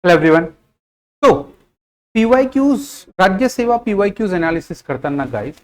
Hello everyone. तो पीवायक्यूज राज्य सेवा पीवायक्यूज एनालिसिस करताना गाइस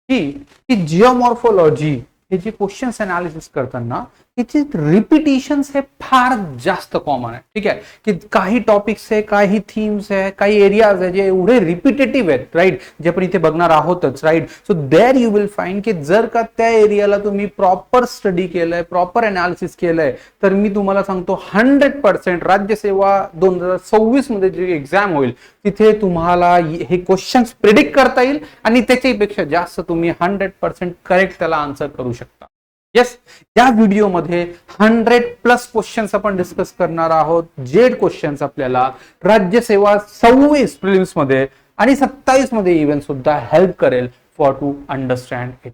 की जिओमॉर्फोलॉजी हे जे क्वेश्चन्स एनालिसिस करताना याचे रिपिटिशन्स हे फार जास्त कॉमन आहे. ठीक आहे की काही टॉपिक्स आहे, काही थीम्स आहे, काही एरियाज आहे जे एवढे रिपिटेटिव्ह आहेत, राईट, जे आपण इथे बघणार आहोतच, right. So there you will find की जर का त्या एरियाला तुम्ही प्रॉपर स्टडी केलंय, प्रॉपर एनालिसिस केलंय, तर मी तुम्हाला सांगतो 100% राज्यसेवा 2026 मध्ये जी एक्झाम होईल तिथे तुम्हाला हे क्वेश्चन्स प्रिडिक्ट करता येईल आणि त्याच्यापेक्षा जास्त तुम्ही 100% करेक्ट त्याला आन्सर करू शकता. येस, या व्हिडिओमध्ये 100+ क्वेश्चन्स आपण डिस्कस करणार आहोत. जे क्वेश्चन्स आपल्याला राज्यसेवा 26 प्रिलिम्स मध्ये आणि 27 मध्ये इव्हन सुद्धा हेल्प करेल फॉर टू अंडरस्टँड इट.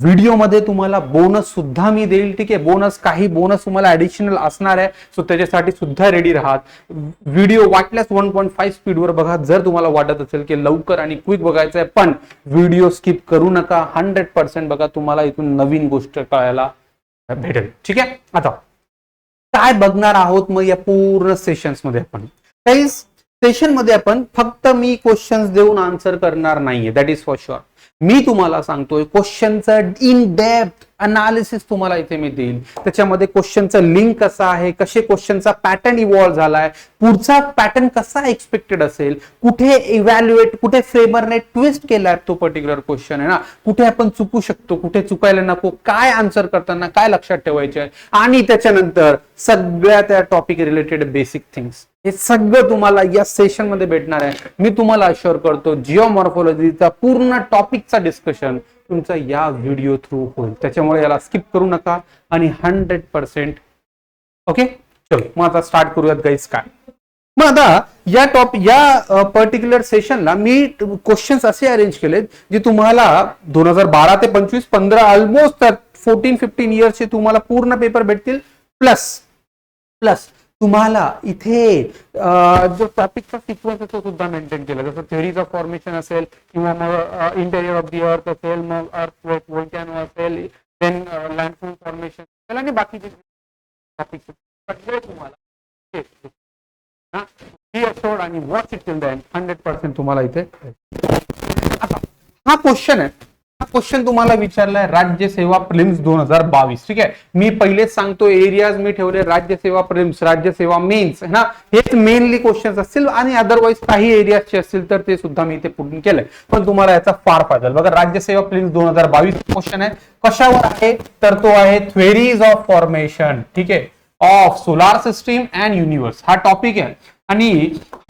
व्हिडिओमध्ये तुम्हाला बोनस सुद्धा मी देईल. ठीक आहे, काही बोनस तुम्हाला ऍडिशनल असणार आहे. सो त्याच्यासाठी सुद्धा रेडी राहात. व्हिडिओ वाटल्यास 1.5 स्पीडवर बघा जर तुम्हाला वाटत असेल की लवकर आणि क्विक बघायचं आहे, पण व्हिडिओ स्किप करू नका. 100% बघा, तुम्हाला इथून नवीन गोष्ट कळायला भेटेल. ठीक आहे, आता काय बघणार आहोत मग या पूर्ण सेशन्स मध्ये आपण? काही सेशन मध्ये आपण फक्त मी क्वेश्चन्स देऊन आन्सर करणार नाहीये, दॅट इज फॉर शुअर. मी तुम्हाला सांगतोय क्वेश्चनचं इन डेप्थ अनालिसिस तुम्हाला इथे मी देईल. त्याच्यामध्ये क्वेश्चनचं लिंक कसा आहे, कसे क्वेश्चनचा पॅटर्न इव्हॉल्व्ह झालाय, पुढचा पॅटर्न कसा एक्सपेक्टेड असेल, कुठे इव्हॅल्युएट, कुठे फ्रेमरने ट्विस्ट केलाय तो पर्टिक्युलर क्वेश्चन आहे ना, कुठे आपण चुकू शकतो, कुठे चुकायला नको, काय आन्सर करताना काय लक्षात ठेवायचे आहे, आणि त्याच्यानंतर सगळ्या त्या टॉपिक रिलेटेड बेसिक थिंग्स, हे सगळं तुम्हाला या सेशन मध्ये भेटणार आहे. मी तुम्हाला अश्योर करतो जिओमॉर्फोलॉजीचा पूर्ण टॉपिकचा डिस्कशन तुमचा या व्हिडिओ थ्रू होईल. त्याच्यामुळे याला स्किप करू नका आणि 100% ओके. चलो मग आता स्टार्ट करूयात गाईस. काय मग आता या पर्टिक्युलर सेशनला मी क्वेश्चन्स असे अरेंज केलेत जे तुम्हाला 2012 ते 25 15 ऑलमोस्ट 14-15 इयर्सचे तुम्हाला पूर्ण पेपर भेटतील. प्लस तुम्हाला इथे जो टॉपिकचा सिक्वेन्स तो सुद्धा मेंटेन केला, जसं थेअरीज ऑफ फॉर्मेशन असेल किंवा मग इंटेरियर ऑफ दी अर्थ असेल, मग अर्थक्वेक, व्होल्कॅनो असेल, देन लँडफॉर्म फॉर्मेशन आणि बाकीचे टॉपिक सगळे तुम्हाला बी अशोर्ड आणि watch it till the end. 100% तुम्हाला इथे. आता हा क्वेश्चन आहे, हा क्वेश्चन तुम्हाला विचारलाय राज्यसेवा प्रिलिम्स 2022. ठीक आहे, मी पहिलेच सांगतो एरियाज मी ठेवले राज्यसेवा प्रिलिम्स, राज्यसेवा मेन्स है ना, हेच मेनली क्वेश्चन्स असतील आणि अदरवाईज काही एरियाजचे असतील तर ते सुद्धा मी इथे पूर्ण केलंय, पण तुम्हाला याचा फार फायदा. बघा, राज्यसेवा प्रिलिम्स 2022 क्वेश्चन आहे. कशावर आहे तर तो आहे थेअरीज ऑफ फॉर्मेशन, ठीक आहे, of solar system and universe हा टॉपिक आहे. आणि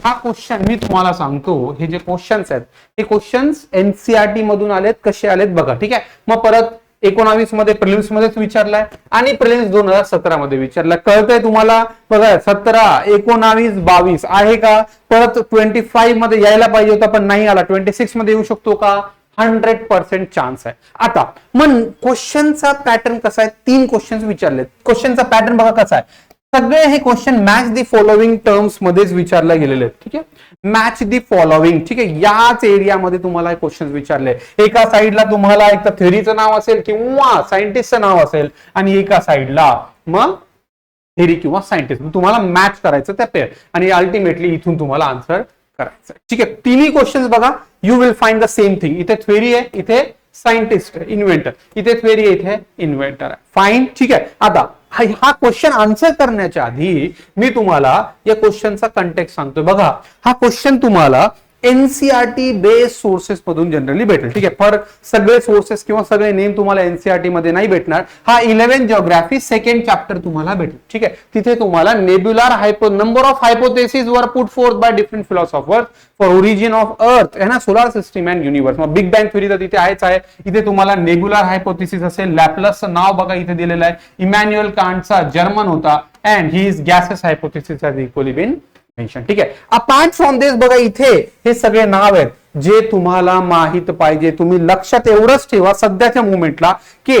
हा क्वेश्चन मी तुम्हाला सांगतो, हे जे क्वेश्चन्स आहेत हे क्वेश्चन्स एनसीईआरटी मधून आलेत. कसे आलेत बघा. ठीक आहे, मग परत 19 मध्ये प्रिलिम्स मध्येच विचारलाय आणि प्रिलिम्स 2017 मध्ये विचारलाय. कळतंय तुम्हाला? बघा, 17, 19, 22 आहे का? परत 25 मध्ये यायला पाहिजे होता पण नाही आला. 26 मध्ये येऊ शकतो का? 100% चान्स आहे. आता मग क्वेश्चनचा पॅटर्न कसा आहे? 3 क्वेश्चन विचारलेत. क्वेश्चनचा पॅटर्न बघा कसा आहे. सगळे हे question match the following terms मध्येच विचारले गेलेले आहेत. ठीक आहे, मॅच दी फॉलोइंग. ठीक आहे, याच एरियामध्ये तुम्हाला क्वेश्चन विचारले. एका साईडला तुम्हाला एक तर थेअरीचं नाव असेल किंवा सायंटिस्टचं नाव असेल आणि एका साईडला मग थेअरी किंवा सायंटिस्ट. तुम्हाला मॅच करायचं त्या पेअर आणि अल्टिमेटली इथून तुम्हाला आन्सर करायचं. ठीक आहे, तिन्ही क्वेश्चन बघा, you will find the same thing. इथे थेअरी आहे, इथे सायंटिस्ट आहे, इन्व्हेंटर, इथे थेअरी आहे, इथे इन्व्हेंटर आहे. फाईन. ठीक आहे, आता हा क्वेश्चन आन्सर करण्याच्या आधी मी तुम्हाला या क्वेश्चनचा कंटेक्स्ट सांगतोय. बघा, हा क्वेश्चन तुम्हाला एनसीईआरटी बेस्ड सोर्सेस मधून जनरली भेटेल. ठीक आहे, पर सगळे सोर्सेस किंवा सगळे नेम तुम्हाला एनसीईआरटी मध्ये नाही भेटणार. हा 11 जिओग्राफी सेकंड चॅप्टर तुम्हाला भेटेल. ठीक आहे, तिथे तुम्हाला नेब्युलर नंबर ऑफ हायपोथेसिस वर put forth by different philosophers for origin of earth है ना, सोलार सिस्टीम अँड युनिव्हर्स. मग बिग बँग थ्योरी तर तिथे आहेच आहे. इथे तुम्हाला नेब्युलर हायपोथेसिस असेल. लॅपलसचं नाव बघा इथे दिलेलं आहे. इमॅन्युअल कांटचा जर्मन होता and his gaseous hypothesis has equally been mention. ठीक आहे, अपार्ट फ्रॉम दिस बघा इथे हे सगळे नाव आहेत जे तुम्हाला माहित पाहिजे. तुम्ही लक्षात एवढंच ठेवा सध्याच्या मुवमेंटला की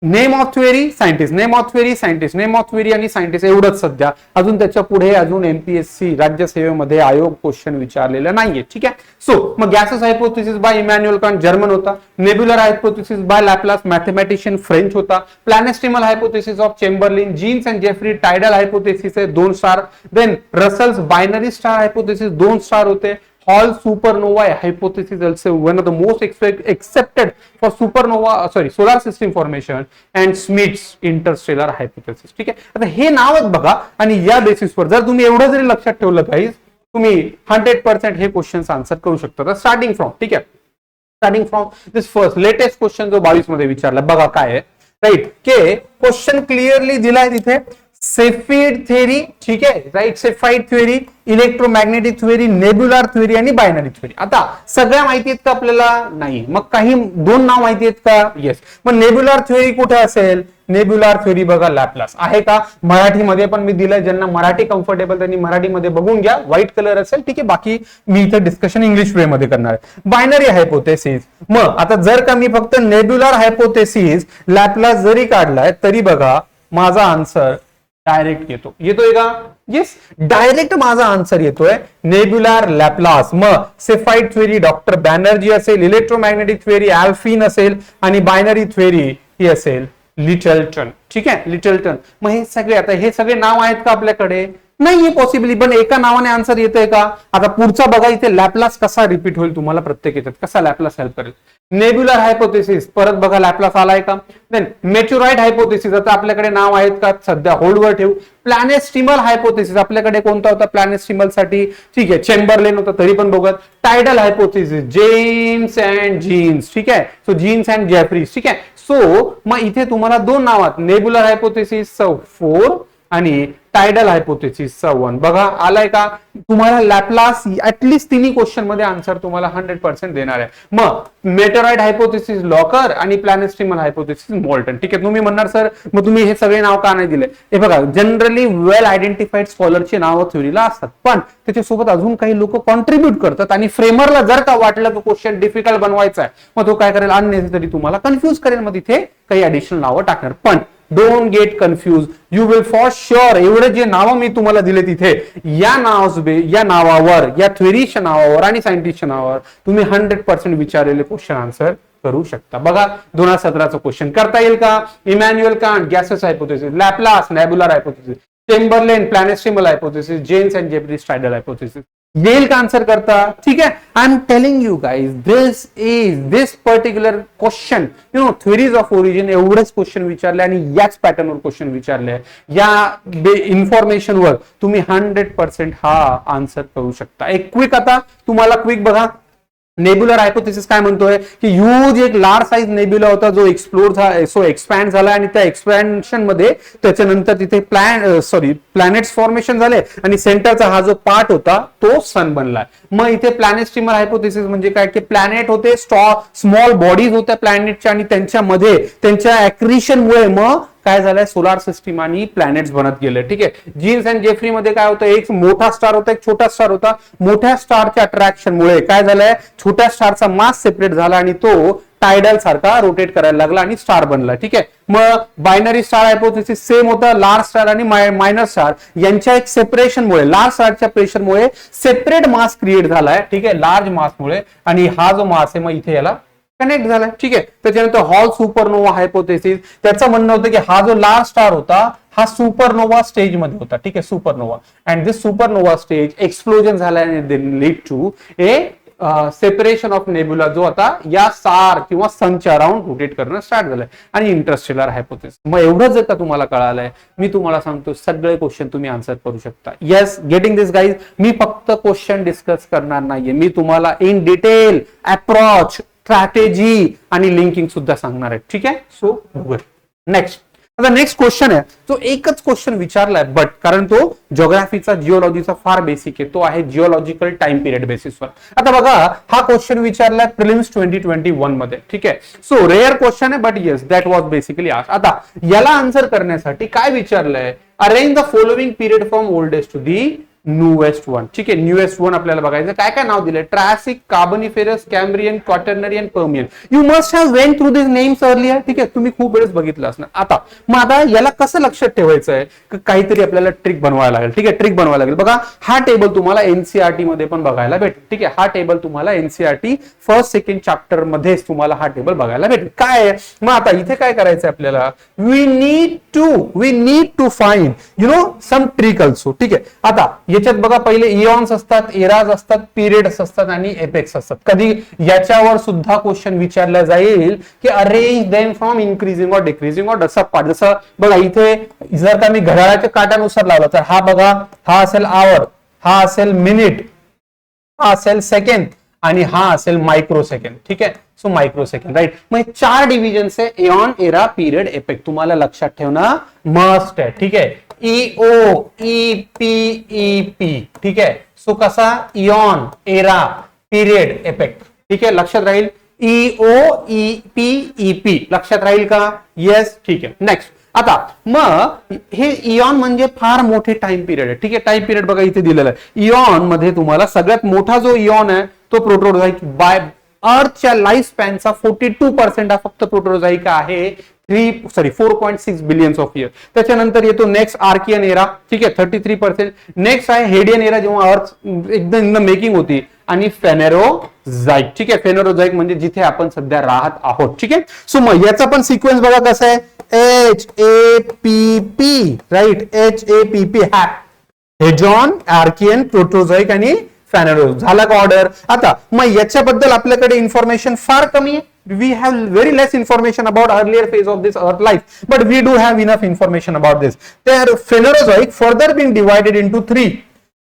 name of theory scientist, name of theory scientist, name of theory आणि सायंटिस्ट एवढंच सध्या. अजून त्याच्या पुढे अजून एमपीएससी राज्यसेवेमध्ये आयोग क्वेश्चन विचारलेला नाहीये. ठीक आहे. सो मग gases hypothesis by Immanuel Kant German होता, nebular hypothesis by Laplace mathematician French होता, planetesimal hypothesis of Chamberlin, Jeans and Jeffrey tidal hypothesis आहे 2 star, then Russell's binary star hypothesis 2 star होते, Hall supernova hypothesis also one of the most accepted for solar system formation, and Schmidt's interstellar hypothesis. ठीक आहे. आता हे नावच बघा आणि या बेसिसवर जर तुम्ही एवढं जरी लक्षात ठेवलं गाईज, तुम्ही 100% हे क्वेश्चन्स आन्सर करू शकता. स्टार्टिंग फ्रॉम, ठीक आहे, starting from this first latest question जो 22 मध्ये विचारला बघा काय आहे. राईट, के क्वेश्चन क्लिअरली दिलाय तिथे, सेफिड थ्योरी, ठीक आहे, right, Cepheid theory, electromagnetic theory, nebular theory आणि बायनरी थ्योरी. आता सगळ्या माहिती आहेत का आपल्याला? नाही. मग काही 2 नाव माहिती आहेत का? येस. मग नेब्युलर थ्योरी कुठे असेल? नेब्युलर थ्योरी बघा लॅप्लास आहे का? मराठीमध्ये पण मी दिलंय, ज्यांना मराठी कम्फर्टेबल त्यांनी मराठीमध्ये बघून घ्या, व्हाईट कलर असेल. ठीक आहे, बाकी मी इथे डिस्कशन इंग्लिश वे मध्ये करणार आहे. बायनरी हायपोथेसिस, मग आता जर का मी फक्त नेब्युलर हायपोथेसिस लॅप्लास जरी काढलाय तरी बघा माझा आन्सर डायरेक्ट येतोय का? येस, डायरेक्ट माझा आन्सर येतोय नेब्युलर लॅप्लास. मग सेफाइड थ्योरी डॉक्टर बॅनर्जी असेल, इलेक्ट्रोमॅग्नेटिक थ्योरी अल्फिन असेल आणि बायनरी थ्योरी ही असेल लिटलटन. ठीक आहे, लिटलटन. मग हे सगळे, आता हे सगळे नाव आहेत का आपल्याकडे? नाहीये पॉसिबली, पण एका नावाने आन्सर येतोय का? आता पुढचा बघा, इथे लॅप्लास कसा रिपीट होईल तुम्हाला प्रत्येक येतात, कसा लॅप्लास हेल्प करेल. नेब्युलर हायपोथेसिस परत बघा लॅप्लास आलाय का? देन मेट्युराइड हायपोथेसिस, आता आपल्याकडे नाव आहेत का? सध्या होल्डवर ठेवू. प्लॅनेस्टिमल हायपोथेसिस आपल्याकडे कोणता होता प्लॅनेस्टिमल साठी? ठीक आहे, चेंबरलेन होता, तरी पण बघत. Tidal hypothesis, James and Jeans, ठीक आहे, सो जीन्स अँड जेफ्रीज. ठीक आहे. सो मग इथे तुम्हाला 2 नावात, नेब्युलर हायपोथेसिस 4 आणि टायडल हायपोथेसिस 1 बघा आलाय का? तुम्हाला लॅप्लास ऍटलीस्ट तिन्ही क्वेश्चन मध्ये आन्सर तुम्हाला 100% देणार आहे. मग मेटेरॉइड हायपोथेसिस लॉकर आणि प्लॅनेस्टिमल हायपोथेसिस मोल्टन. ठीक आहे, तुम्ही म्हणणार सर मग तुम्ही हे सगळे नाव का नाही दिले? हे बघा, जनरली वेल आयडेंटिफाईड स्कॉलरची नावं थ्योरीला असतात, पण त्याच्यासोबत अजून काही लोक कॉन्ट्रीब्युट करतात आणि फ्रेमरला जर का वाटलं की क्वेश्चन डिफिकल्ट बनवायचा आहे, मग तो काय करेल? अननेसेसरी तुम्हाला कन्फ्युज करेल, मग तिथे काही ऍडिशनल नावं टाकणार. पण don't get confuse, you will for sure, एवढे जे नावं मी तुम्हाला दिले तिथे या नावावर, या थ्योरीच्या नावावर आणि सायंटिस्टच्या नावावर तुम्ही 100% विचारलेले क्वेश्चन आन्सर करू शकता. बघा 2017चा क्वेश्चन करता येईल का? Immanuel Kant gases hypothesis, Laplace nebular hypothesis, Chamberlin planetesimal hypothesis, James and Jeffrey tidal hypothesis. येईल का आन्सर करता? ठीक आहे. I am telling you guys, this particular question, theories of origin एवढेच क्वेश्चन विचारले आणि याच पॅटर्नवर क्वेश्चन विचारले, या इन्फॉर्मेशनवर तुम्ही 100% हा आन्सर करू शकता. एक क्विक, आता तुम्हाला क्विक बघा, नेब्युलर हायपोथेसिस काय म्हणतोय की ह्यूज एक लार्ज साइज नेब्युला होता जो एक्सपॅन्ड झाला आणि त्या एक्सपॅन्शन मध्ये त्याच्यानंतर तिथे प्लॅनेट्स फॉर्मेशन झाले आणि सेंटरचा हा जो पार्ट होता तो सन बनलाय. मग इथे प्लॅनेस्टिमल हायपोथेसिस म्हणजे काय की प्लॅनेट होते, स्मॉल बॉडीज होत्या प्लॅनेटच्या आणि त्यांच्यामध्ये त्यांच्या ऍक्रिशनमुळे मग काय झालंय? सोलार सिस्टीम आणि प्लॅनेट्स बनत गेले. ठीक आहे. जीन्स अँड जेफ्री मध्ये काय होतं? एक मोठा स्टार होता, एक छोटा स्टार होता. मोठ्या स्टारच्या अट्रॅक्शनमुळे काय झालंय? छोट्या स्टारचा मास सेपरेट झाला आणि तो टायडल सारखा रोटेट करायला लागला आणि स्टार बनला. ठीक आहे. मग बायनरी स्टार हायपोथेसिस सेम होता, लार्ज स्टार आणि मायनर स्टार यांच्या एक सेपरेशनमुळे, लार्ज स्टारच्या प्रेशरमुळे सेपरेट मास क्रिएट झालाय. ठीक आहे, लार्ज मासमुळे, आणि हा जो मास आहे मग इथे याला कनेक्ट झालाय. ठीक आहे. त्याच्यानंतर हॉल सुपरनोवा हायपोथेसिस, त्याचं म्हणणं होतं की हा जो लार्ज स्टार होता हा सुपरनोवा स्टेज मध्ये होता. ठीक आहे, supernova, and this supernova stage explosion झाल्याने lead to a separation of nebula, जो आता या स्टार किंवा सनच्या अराउंड रोटेट करणं स्टार्ट झालंय, आणि इंटरस्टेलर हायपोथेसिस. मग एवढं जर का तुम्हाला कळालंय, मी तुम्हाला सांगतो सगळे क्वेश्चन तुम्ही आन्सर करू शकता. येस, गेटिंग दिस गाईज. मी फक्त क्वेश्चन डिस्कस करणार नाहीये, मी तुम्हाला इन डिटेल अप्रोच, स्ट्रॅटेजी आणि लिंकिंग सुद्धा सांगणार आहे. ठीक आहे. So good. नेक्स्ट, आता नेक्स्ट क्वेश्चन आहे, जो एकच क्वेश्चन विचारलाय, बट कारण तो जिओग्राफीचा, जिओलॉजीचा फार बेसिक आहे, तो आहे जिओलॉजिकल टाइम पिरियड बेसिसवर. आता बघा, हा क्वेश्चन विचारलाय प्रिलिम्स 2021 मध्ये. ठीक आहे. सो रेअर क्वेश्चन आहे, but yes, that was basically asked. आता याला आन्सर करण्यासाठी काय विचारलंय? Arrange the following period from oldest to the newest one. ठीक आहे, न्यूएस्ट वन आपल्याला बघायचं. काय काय नाव दिलंय? Triassic, Carboniferous, Cambrian, Quaternary and Permian. You must have went through this names earlier. ठीक आहे, तुम्ही खूप वेळेस बघितलं असणार. आता मग आता याला कसं लक्षात ठेवायचं आहे? काहीतरी आपल्याला ट्रिक बनवायला लागेल. ठीक आहे, ट्रिक बनवायला लागेल. बघा, हा टेबल तुम्हाला एनसीईआरटी मध्ये पण बघायला भेटेल. ठीक आहे, हा टेबल तुम्हाला एनसीईआरटी फर्स्ट सेकंड चॅप्टर मध्येच तुम्हाला हा टेबल बघायला भेटेल. काय आहे मग आता इथे काय करायचं आपल्याला? We need to find some trick also. ठीक आहे, आता याच्यात बघा पहिले इऑन्स असतात, एराज असतात, पिरियड्स असतात आणि एपेक्स असतात. कधी याच्यावर सुद्धा क्वेश्चन विचारला जाईल की अरेंज देम फ्रॉम इन्क्रीजिंग और डिक्रीजिंग और जसं बघा इथे जर का मी घड्याळाच्या काट्यानुसार लावला तर हा बघा, हा असेल आवर, हा असेल मिनिट, हा असेल सेकंड आणि हा असेल मायक्रो सेकंड. ठीक आहे, सो मायक्रो सेकंड, राईट. मग 4 डिव्हिजन आहे, एऑन, एरा, पिरियड, एपेक. तुम्हाला लक्षात ठेवणं मस्ट आहे. ठीक आहे, ईओ, ईपी. ठीक आहे, सो कसा? Eon, era, period, APEC. ठीक आहे, लक्षात राहील. ईओ, ईपी लक्षात राहील का? येस. ठीक आहे, नेक्स्ट. आता मग हे इऑन म्हणजे फार मोठे टाइम पिरियड आहे. ठीक आहे, टाइम पिरियड बघा इथे दिलेला आहे. इऑन मध्ये तुम्हाला सगळ्यात मोठा जो इऑन आहे तो प्रोटोझोइक. बाय अर्थच्या लाईफ स्पॅनचा 42% हा फक्त प्रोटोझोइक आहे. 4.6 बिलियन्स ऑफ इयर. त्याच्यानंतर येतो नेक्स्ट आर्कियन एरा. ठीक आहे, 33%. नेक्स्ट आहे हेडियन एरा, जेव्हा अर्थ एकदम इन द मेकिंग होती. आणि फेनेरोझाइक. ठीक आहे, फेनेरोझाइक म्हणजे जिथे आपण सध्या राहत आहोत. ठीक आहे, सो मग याचा पण सिक्वेन्स बघा कसा आहे. HAPP, right. HAPP, Hadean, Archean, Proterozoic आणि फेनेरोझाइक. झाला का ऑर्डर? आता मग याच्याबद्दल आपल्याकडे इन्फॉर्मेशन फार कमी आहे. We have very less information about earlier phase of this earth life, but we do have enough information about this. There Phanerozoic further being divided into 3: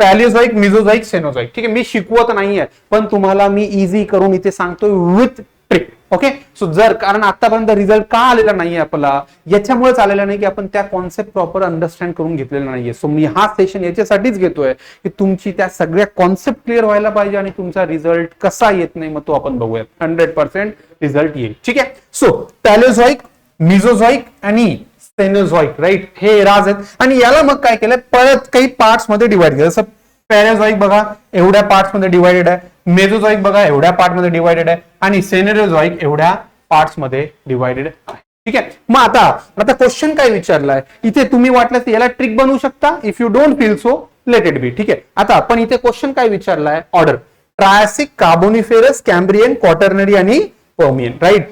Paleozoic, Mesozoic, Cenozoic. ठीक आहे, मी शिकवत नाहीये पण तुम्हाला मी इझी करून इथे सांगतोय विथ ट्रिक. ओके, सो जर कारण आतापर्यंत रिझल्ट का आलेला नाहीये आपला, याच्यामुळेच आलेला नाही की आपण त्या कॉन्सेप्ट प्रॉपर अंडरस्टँड करून घेतलेला नाहीये. सो मी हा सेशन याच्यासाठीच घेतोय की तुमची त्या सगळ्या कॉन्सेप्ट क्लिअर व्हायला पाहिजे आणि तुमचा रिझल्ट कसा येत नाही मग तो आपण बघूया. 100% रिझल्ट येईल. ठीक आहे, सो पॅलेझॉइक, मिझोझॉइक आणि सेनोझॉइक, राईट, हे राज आहेत. आणि याला मग काय केलंय, परत काही पार्ट्स मध्ये डिवाइड केलं. जसं पॅलेझॉइक बघा एवढ्या पार्ट्स मध्ये डिवाइडेड आहे, मेझोझॉइक बघा एवढ्या पार्ट मध्ये डिवाइडेड आहे आणि सेनेरोझॉइक एवढ्या पार्ट्स मध्ये डिवाइडेड आहे. ठीक आहे, मग आता क्वेश्चन काय विचारलाय इथे, तुम्ही वाटलं तर याला ट्रिक बनवू शकता. If you don't feel so let it be. ठीक आहे, आता पण इथे क्वेश्चन काय विचारलाय? Order Triassic, Carboniferous, Cambrian, quaternary आणि पर्मियन, राईट.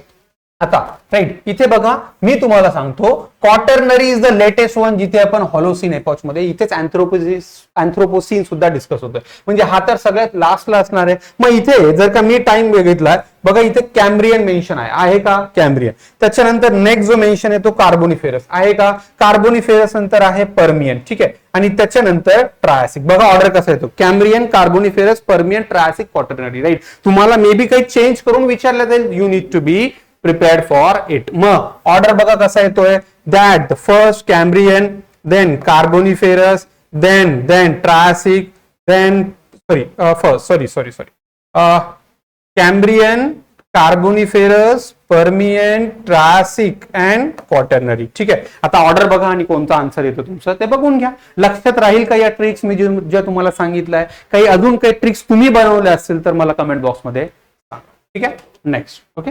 आता राईट इथे बघा मी तुम्हाला सांगतो quaternary is the latest one, जिथे आपण हॉलोसिन एपॉच मध्ये इथेच अँथ्रोपोसिन सुद्धा डिस्कस होतोय. म्हणजे हा तर सगळ्यात लास्टला असणार आहे. मग इथे जर का मी टाइम बघितला बघा इथे कॅम्ब्रियन मेन्शन आहे का? कॅम्ब्रियन. त्याच्यानंतर नेक्स्ट जो मेन्शन आहे तो कार्बोनिफेरस आहे का? कार्बोनिफेरस नंतर आहे पर्मियन. ठीक आहे, आणि त्याच्यानंतर ट्रायसिक. बघा ऑर्डर कसा येतो, Cambrian, Carboniferous, Permian, Triassic, Quaternary, right. तुम्हाला मे बी काही चेंज करून विचारलं जाईल, you need to be prepared for it. मग ऑर्डर बघा कसा येतोय, that the first Cambrian, then Carboniferous, then Triassic, then Cambrian, Carboniferous, Permian, Triassic and Quaternary. ठीक आहे, आता ऑर्डर बघा आणि कोणता आन्सर येतो तुमचा ते बघून घ्या. लक्षात राहील का या ट्रिक्स मी ज्या तुम्हाला सांगितलंय? काही अजून काही ट्रिक्स तुम्ही बनवल्या असतील तर मला कमेंट बॉक्स मध्ये सांगा. ठीक आहे, नेक्स्ट. Okay,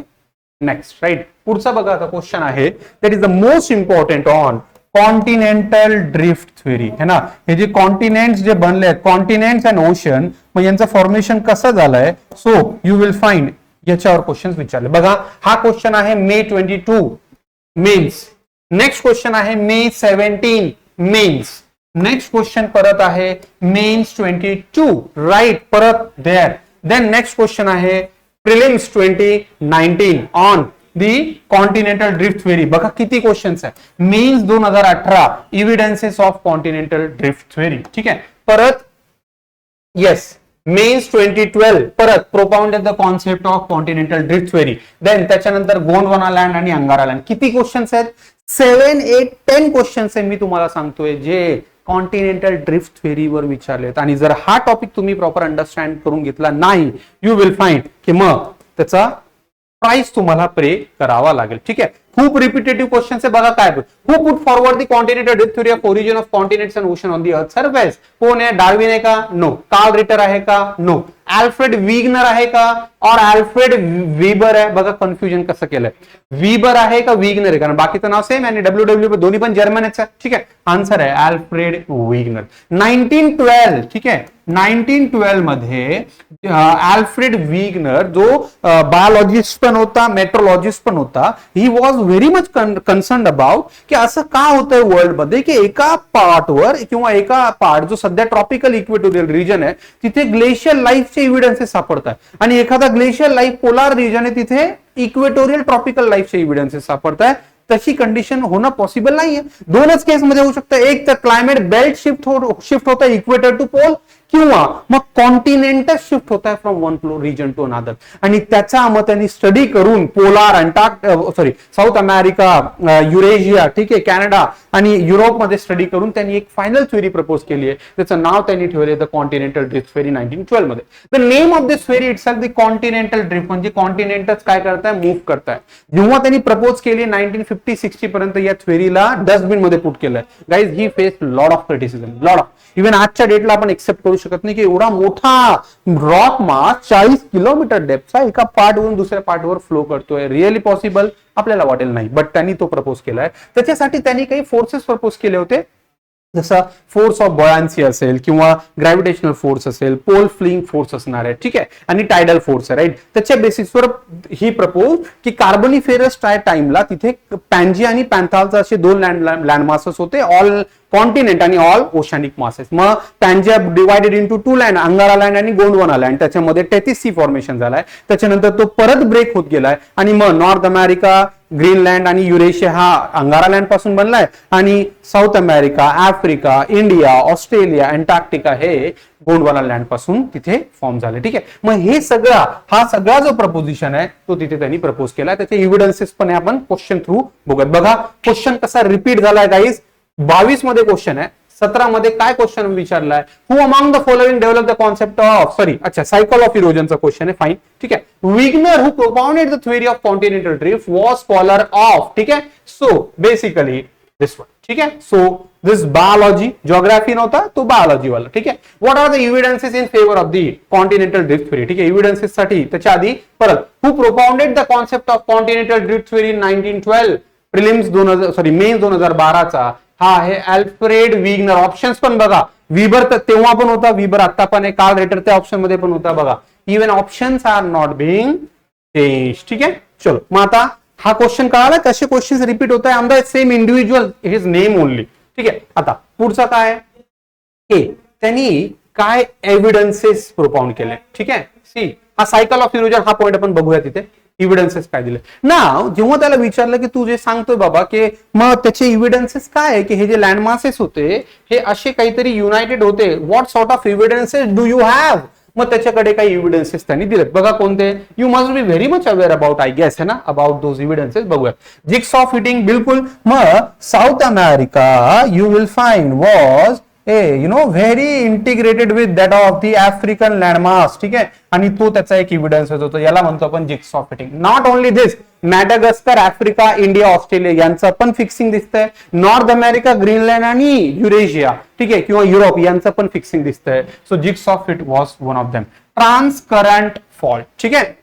next, right. पुढचा बघा आता क्वेश्चन आहे, that is the most important on continental drift theory. है ना, हे जे कॉन्टिनेंट्स जे बनले आहेत, कॉन्टिनेंट्स अँड ओशन, मग यांचं फॉर्मेशन कसं झालंय, सो यू विल फाइंड याच्यावर क्वेश्चन विचारले. बघा हा क्वेश्चन आहे मे 22 मेन्स. नेक्स्ट क्वेश्चन आहे मे 17 मेन्स. नेक्स्ट क्वेश्चन परत आहे मेन्स 22, राईट, परत देअर. देन नेक्स्ट क्वेश्चन आहे prelims 2019 on the continental drift theory. बघा किती क्वेश्चन्स आहे. Mains 2018 evidences of continental drift theory. ठीक आहे, परत येस मेन्स 2012 परत propounded the concept of continental drift theory. Then त्याच्यानंतर गोंडवाना लँड आणि अंगारा लँड. किती क्वेश्चन्स आहेत? 7, 8, 10 क्वेश्चन्स आहेत मी तुम्हाला सांगतोय जे कॉन्टिनेंटल ड्रिफ्ट थ्योरीवर विचारलेत. आणि जर हा टॉपिक तुम्ही प्रॉपर अंडरस्टँड करून घेतला नाही, यू विल फाइंड की मग त्याचा प्राइस तुम्हाला पे करावा लागेल. ठीक आहे. खूप रिपीटेटिव्ह क्वेश्चन आहे बघा काय. Who put forward the continental drift theory of origin of continents and ocean on the earth surface. कोण आहे? डार्विन आहे का? नो. कार्ल रिटर आहे का? नो. अल्फ्रेड वीगनर आहे का? और अल्फ्रेड वीबर आहे? बघा कन्फ्युजन कसं केलंय. वीबर आहे का वीगनर आहे? कारण बाकीचं नाव सेम आणि डब्ल्यू दोन्ही पण जर्मनच आहे. ठीक आहे. आन्सर आहे अल्फ्रेड वीगनर. 1912. ठीक आहे. 1912 मध्ये अल्फ्रेड वीगनर जो बायोलॉजिस्ट पण होता, मेट्रोलॉजिस्ट पण होता, he was very much concern about की असं का होतंय वर्ल्ड मध्ये की एका पार्टवर किंवा एका पार्ट जो सध्या ट्रॉपिकल इक्वेटोरियल रिजन आहे तिथे ग्लेशियल लाईफचे इव्हिडन्सेस सापडतात आणि एखादा ग्लेशियल लाईफ पोलार रिजन आहे तिथे इक्वेटोरियल ट्रॉपिकल लाईफचे इव्हिडन्सेस सापडतात. तशी कंडिशन होणं पॉसिबल नाहीये. दोनच केस मध्ये होऊ शकतं. एक तर क्लायमेट बेल्ट शिफ्ट होतं इक्वेटर टू पोल किंवा मग कॉन्टिनेंटल शिफ्ट होत आहे from one region to another. आणि त्याचा मग त्यांनी स्टडी करून पोलार साऊथ अमेरिका, युरेशिया, ठीक आहे, कॅनडा आणि युरोपमध्ये स्टडी करून त्यांनी एक फायनल थ्योरी प्रपोज केली आहे. त्याचं नाव त्यांनी ठेवले द कॉन्टिनेंटल ड्रिफ्ट थ्योरी 1912 मध्ये. The name of this theory itself the continental drift म्हणजे कॉन्टिनेंटच काय करताय? मूव्ह करताय. जेव्हा त्यांनी प्रपोज केली 1950-60 पर्यंत या थ्योरीला डस्टबिन मध्ये पुट केलंय. Guys he face lot of criticism, lot of. Even आजच्या डेटला आपण एक्सेप्ट करू शकत नाही की एवढा मोठा रॉक मास 40 किलोमीटर डेप्थचा एका पार्टवरून दुसऱ्या पार्टवर फ्लो करतोय. Really possible? आपल्याला वाटेल नाही, बट त्यांनी तो प्रपोज केलाय. त्याच्यासाठी त्यांनी काही फोर्सेस प्रपोज केले होते, जसं फोर्स ऑफ बॉयन्सी असेल किंवा ग्रॅव्हिटेशनल फोर्स असेल, पोल फ्लिंग फोर्स असणार आहे. ठीक आहे. आणि टायडल फोर्स आहे. राईट. त्याच्या बेसिसवर ही प्रपोज की कार्बोनिफेरस टाइमला तिथे पॅन्जी आणि पॅन्थालचा असे दोन लँड मासेस होते, ऑल कॉन्टिनेंट आणि ऑल ओशॅनिक मासेस. मग पॅन्जा डिवायडेड इंटू टू लँड, अंगारा लँड आणि गोंडवाना लँड. त्याच्यामध्ये टेथिस सी फॉर्मेशन झालाय. त्याच्यानंतर तो परत ब्रेक होत गेलाय आणि मग नॉर्थ अमेरिका, ग्रीनलँड आणि युरेशिया हा अंगारा लँड पासून बनलाय आणि south America, Africa, India, Australia, Antarctica हे गोंडवाना लँड पासून तिथे फॉर्म झाले. ठीक आहे. मग हे हा सगळा जो प्रपोजिशन आहे तो तिथे त्यांनी प्रपोज केलाय. त्याचे इव्हिडन्सेस पण आपण क्वेश्चन थ्रू बघत. बघा क्वेश्चन कसा रिपीट झालाय गाईज. 22 मध्ये क्वेश्चन आहे, 17 मध्ये काय क्वेश्चन विचारलाय? Who among the following develop the concept of cycle of इरोजनचा क्वेश्चन आहे. फाईन. ठीक आहे. Wegener who propounded the theory of continental drift was scholar of. ठीक आहे. So basically this one. ठीक आहे. सो दिस बायोलॉजी, ज्योग्राफी नव्हता तो बायोलॉजी वाला. ठीक आहे. What are the evidences in favour of the continental drift theory? ठीक आहे. इव्हिडन्सेस साठी त्याच्या आधी परत who propounded the concept of continental drift theory in 1912 prelims mains 2012चा हा आहे अल्फ्रेड वीगनर. ऑप्शन्स पण बघा. वीबर तर तेव्हा पण होता, वीबर आता पण आहे, कार्ल रिटर त्या ऑप्शन मध्ये पण होता. बघा even options are not being change. ठीक आहे. चलो मग आता हा क्वेश्चन कळाला कसे क्वेश्चन रिपीट होत आहे. On the same individual his name only. ठीक आहे. आता पुढचा काय आहे? त्यांनी काय एव्हिडन्सेस प्रोपाउंड केले. ठीक आहे. सी हा सायकल ऑफ इरोजन हा पॉइंट आपण बघूया. तिथे इव्हिडन्सेस काय दिले ना. जेव्हा त्याला विचारलं की तू जे सांगतोय बाबा की मग त्याचे इव्हिडन्सेस काय आहे की हे जे लँडमासेस होते हे असे काहीतरी युनायटेड होते, what sort of evidences do you have? मग त्याच्याकडे काही इव्हिडन्सेस त्यांनी दिलेत. बघा कोणते. You must be very much aware about, I guess है ना, अबाउट दोज इव्हिडन्सेस. बघूया. जिग्स ऑफ फिटिंग, बिलकुल. मग South America you will find was very integrated with that of the African landmass. ठीक आहे. आणि तो त्याचा एक इव्हिडन्स होतो, याला म्हणतो आपण jigs of fitting. Not only this, Madagascar, Africa, India, Australia यांचं पण फिक्सिंग दिसतंय. नॉर्थ अमेरिका, ग्रीनलँड आणि युरेशिया, ठीक आहे, किंवा युरोप यांचं पण फिक्सिंग दिसतंय. So jigs of fit was one of them. Transcurrent fault. ठीक आहे.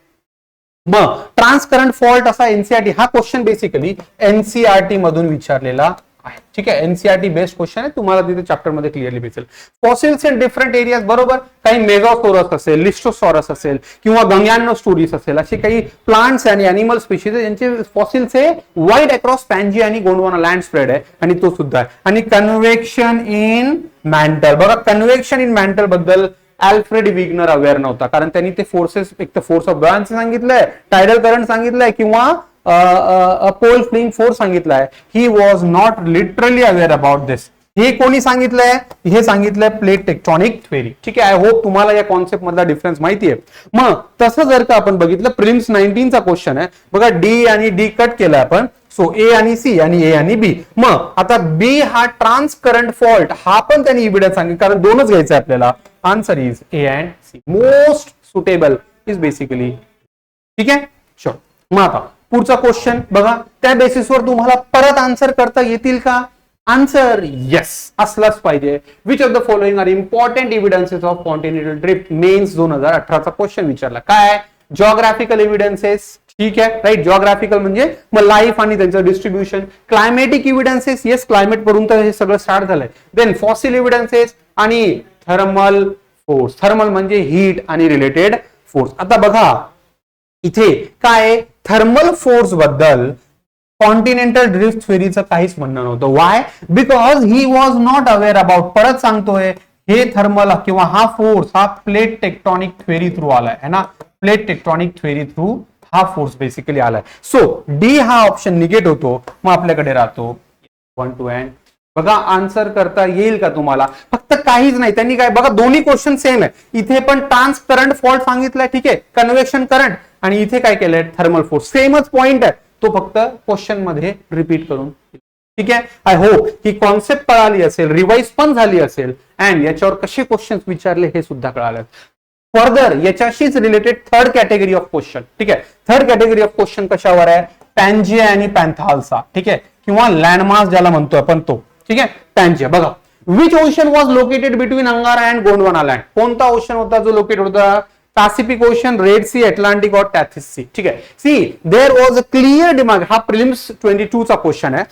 मग ट्रान्सकरंट फॉल्ट असा एनसीआरटी हा क्वेश्चन बेसिकली एनसीआरटी मधून विचारलेला आहे. ठीक आहे. एनसीआरटी बेस्ड क्वेश्चन आहे, तुम्हाला तिथे चॅप्टर मध्ये क्लिअरली दिसेल. फॉसिल्स इन डिफरंट एरियाज, बरोबर. काही मेगासोरस असेल, लिस्टोसॉरस असेल किंवा गंग्यानोस्टोरीस असेल, असे काही प्लांट्स आणि अॅनिमल स्पीशीज यांचे फॉसिल्स हे वाईड अक्रॉस पॅन्जी आणि गोंडवाना लँड स्प्रेड आहे आणि तो सुद्धा आहे. आणि कन्व्हेक्शन इन मॅन्टल, बघा कन्व्हेक्शन इन मॅन्टल बद्दल अल्फ्रेड विग्नर अवेअर नव्हता, कारण त्यांनी ते फोर्सेस, एक तर फोर्स ऑफ बॉयन्सी सांगितलंय, टायडल करंट सांगितलंय किंवा पोल फ्लिंग फोर्स सांगितलाय. He was not literally aware about this. हे कोणी सांगितलंय? हे सांगितलंय प्लेट टेक्टॉनिक थ्योरी. ठीक आहे. आय होप तुम्हाला या कॉन्सेप्ट मधला डिफरन्स माहिती आहे. मग तसं जर का आपण बघितलं, प्रिलिम्स 19 चा क्वेश्चन आहे बघा. डी आणि डी कट केलाय आपण. सो ए आणि सी आणि ए आणि बी. मग आता बी हा ट्रान्सकरंट फॉल्ट हा पण त्यांनी इव्हिडन्स सांगितलं, कारण दोनच घ्यायचं आपल्याला. Answer is A and C. Most suitable is basically. ठीक आहे. शुअर. मग आता पुढचा क्वेश्चन बघा, त्या बेसिसवर तुम्हाला परत आन्सर करता येतील का? आन्सर येस असलाच पाहिजे. Which of the following are important evidences of continental drift? Mains 2018चा क्वेश्चन विचारला. काय? Geographical evidences. ठीक आहे, राईट. जॉग्राफिकल म्हणजे मग लाईफ आणि त्यांचं distribution. Climatic evidences, yes climate पर्यंत हे सगळं स्टार्ट झालंय. देन फॉसिल एव्हिडन्सेस आणि थर्मल फोर्स. थर्मल म्हणजे हीट आणि रिलेटेड फोर्स. आता बघा इथे काय, थर्मल फोर्स बद्दल कॉन्टिनेंटल ड्रिफ्ट थेअरीचं काहीच म्हणणं नव्हतं. Why? Because he was not aware about, परत सांगतोय, हे थर्मल किंवा हा फोर्स हा प्लेट टेक्टॉनिक थेअरी थ्रू आलाय है ना. प्लेट टेक्टॉनिक थेअरी थ्रू हा फोर्स बेसिकली आलाय. सो डी हा ऑप्शन निगेट होतो. मग आपल्याकडे राहतो 1 to n. बघा आन्सर करता येईल का तुम्हाला? फक्त काहीच नाही, त्यांनी काय बघा, दोन्ही क्वेश्चन सेम आहे. इथे पण ट्रान्स करंट फॉल्ट सांगितलाय, ठीक आहे, कन्व्हेक्शन करंट, आणि इथे काय केलंय, थर्मल फोर्स. सेमच पॉइंट आहे, तो फक्त क्वेश्चन मध्ये रिपीट करून. ठीक आहे. आय होप ही कॉन्सेप्ट कळाली असेल, रिवाइज पण झाली असेल, अँड याच्यावर कसे क्वेश्चन विचारले हे सुद्धा कळालं. फर्दर याच्याशीच related third category of question. ठीक आहे, थर्ड कॅटेगरी ऑफ क्वेश्चन कशावर आहे? पॅन्जिया आणि पॅन्थाल्सा. ठीक आहे, किंवा लँडमास ज्याला म्हणतो आपण तो. ठीक आहे, पॅन्जिया. बघा, which ocean was located between Angara and Gondwana land? कोणता ओशन होता जो लोकेटेड होता? Pacific Ocean, Red Sea, Atlantic और टॅथिस सी. ठीक आहे. See there was a clear demand. हा प्रिलिम्स 22 चा क्वेश्चन आहे.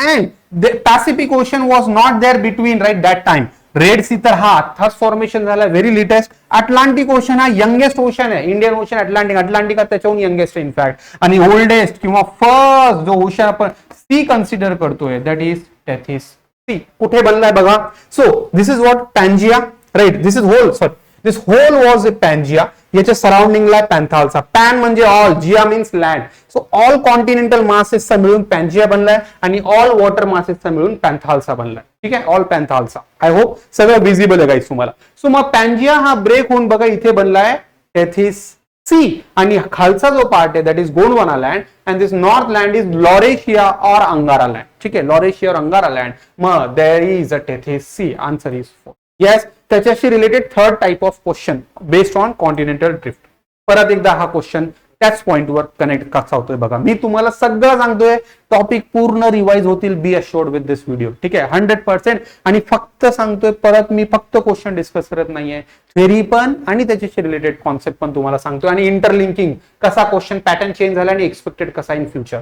And Pacific Ocean was not there between right that time. Red Sea तर हा आत्ताच फॉर्मेशन झाला, व्हेरी लेटेस्ट. अटलांटिक ओशन हा यंगेस्ट ओशन आहे. इंडियन ओशन, अटलांटिक त्याच्याहून यंगेस्ट आहे इनफॅक्ट. आणि ओल्डेस्ट किंवा फर्स्ट जो ओशन आपण सी कन्सिडर करतोय दॅट इज टॅथिस सी. कुठे बनलाय बघा. So this is what Pangaea, right. This is whole, sorry, this whole was a Pangaea. याच्या सराउंडिंगला पॅन्थाल्सा. पॅन म्हणजे all, gaea means land. So all continental मासेसचा मिळून पॅन्जिया बनलाय आणि ऑल वॉटर मासेसचा मिळून पॅन्थाल्सा बनलाय. ठीक आहे, ऑल पॅन्थाल्सा. आय होप सगळं विजिबल आहे गाईस तुम्हाला. सो मग पॅन्जिया हा ब्रेक होऊन बघा इथे बनलाय टॅथिस सी, आणि खालचा जो पार्ट आहे that is Gondwana land, and this north land is Laurasia और अंगारा लँड. ठीक आहे, लॉरेशिया और अंगारा लँड. मग there is a Tethys sea. Answer is 4. Yes, त्याच्याशी related third type of question based on continental drift. परत एकदा हा question त्याच पॉइंटवर कनेक्ट कसा होतोय बघा. मी तुम्हाला सगळं सांगतोय, टॉपिक पूर्ण रिवाइज होतील, बी अश्योर्ड विथ दिस व्हिडिओ. ठीक आहे, 100%. आणि फक्त सांगतोय परत, मी फक्त क्वेश्चन डिस्कस करत नाहीये, थेरी पण आणि त्याच्याशी रिलेटेड कॉन्सेप्ट पण तुम्हाला सांगतोय, आणि इंटरलिंकिंग कसा क्वेश्चन पॅटर्न चेंज झाला आणि एक्सपेक्टेड कसा in future.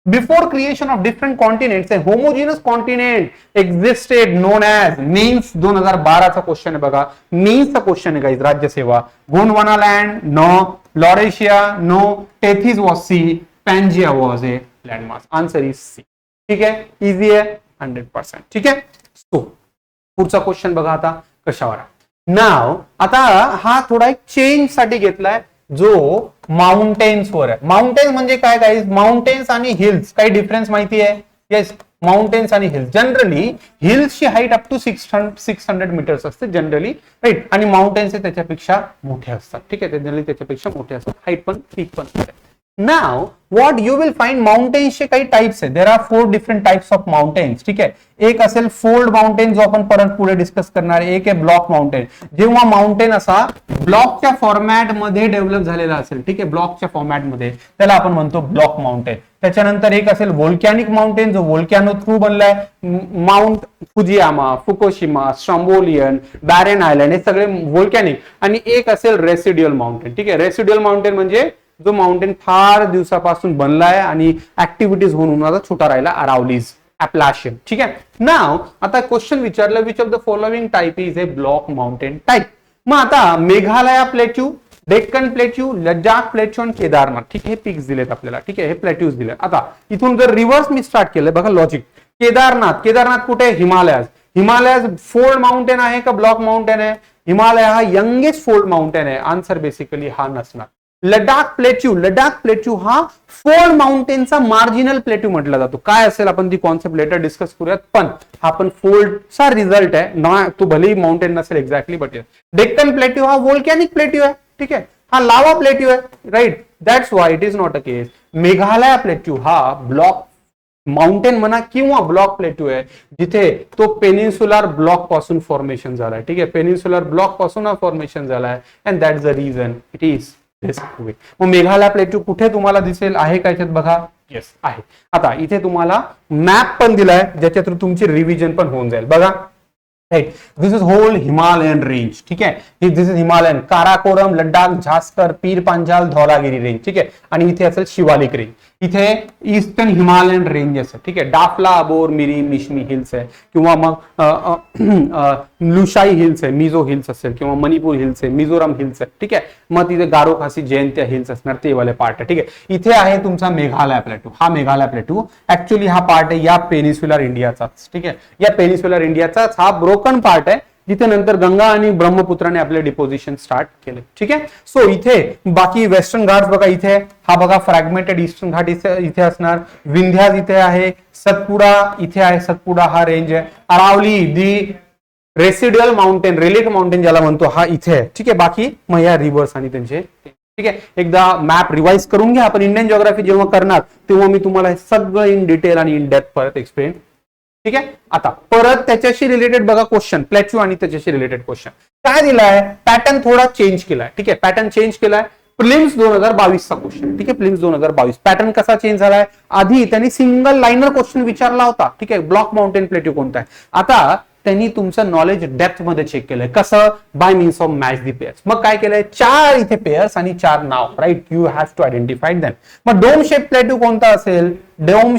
Before creation of different continents, a homogeneous continent existed known as. Mains 2012 चा क्वेश्चन आहे बघा. मीन्सचा क्वेश्चन आहे guys. Rajyaseva. Gondwana land no, Laurasia no, Tethys was sea, Pangaea was a landmass. Answer is C. ठीक आहे, easy आहे, 100%. ठीक आहे. सो पुढचा क्वेश्चन बघा आता कशावर. नाव आता हा थोडा एक चेंज साठी घेतलाय, जो माउंटेन्स वर आहे. माउंटेन्स म्हणजे काय गाईज? माउंटेन्स आणि हिल्स काही डिफरन्स माहिती आहे? येस, माउंटेन्स आणि हिल्स. जनरली हिल्सची हाईट अप टू 600 मीटर्स असते जनरली, राईट. आणि माउंटेन्स त्याच्यापेक्षा मोठे असतात. ठीक आहे, जनरली त्याच्यापेक्षा मोठे असतात, हाईट पण पीक पण असते. नाव व्हॉट यू विल फाइंड, माउंटेन्सचे काही टाइप्स आहेत. There are 4 different types of mountains. ठीक आहे, एक असेल फोल्ड माउंटेन जो आपण परत पुढे डिस्कस करणार आहे. एक आहे ब्लॉक माउंटेन. जेव्हा माउंटेन असा ब्लॉकच्या फॉर्मॅट मध्ये डेव्हलप झालेला असेल, ठीक आहे, ब्लॉकच्या फॉर्मॅट मध्ये, त्याला आपण म्हणतो ब्लॉक माउंटेन. त्याच्यानंतर एक असेल व्होल्कॅनिक माउंटेन जो व्होल्कॅनो थ्रू बनलाय. Mount Fujiyama, Fukushima, Strombolian, बॅरेन island, हे सगळे व्होल्कॅनिक. आणि एक असेल रेसिड्युअल माउंटेन. ठीक आहे, रेसिड्युअल माउंटेन म्हणजे जो माउंटेन फार दिवसापासून बनलाय आणि ऍक्टिव्हिटीज होऊन आता छोटा राहिला, अरावलीज, अप्लाशियन. ठीक आहे. नाव आता क्वेश्चन विचारलं, which of the following type is a block mountain type. मग आता Meghalaya plateau, Deccan plateau, Ladakh plateau आणि केदारनाथ. ठीक आहे, हे पिक्स दिलेत आपल्याला. ठीक आहे, हे प्लेट्यूज दिले. आता इथून जर रिव्हर्स मी स्टार्ट केलं बघा लॉजिक. केदारनाथ कुठे? हिमालयाज. हिमालयाज फोल्ड माउंटेन आहे का ब्लॉक माउंटेन आहे? हिमालय हा यंगेस्ट फोल्ड माउंटेन आहे. आन्सर बेसिकली हा नसणार. लडाख प्लेट्यू हा फोल्ड माउंटेनचा मार्जिनल प्लेट्यू म्हटला जातो. काय असेल आपण ती कॉन्सेप्ट लेटर डिस्कस करूयात, पण हा पण फोल्डचा रिझल्ट आहे ना, तो भलेही माउंटेन नसेल एक्झॅक्टली, बट डेक्कन प्लेट्यू हा व्होल्कॅनिक प्लेट्यू आहे. ठीक आहे, हा लावा प्लेट्यू आहे, right. That's why it is not a case. Meghalaya plateau हा ब्लॉक माउंटेन म्हणा किंवा ब्लॉक प्लेट्यू आहे, जिथे तो पेनिन्सुलर ब्लॉक पासून फॉर्मेशन झालाय. ठीक आहे, पेनिन्सुलर ब्लॉक पासून हा फॉर्मेशन झालाय, and that is the reason it is this way. मग मेघालय प्लेट्यू कुठे तुम्हाला दिसेल आहे का याच्यात बघा. येस आहे. आता इथे तुम्हाला मॅप पण दिलाय ज्याच्या थ्रू तुमची रिव्हिजन पण होऊन जाईल बघा. Right, this is whole Himalayan range. ठीक आहे, this is Himalayan, Karakoram, Ladakh, Zanskar, Pir Panjal, Dhaulagiri range. ठीक आहे, आणि इथे असेल शिवालिक रेंज. इथे ईस्टर्न हिमालयन रेंजेस आहे. ठीक आहे, डाफला, अबोर, मिरी, मिशमी हिल्स आहे, किंवा मग लुशाई हिल्स आहे, मिझो हिल्स असेल, किंवा मणिपूर हिल्स आहे, मिझोराम हिल्स आहे. ठीक आहे, मग तिथे गारो खासी जयंतिया हिल्स असणार, ते वाले पार्ट आहे. ठीक आहे, इथे आहे तुमचा मेघालय प्लॅटू. हा मेघालय प्लॅटू ऍक्च्युअली हा पार्ट आहे या पेनिन्सुलर इंडियाचाच. ठीक आहे, या पेनिन्सुलर इंडियाचाच हा ब्रोकन पार्ट आहे, जिथे नंतर गंगा आणि ब्रह्मपुत्राने आपले डिपोजिशन स्टार्ट केले. ठीक आहे, सो इथे बाकी वेस्टर्न घाट्स बघा, इथे हा बघा फ्रॅगमेंटेड ईस्टर्न घाट इथे असणार, विंध्याज इथे आहे, सतपुडा इथे आहे, सतपुडा हा रेंज आहे, अरावली दी रेसिड्युअल माउंटेन, रेलिक माउंटेन ज्याला म्हणतो, हा इथे आहे. ठीक आहे, बाकी मग या रिव्हर्स आणि त्यांचे. ठीक आहे, एकदा मॅप रिवाइज करून घ्या. आपण इंडियन जिओग्राफी जेव्हा करणार तेव्हा मी तुम्हाला हे सगळं इन डिटेल आणि इन डेप्थ परत एक्सप्लेन. ठीक आहे, आता परत त्याच्याशी रिलेटेड बघा क्वेश्चन, प्लॅच्यू आणि त्याच्याशी रिलेटेड क्वेश्चन काय दिलाय. पॅटर्न थोडा चेंज केलाय. ठीक आहे, पॅटर्न चेंज केलाय. प्रिलिम्स 2022 चा क्वेश्चन. ठीक आहे, प्रिलिम्स 2022 पॅटर्न कसा चेंज झालाय. आधी त्यांनी सिंगल लाइनर क्वेश्चन विचारला होता. ठीक आहे, ब्लॉक माउंटेन प्लेट्यू कोणता आहे. आता त्यांनी तुमचं नॉलेज डेप्थ मध्ये चेक केलंय. कसं, by means of match the pairs. मग काय केलंय, 4 इथे पेअर्स आणि 4 नाव. Right, you have to identify them. मग डोम शेप प्लेट्यू कोणता असेल. डोम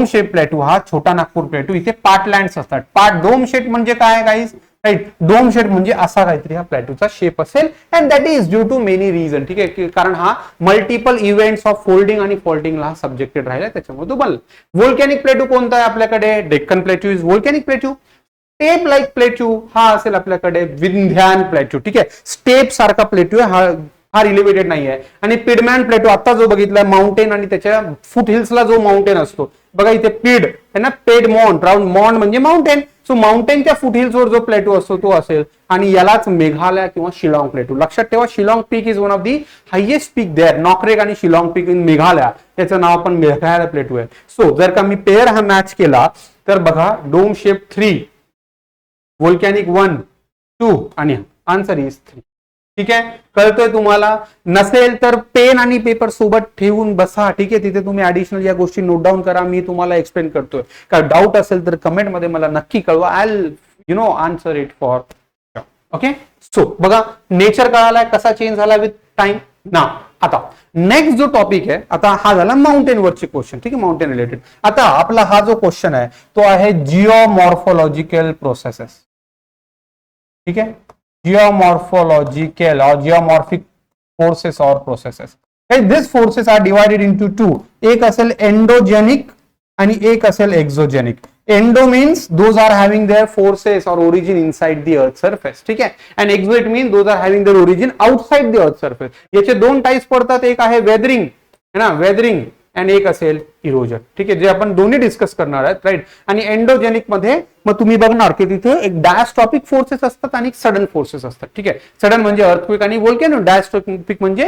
शेप प्लेट्यू हा छोटा नागपूर प्लेट्यू. इथे पार्टलँड्स असतात. डोम शेप म्हणजे काय गाईज. राईट, डोम शेप म्हणजे असा काहीतरी हा प्लॅट्यूचा शेप असेल, and that is due to many reason. ठीक आहे, कारण हा मल्टिपल इव्हेंट्स ऑफ फोल्डिंग आणि फॉल्टिंगला सब्जेक्टेड राहिला, त्याच्यामुळे तो बनला. व्होल्कॅनिक प्लेट्यू कोणता आहे आपल्याकडे. Deccan plateau is volcanic plateau. Step like plateau हा असेल आपल्याकडे विंध्यान प्लेट्यू. ठीक आहे, स्टेप सारखा प्लेट्यू आहे हा रिलेटेड नाही आहे. आणि पिडमॅन प्लेट्यू आता जो बघितलाय, माउंटेन आणि त्याच्या फुट हिल्सला जो माउंटेन असतो बघा, इथे पीड आहे ना, पेड मॉन्ट, राऊंड मॉन्ट म्हणजे माउंटेन. सो माउंटेनच्या फुट हिल्सवर जो प्लेट्यू असतो तो असेल, आणि यालाच मेघालय किंवा शिलाँग प्लेट्यू. लक्षात ठेवा, Shillong peak is one of the highest peak there. Nokrek आणि शिलाँग पीक इन मेघालय, त्याचं नाव पण मेघालय प्लेट्यू आहे. सो जर का मी पेअर हा मॅच केला तर बघा, डोम शेप 3, व्होल्कॅनिक 1, 2 आणि आन्सर इज 3. ठीक आहे, कळतोय तुम्हाला. नसेल तर पेन आणि पेपर सोबत ठेवून बसा. ठीक आहे, तिथे तुम्ही ऍडिशनल या गोष्टी नोट डाऊन करा. मी तुम्हाला एक्सप्लेन करतोय. काय डाऊट असेल तर कमेंट मध्ये मला नक्की कळवा. I answer it for. Okay, so बघा, नेचर कळालाय कसा चेंज झाला विथ टाइम ना. आता नेक्स्ट जो टॉपिक आहे, आता हा झाला माउंटेन वरचे क्वेश्चन. ठीक आहे, माउंटेन रिलेटेड. आता आपला हा जो क्वेश्चन आहे तो आहे जिओमॉर्फोलॉजिकल प्रोसेसेस. ठीक आहे, geomorphological or geomorphic forces or processes. These forces are divided into two. एक असेल एंडोजेनिक आणि एक असेल exogenic. Endo means those are having their forces or origin inside the earth surface. ठीक आहे, and exotic means those are having their origin outside the earth surface. याचे दोन types पडतात. एक आहे वेदरिंग है ना, वेदरिंग, आणि एक असेल इरोजन. ठीक आहे, जे आपण दोन्ही डिस्कस करणार आहेत. राईट, आणि एंडोजेनिक मध्ये मग तुम्ही बघणार की तिथे एक डायस्ट्रॉपिक फोर्सेस असतात आणि सडन फोर्सेस असतात. ठीक आहे, सडन म्हणजे अर्थक्वेक आणि व्होल्केनो, डायस्ट्रॉपिक म्हणजे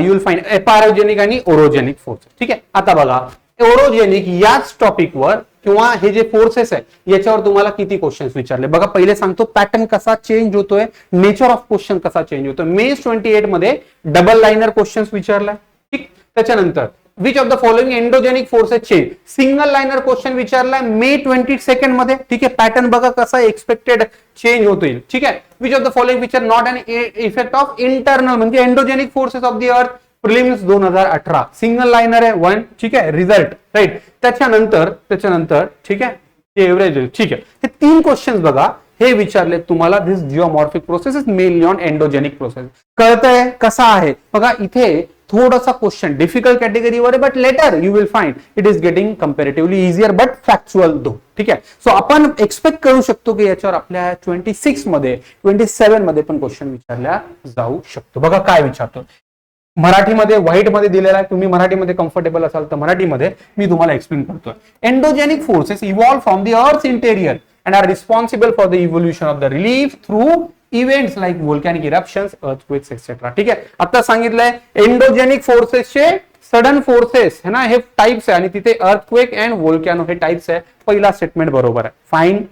यू विल फाइंड पॅरोजेनिक आणि ओरोजेनिक फोर्सेस. ठीक आहे, आता बघा, ओरोजेनिक याच टॉपिकवर किंवा हे जे फोर्सेस आहे याच्यावर तुम्हाला किती क्वेश्चन्स विचारले बघा. पहिले सांगतो पॅटर्न कसा चेंज होतोय, नेचर ऑफ क्वेश्चन कसा चेंज होतोय. मे 28 मध्ये डबल लाइनर क्वेश्चन्स विचारलाय. ठीक, त्याच्यानंतर which of the following endogenic forces change, single liner question विचारलाय मे 22 मध्ये. ठीक आहे, पॅटर्न बघा कसा एक्सपेक्टेड चेंज होतील. ठीक आहे, विच ऑफ द फॉलोइंग विचार not an effect of internal म्हणजे endogenic forces of the earth. Prelims 2018 single liner आहे 1. ठीक आहे, रिझल्ट. राईट, त्याच्यानंतर ठीक आहे, एव्हरेज. ठीक आहे, हे 3 क्वेश्चन बघा हे विचारले तुम्हाला. This geomorphic process is mainly on endogenic process. कळतंय कसा आहे बघा. इथे थोडासा क्वेश्चन डिफिकल्ट कॅटेगरीवर आहे, but later you will find it is getting comparatively easier but factual though. ठीक आहे, सो आपण एक्सपेक्ट करू शकतो की याच्यावर आपल्या 26 मध्ये 27 मध्ये पण क्वेश्चन विचारल्या जाऊ शकतो. बघा काय विचारतो. मराठीमध्ये व्हाईट मध्ये दिलेला आहे. तुम्ही मराठीमध्ये कम्फर्टेबल असाल तर मराठीमध्ये मी तुम्हाला एक्सप्लेन करतोय. Endogenic forces evolve from the earth interior and are responsible for the evolution of the relief through events like volcanic eruptions, earthquakes, etc. ठीक आहे, आता सांगितलंय एंडोजेनिक फोर्सेसचे सडन फोर्सेस है ना, हे टाइप्स आहे आणि तिथे अर्थक्वेक अँड व्होल्कॅनो हे टाइप्स आहे. पहिला स्टेटमेंट बरोबर आहे. फाईन.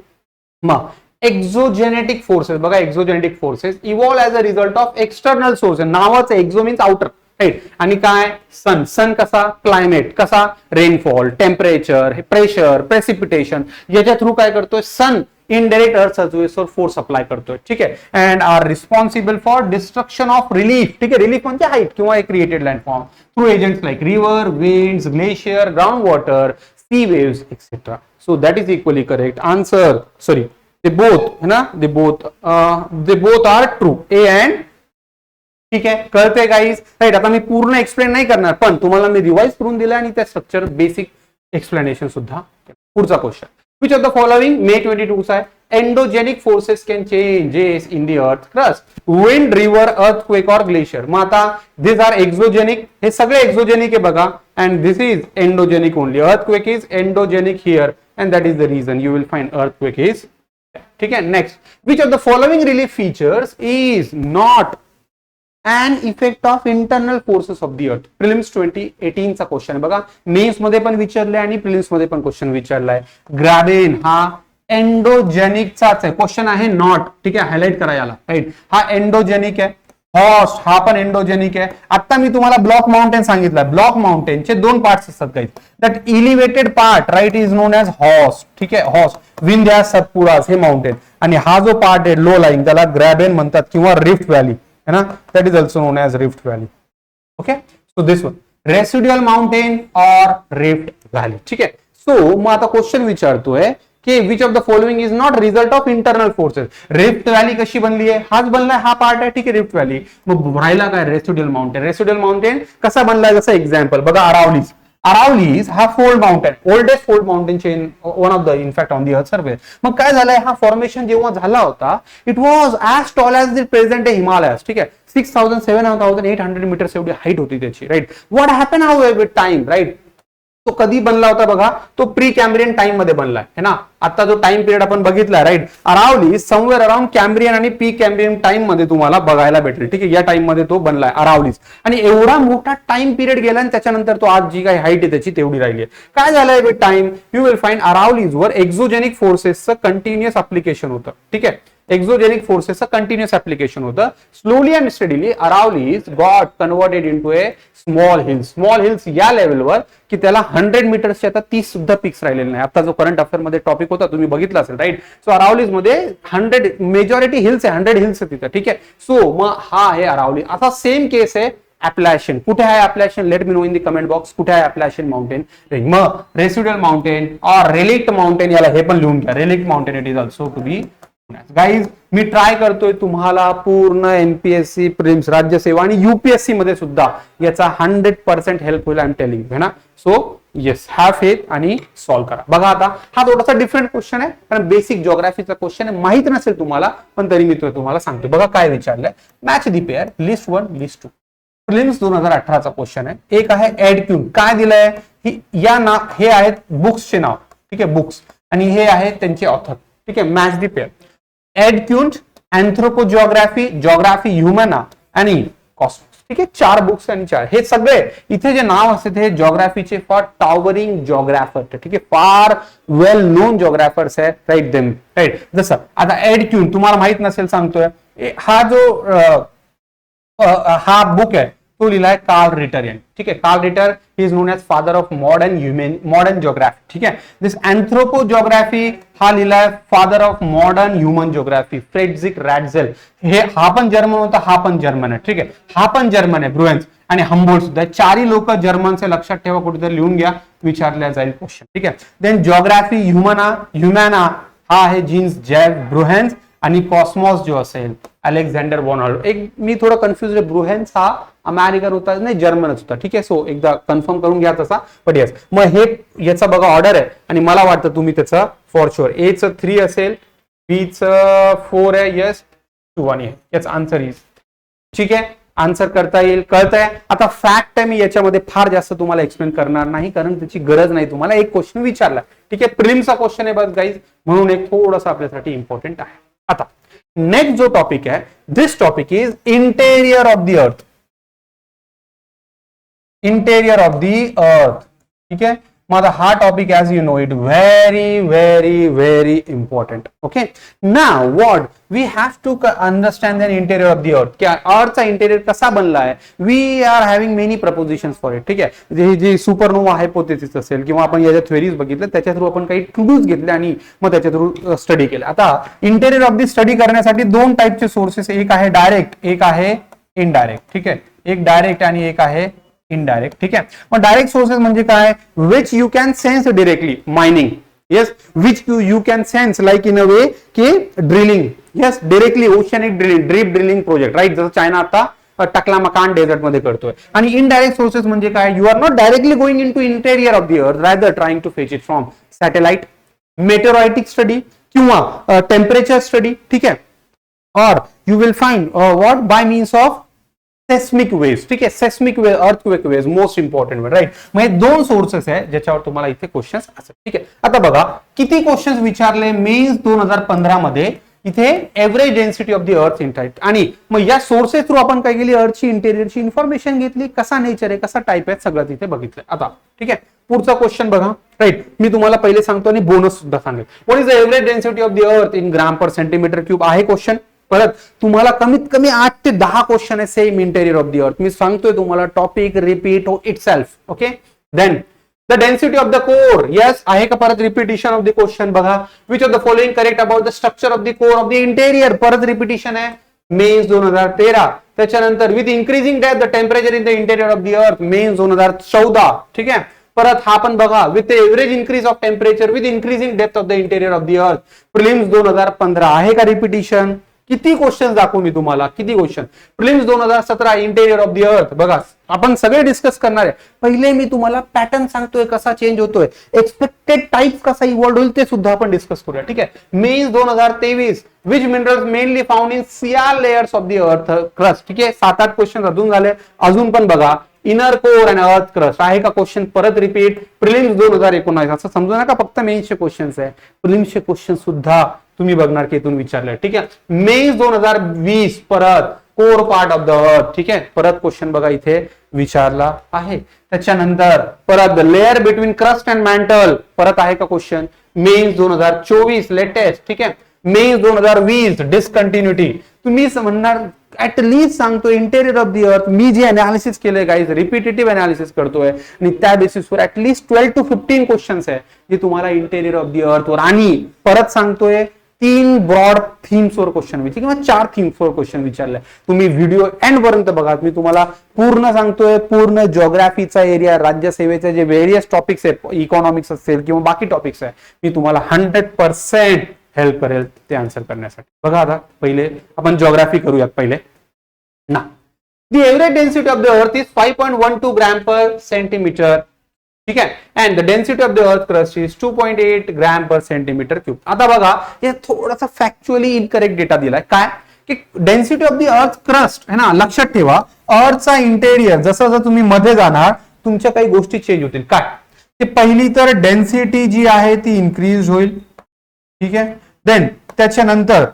मग एक्झोजेनेटिक फोर्सेस, बघा exogenetic forces evolve as a result of external sources, नावाचं एक्झो मीन्स आउटर, राईट. आणि काय सन, सन कसा, क्लायमेट कसा, रेनफॉल, टेम्परेचर, प्रेशर, प्रेसिपिटेशन, याच्या थ्रू काय करतोय सन इनडायरेक्ट अर्थ सर्फेसवर फोर्स अप्लाय करतोय, ठीक आहे. And are responsible for destruction of relief, ठीक आहे. रिलीफ म्हणजे हाईट किंवा एक created landform through agents like river, winds, glacier, ground water, sea waves etcetera. So that is equally correct answer. Sorry, they both है ना, they both are true, A and, ठीक आहे. कळतंय गाईज, राईट. आता मी पूर्ण explain नाही करणार, पण तुम्हाला मी रिवाइज करून दिलं आणि त्या स्ट्रक्चर बेसिक एक्सप्लेनेशन सुद्धा. पुढचा question, which of the following, May 22 चा आहे, endogenic forces can changes in the earth crust, wind, river, earthquake और ग्लेशियर. मग आता दिस आर एक्झोजेनिक, हे सगळे एक्झोजेनिक आहे बघा, and this is endogenic only. Earthquake is endogenic here and that is the reason you will find earthquake is, ठीक है. Next, which of the following relief features is not an effect of internal forces of the earth. Prelims 2018 चा question आहे बघा, men's मध्ये पण विचारलाय आणि prelims मध्ये पण क्वेश्चन विचारलाय. ग्रॅबेन हा एंडोजेनिकचाच आहे, क्वेश्चन आहे नॉट, ठीक आहे. हायलाइट करा याला, राईट. हा एंडोजेनिक आहे. हॉर्स हा पण एंडोजेनिक आहे. आता मी तुम्हाला ब्लॉक माउंटेन सांगितलं, ब्लॉक माउंटेनचे दोन पार्ट्स असतात काही. That elevated part, right, is known as horst, ठीक आहे. हॉर्स, विंध्या, सतपुरास हे माउंटेन, आणि हा जो पार्ट आहे लो लाईंग त्याला ग्रॅबेन म्हणतात किंवा रिफ्ट व्हॅली है ना, that is also known as rift valley. Okay, so this one residual mountain और रिफ्ट व्हॅली, ठीक आहे. सो मग आता क्वेश्चन विचारतोय की which of the following is not result of internal forces. रिफ्ट व्हॅली कशी बनली आहे, हाच बनलाय, हा पार्ट आहे, ठीक आहे, रिफ्ट व्हॅली. मग राहिला काय रेसिड्युअल माउंटेन. रेसिड्युअल माउंटेन कसा बनलाय, जसं एक्झाम्पल बघा, अरावलीज. अरावलीज हा fold mountain, oldest fold mountain chain, one of the in fact on the earth surface. मग काय झालंय, हा फॉर्मेशन जेव्हा झाला होता, it was as tall as the present day Himalayas, ठीक आहे. 6,000-7,800 मीटर्स एवढी हाईट होती त्याची, right. What happen how with time, right. तो कधी बनला होता बघा, तो प्री कॅम्ब्रियन टाइम मध्ये बनलाय है ना. आता जो टाइम पिरियड आपण बघितला, राईट, अरावली समवेअर अराउंड कॅम्ब्रियन आणि प्री कॅम्ब्रियन टाइम मध्ये तुम्हाला बघायला भेटेल, ठीक आहे. या टाइम मध्ये तो बनलाय अरावलीज, आणि एवढा मोठा टाइम पिरियड गेला आणि त्याच्यानंतर तो आज जी काही हाईट आहे त्याची तेवढी राहिली आहे. काय झालंय with time, you will find Aravallis वर एक्झोजेनिक फोर्सेसचं कंटिन्युअस अप्लिकेशन होतं, ठीक आहे. एक्झोजेनिक फोर्सेसचं कंटिन्युअस ऍप्लिकेशन होतं. Slowly and steadily Aravallis got converted into A small hills. Small hills या लेवलवर की त्याला 100 मीटर्सचे आता 30 सुद्धा पिक्स राहिलेले नाही. आता जो करंट अफेअर मध्ये टॉपिक होता तुम्ही बघितला असेल, राईट. सो अरावलीज मध्ये 100 मेजॉरिटी हिल्स आहे, 100 हिल्स आहे तिथं, ठीक आहे. सो मग हा आहे अरावली. आता सेम केस आहे ॲपलॅशियन. कुठे आहे Appalachian, let me know in the comment box, कुठे आहे ॲपलॅशियन माउंटेन रेंज. मग रेसिड्युअल माउंटेन और रेलिक्ट माउंटेन, याला हे पण लिहून घ्या, relict mountain it is also to be. Guys मी ट्राय करतोय तुम्हाला पूर्ण एमपीएससी, प्रिलिम्स, राज्यसेवा आणि युपीएससी मध्ये सुद्धा याचा 100% हेल्प होईल, आय एम टेलिंग है ना. सो येस, हॅव फेथ आणि सॉल्व्ह करा. बघा आता हा थोडासा डिफरंट क्वेश्चन आहे, कारण बेसिक ज्योग्राफीचा क्वेश्चन आहे, माहित नसेल तुम्हाला, पण तरी मी तुम्हाला सांगतो. बघा काय विचारलंय, match the pair list 1 list 2. Prelims 2018चा क्वेश्चन आहे. एक आहे एडक्यून, काय दिलंय, या ना हे आहेत बुक्सचे नाव, ठीक आहे, बुक्स, आणि हे आहेत त्यांचे ऑथर, ठीक आहे. मॅच दी पेअर, एडक्यून, अँथ्रोपोजिओग्राफी, जिओग्राफी ह्युमना आणि कॉस्मॉस, ठीक आहे. 4 बुक्स आणि 4 हे सगळे इथे जे नाव असते ते जिओग्राफीचे फॉर टॉवरिंग जिओग्राफर, ठीक आहे, फार वेल नोन जिओग्राफर्स आहे, राईट देम, राईट. जसं आता एडक्यून तुम्हाला माहित नसेल सांगतोय, हा जो हा बुक आहे तो लिहिलाय कार्ल रिटर यांनी, ठीक आहे. Carl Ritter is known as father of modern geography, ठीक आहे. दिस अँथ्रोपोजिओग्राफी हा लिहिलाय father of modern human geography, Friedrich Ratzel. हे हा पण जर्मन होता, हा पण जर्मन आहे, ठीक आहे. हा पण जर्मन आहे, ब्रुएन्स आणि हम्बोल्ट सुद्धा. 4ही लोक जर्मनचे, लक्षात ठेवा, कुठेतरी लिहून घ्या, विचारल्या जाईल क्वेश्चन, ठीक आहे. देन जिओग्राफी ह्युमॅना हा आहे जीन्स जॅक ब्रुहेन्स, आणि कॉस्मॉस जो असेल अलेक्झांडर वॉन हॉल. एक मी थोडं कन्फ्युज आहे, ब्रुहेन्स हा अमेरिकन होता, नाही जर्मनच होता, ठीक आहे. सो एकदा कन्फर्म करून घ्या तसा, बट येस. मग हे याचा बघा ऑर्डर आहे, आणि मला वाटतं तुम्ही त्याचा फॉर शुअर एचं 3 असेल, बीचं 4 आहे, येस 2 आणि याचा आन्सर इज, ठीक आहे. आन्सर करता येईल, कळतंय. आता फॅक्ट आहे, मी याच्यामध्ये फार जास्त तुम्हाला एक्सप्लेन करणार नाही, कारण त्याची गरज नाही. तुम्हाला एक क्वेश्चन विचारला, ठीक आहे, प्रिलिम्सचा क्वेश्चन आहे बस गाईज, म्हणून एक थोडंसं आपल्यासाठी इम्पॉर्टंट आहे. आता नेक्स्ट जो टॉपिक आहे, this topic is interior of the earth. Interior of the earth, ठीक आहे. मग हा topic as you know it very very very important. Okay, now what we have to understand the interior of the earth. अर्थचा interior कसा बनला आहे. We are having many propositions for it. ठीक आहे, जी सुपरनोवा हायपोथेसिस असेल किंवा आपण याच्या थ्योरीज बघितल्या त्याच्या थ्रू आपण काही टूल्स घेतले आणि मग त्याच्या थ्रू स्टडी केले. आता इंटेरियर ऑफ द स्टडी करण्यासाठी दोन टाईपचे सोर्सेस, एक आहे डायरेक्ट, एक आहे इनडायरेक्ट. ठीक आहे, एक डायरेक्ट आणि एक आहे इनडायरेक्ट. ठीक आहे, मग डायरेक्ट सोर्सेस म्हणजे काय, which you can sense directly. Mining, yes, which you can sense like in a way की drilling, yes, directly oceanic drilling, deep drilling project, right, जसं चायना आता टकला मकान डेझर्ट मध्ये करतोय. आणि इनडायरेक्ट सोर्सेस म्हणजे काय, you are not directly going in to interior of the earth, rather trying to fetch it from satellite, meteoritic study किंवा टेम्परेचर स्टडी. ठीक आहे, और you will find what by means of seismic waves. ठीक आहे, seismic wave, earthquake waves, most important wave, right. मग हे दोन sources आहे ज्याच्यावर तुम्हाला इथे क्वेश्चन्स असतात. ठीक आहे, आता बघा किती क्वेश्चन्स विचारले मेन्स 2015 मध्ये. इथे एव्हरेज डेन्सिटी ऑफ द अर्थ इंटाइट, आणि मग या सोर्सेस थ्रू आपण काय केली, अर्थची इंटेरियरची इन्फॉर्मेशन घेतली, कसा नेचर आहे, कसा टाईप आहे, सगळं तिथे बघितलं. आता ठीक आहे, पुढचा क्वेश्चन बघा, राईट. मी तुम्हाला पहिले सांगतो आणि बोनस सुद्धा सांगेल. What is the average density of the earth in gram per centimetre cube आहे क्वेश्चन. परत तुम्हाला कमीत कमी 8 ते 10 क्वेश्चन आहे सेम इंटेरियर ऑफ द अर्थ. मी सांगतोय तुम्हाला, topic repeat itself. Okay, then the density of the core, yes आहे का, परत रिपिटिशन ऑफ द क्वेश्चन बघा. Which of the following correct about the structure of the core of the interior, परत repetition आहे, mains 2013. त्याच्यानंतर with increasing depth the temperature in the interior of the earth, mains 2014. ठीक आहे, परत हा पण बघा, with average increase of temperature with increasing depth of the interior of the earth, prelims 2015. आहे का रिपिटिशन. किती क्वेश्चन दाखवू मी तुम्हाला, किती question. Prelims 2017 interior of the अर्थ, बघा आपण सगळे डिस्कस करणार आहे. पहिले मी तुम्हाला पॅटर्न सांगतोय कसा चेंज होतोय, एक्सपेक्टेड टाइप कसा इव्हॉल्व होईल ते सुद्धा आपण डिस्कस करूया. ठीक आहे, mains 2023, which minerals mainly found in CR layers of the earth crust. ठीक आहे, 7-8 क्वेश्चन अजून झाले, अजून पण बघा. Inner core and earth crust आहे का क्वेश्चन, परत रिपीट. प्रिलिम्स 2019, असं समजू नका फक्त मेन्सचे क्वेश्चन्स आहे, प्रिलिम्सचे क्वेश्चन सुद्धा तुम्ही बघणार की इथून विचारलंय. ठीक आहे, मेन्स 2020, परत core part of the earth. ठीक आहे, परत क्वेश्चन बघा इथे विचारला आहे. त्याच्यानंतर परत layer between crust and mantle, परत आहे का क्वेश्चन, मेन्स 2024 लेटेस्ट. ठीक आहे, मेन्स 2020 डिस्कंटिन्युटी. तुम्ही म्हणणार ऍटलीस्ट सांगतो इंटेरियर ऑफ द अर्थ, मी जे अनालिसिस केलंय गाईज, रिपिटेटिव्ह अनालिसिस करतोय आणि त्या बेसिसवर ऍटलीस्ट 12 to 15 क्वेश्चन्स आहे जे तुम्हाला इंटेरियर ऑफ द अर्थ वर, आणि परत सांगतोय 3 ब्रॉड थीम्सवर क्वेश्चन विचार किंवा 4 थीम्सवर क्वेश्चन विचारलाय. तुम्ही व्हिडिओ एंड पर्यंत बघा, मी तुम्हाला पूर्ण सांगतोय, पूर्ण जिओग्राफीचा एरिया, राज्यसेवेचे जे व्हेरियस टॉपिक्स आहेत, इकॉनॉमिक्स असेल किंवा बाकी टॉपिक्स आहे, मी तुम्हाला 100% हेल्प करेल ते आन्सर करण्यासाठी. बघा आता पहिले आपण जिओग्राफी करूयात. पहिले ना, the average density of the earth is 5.12 gram per centimetre. ठीक आहे, and the density of the earth crust is 2.8 gram per centimetre cube. आता बघा, हे थोडासा फॅक्च्युअली इनकरेक्ट डेटा दिलाय. काय की density of the earth crust है ना, लक्षात ठेवा, अर्थचा इंटेरियर जसं जसं तुम्ही मध्ये जाणार तुमच्या काही गोष्टी चेंज होतील. काय ते, पहिली तर डेन्सिटी जी आहे ती इन्क्रीज होईल. ठीक आहे, देन त्याच्यानंतर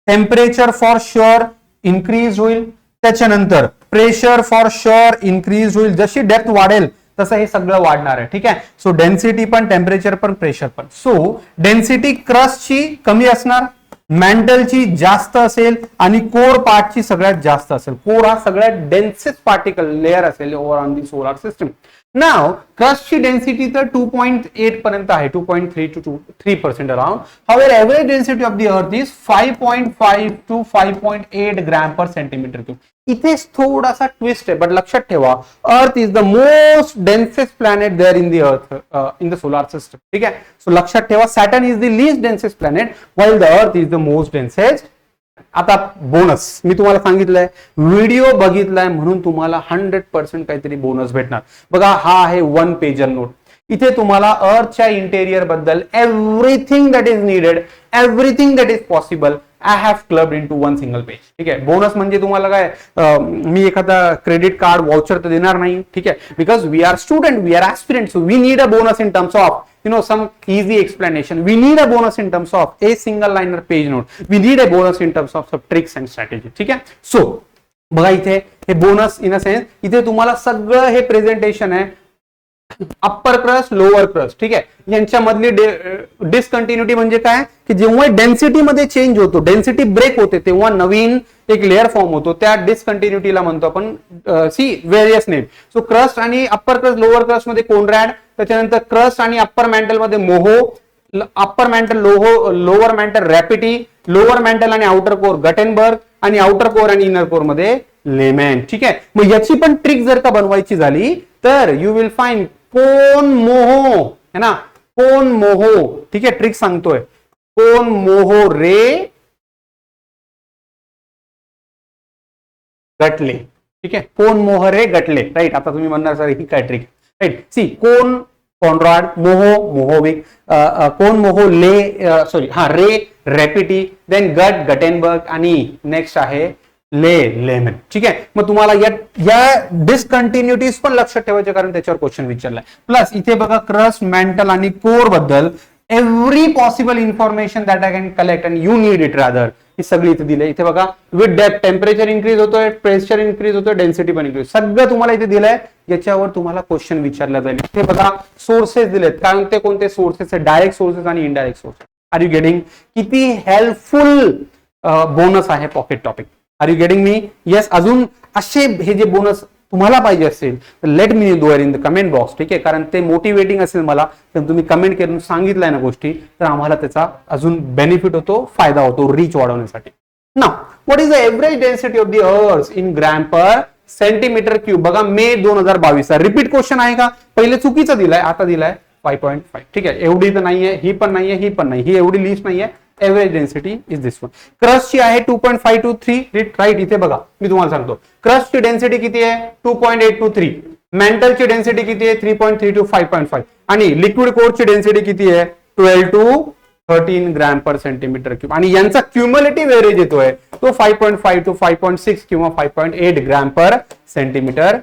टेम्परेचर फॉर शुअर इन्क्रीज होईल. त्याच्यानंतर प्रेशर फॉर शुअर इन्क्रीज होईल. जशी डेप्थ वाढेल तसं हे सगळं वाढणार आहे. ठीक आहे, सो डेन्सिटी पण, टेम्परेचर पण, प्रेशर पण. सो डेन्सिटी क्रस्टची कमी असणार, मॅन्टलची जास्त असेल आणि कोर पार्टची सगळ्यात जास्त असेल. कोर हा सगळ्यात डेन्सेस्ट पार्टिकल लेअर असेल over on the solar system. नाव क्रस्टची डेन्सिटी तर 2.8 पर्यंत आहे, 2.3 to 3% around. However average density of the earth is 5.5 to 5.8 gram per centimetre cube. इथेच थोडासा ट्विस्ट आहे, बट लक्षात ठेवा, earth is the most densest planet there in the earth, in the solar system. ठीक आहे, सो लक्षात ठेवा, Saturn is the least densest planet while the earth is the most densest. आता बोनस मी तुम्हाला सांगितलंय, व्हिडिओ बघितलाय म्हणून तुम्हाला 100% काहीतरी बोनस भेटणार. बघा, हा आहे 1 पेजर नोट. इथे तुम्हाला अर्थच्या इंटेरियर बद्दल everything that is needed, everything that is possible I have clubbed in to 1 single page. ठीक आहे, बोनस म्हणजे तुम्हाला काय, मी एखादा क्रेडिट कार्ड वाउचर तर देणार नाही. ठीक आहे, because we are student, we are aspirant, so we need a bonus in terms of some easy explanation. We need a bonus in terms of a single liner page note. We need a bonus in terms of some tricks and strategy. ठीक आहे, so बघा इथे हे bonus in a sense, इथे तुम्हाला सगळं हे presentation आहे अप्पर क्रस्ट लोअर क्रस्ट, ठीक आहे. यांच्यामधली डिसकंटिन्युटी म्हणजे काय की जेव्हा डेन्सिटी मध्ये चेंज होतो, डेन्सिटी ब्रेक होते, तेव्हा नवीन एक लेअर फॉर्म होतो, त्या डिसकंटिन्युटीला म्हणतो आपण see various name. So crust आणि अप्पर क्रस्ट लोअर क्रस्ट मध्ये कोनरॅड, त्याच्यानंतर क्रस्ट आणि अप्पर मॅन्टल मध्ये Moho, upper mantle lower mantle Repetti, lower mantle आणि आउटर कोर गटेनबर्ग, आणि आउटर कोर आणि इनर कोर मध्ये लेमॅन, ठीक आहे. मग याची पण ट्रिक जर का बनवायची झाली तर यू विल फाइंड कोन मोहो है ना, कोन मोहो, ठीक आहे. ट्रिक सांगतोय, कोन मोहो रे गटले, ठीक आहे. कोन मोह रे गटले, राईट. आता तुम्ही म्हणणार सर ही काय ट्रिक, राईट. सी कोन कॉन्ड्रॉड, मोहो मोहोविक, कोन मोहो ले सॉरी हा रे रॅपिटी, देन गट गटेनबर्ग, आणि नेक्स्ट आहे लेमन, ठीक आहे. मग तुम्हाला या डिसकंटिन्युटीज पण लक्षात ठेवायचे, कारण त्याच्यावर क्वेश्चन विचारलाय. प्लस इथे बघा क्रस्ट मॅन्टल आणि कोर बद्दल every possible information that I can collect and you need it rather, ही सगळी इथे दिलंय. इथे बघा विथ डेप्थ टेम्परेचर इन्क्रीज होतोय, प्रेशर इन्क्रीज होतोय, डेन्सिटी पण इन्क्रीज, सगळं तुम्हाला इथे दिलंय. याच्यावर तुम्हाला क्वेश्चन विचारला जाईल. इथे बघा सोर्सेस दिलेत, कारण ते कोणते सोर्सेस आहे, डायरेक्ट सोर्सेस आणि indirect sources. Are you getting? किती हेल्पफुल बोनस आहे pocket topic. Are you getting me? Yes. अजून असे हे जे बोनस तुम्हाला पाहिजे असेल तर let me know in the comment box, ठीक आहे. कारण ते मोटिवेटिंग असेल मला, तर तुम्ही कमेंट करून सांगितलंय ना गोष्टी, तर आम्हाला त्याचा अजून बेनिफिट होतो, फायदा होतो रीच वाढवण्यासाठी. Now what is the average density of the earth in gram per centimetre cube? बघा मे 2022 रिपीट क्वेश्चन आहे का? पहिले चुकीचं दिलाय, आता दिलाय 5.5, ठीक आहे. एवढी तर नाहीये, ही पण नाहीये, ही पण नाही, ही एवढी लिस्ट नाहीये. Average density is this one. क्रस्टची आहे 2.523, राईट. इथे बघा मी तुम्हाला सांगतो, क्रस्टची डेन्सिटी किती आहे? 2.823. मेंटलची डेन्सिटी किती आहे? 3.3 to 5.5. आणि लिक्विड कोरची डेन्सिटी किती आहे? 12 to 13 gram per centimetre cube. आणि यांचा क्युम्युलेटिव्ह एव्हरेज येतोय तो 5.5 to 5.6 किंवा 5.8 gram per centimetre.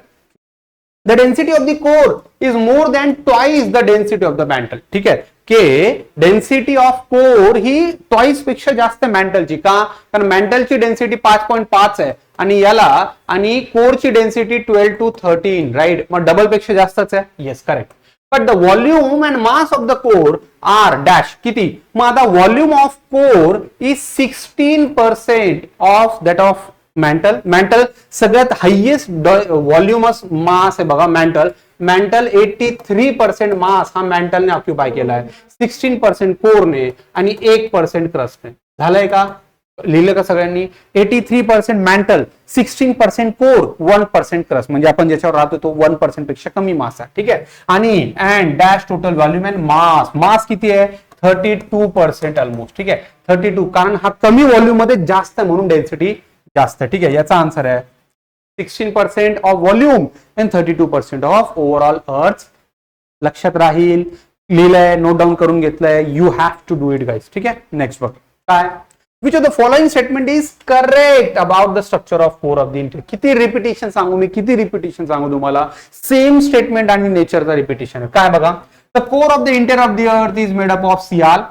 The density of the core is more than twice the density of the mantle, ठीक आहे. के डेन्सिटी ऑफ कोर ही ट्वाइस पेक्षा जास्त मॅन्टलची. का? कारण मॅन्टलची डेन्सिटी 5.5 आहे आणि याला, आणि कोरची डेन्सिटी 12 to 13, राईट. मग डबल पेक्षा जास्तच आहे. Yes, correct. But the volume and mass of the core are dash किती? मग आता volume of core is 16% of that of mantle. Mantle सगळ्यात हायएस्ट व्हॉल्युमस मास आहे बघा मॅन्टल. मॅन्टल 83% मास हा मॅन्टलने ऑक्युपाय केलाय, 16% कोरने आणि 1% क्रस्टने. झालंय का? लिहिलं का सगळ्यांनी? 83% मॅन्टल, 16% कोर, 1% क्रस्ट, म्हणजे आपण ज्याच्यावर राहतो तो 1% पेक्षा कमी मास आहे, ठीक आहे. आणि and dash total volume and mass. Mass किती आहे? 32% ऑलमोस्ट, ठीक आहे. 32, कारण हा कमी व्हॉल्यूम मध्ये जास्त म्हणून डेन्सिटी जास्त, ठीक आहे. याचा आन्सर आहे 16% of volume and 32% of overall earth. लक्षात राहील, लिहिलंय, नोट डाऊन करून घेतलंय. You have to do it guys, ठीक आहे. नेक्स्ट बघ काय, which of the following statement is correct about the structure of core of the interior. किती रिपिटेशन सांगू मी, किती रिपिटेशन सांगू तुम्हाला? सेम स्टेटमेंट आणि नेचरचा रिपिटेशन आहे. काय बघा, the core of the interior of the earth is made up of sial.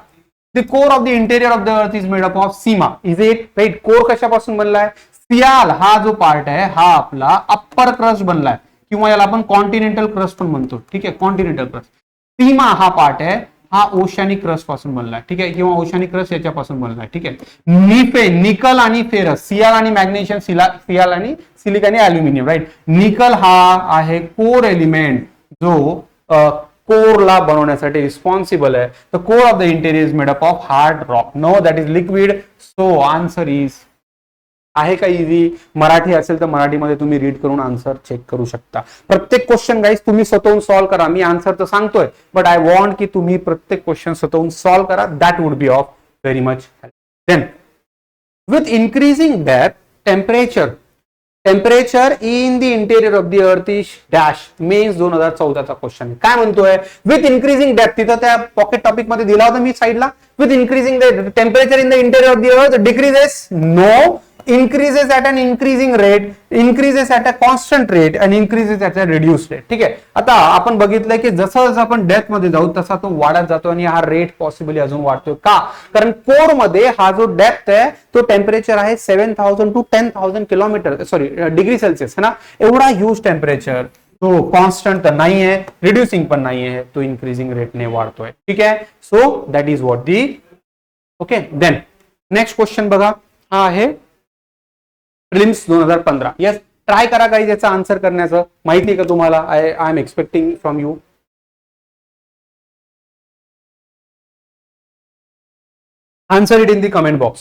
The core of the interior of the earth is made up of sima. Is it right? Core कशापासून बनलाय? सियाल हा जो part आहे हा आपला upper crust बनलाय, किंवा याला आपण कॉन्टिनेंटल क्रस्ट पण म्हणतो, ठीक आहे. Continental crust. सीमा हा पार्ट आहे हा ओशानिक क्रस्ट पासून बनलाय, ठीक आहे, किंवा ओशानिक क्रस्ट याच्यापासून बनलाय, ठीक आहे. निफे, निकल आणि फेरस, सियाल आणि मॅग्नेशियम, सियाल आणि सिलिक आणि अल्युमिनियम, राईट. निकल हा आहे कोर एलिमेंट जो कोरला बनवण्यासाठी रिस्पॉन्सिबल आहे. The core of the interior is made up of hard rock. No, that is liquid. So answer is, आहे का इझी? मराठी असेल तर मराठीमध्ये तुम्ही रीड करून आन्सर चेक करू शकता. प्रत्येक क्वेश्चन गाईज तुम्ही स्वतःहून सॉल्व्ह करा. मी आन्सर तर सांगतोय, बट आय वॉन्ट की तुम्ही प्रत्येक क्वेश्चन स्वतःहून सॉल्व्ह करा. That would be of very much help. Then with increasing depth temperature in the interior of the earth is dash. Mains 2014चा क्वेश्चन आहे. काय म्हणतोय? विथ इन्क्रीजिंग डेप्थ, तिथं त्या पॉकेट टॉपिक मध्ये दिला होता मी साईडला. With increasing the temperature in the interior of the earth decreases. No, increases at an increasing rate, increases at a constant rate and increases at a reduced rate, ठीक आहे. आता आपण बघितलंय की जसं जसं आपण डेप्थ मध्ये जाऊ तसा तो वाढत जातो आणि हा रेट पॉसिबली अजून वाढतोय. का? कारण कोर मध्ये हा जो डेप्थ आहे तो टेम्परेचर आहे 7,000 to 10,000 kilometre, sorry degree Celsius, है ना. एवढा ह्यूज टेम्परेचर तो कॉन्स्टंट तर नाही आहे, रिड्युसिंग पण नाही आहे, तो इन्क्रीजिंग रेटने वाढतोय. ठीक आहे. So that is what the. Okay. Then next question बघा, हा आहे प्रिलिम्स 2015. येस, ट्राय करा काही त्याचा आन्सर करण्याचं. माहिती आहे का तुम्हाला? I am expecting from you. Answer it in the comment box.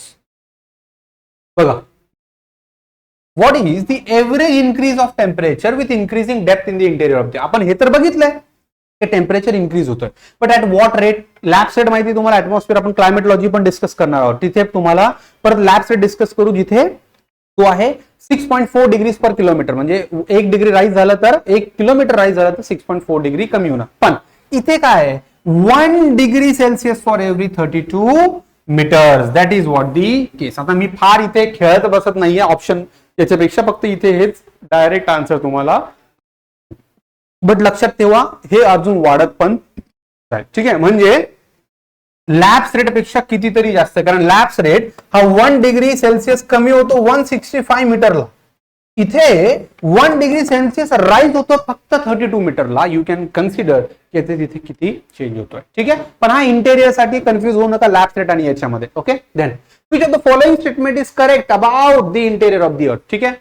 बघा, what is the average increase of temperature with increasing depth in the interior of the. आपण हे तर बघितलंय की टेम्परेचर इन्क्रीज होतोय, but at what rate? Lab set माहिती तुम्हाला, atmosphere आपण क्लायमेटॉलॉजी पण डिस्कस करणार आहोत, तिथे तुम्हाला परत लॅब सेट डिस्कस करू, जिथे तो आहे 6.4 डिग्रीज पर किलोमीटर. म्हणजे 1 डिग्री राईज झालं तर 1 किलोमीटर राईज झालं तर 6.4 डिग्री कमी होणार. पण इथे काय आहे? 1 degree Celsius for every 32 meters. That is what the case. आता मी फार इथे खेळत बसत नाहीये ऑप्शन याच्यापेक्षा, फक्त इथे हेच डायरेक्ट आन्सर तुम्हाला. बट लक्षात ठेवा, हे अजून वाढत पण आहे. ठीक आहे. म्हणजे लॅब्स रेट पेक्षा कितीतरी जास्त आहे, कारण लॅब्स रेट हा 1 डिग्री सेल्सिअस कमी होतो 165 मीटरला. इथे 1 डिग्री सेल्सिअस राईज होतो फक्त 32 मीटरला. यू कॅन कन्सिडर की तिथे किती चेंज होतोय. ठीक आहे. पण हा इंटेरियर साठी कन्फ्युज होऊ नका लॅब्स रेट आणि याच्यामध्ये. Okay. Then which of the following statement is correct about the interior of the earth. ठीक आहे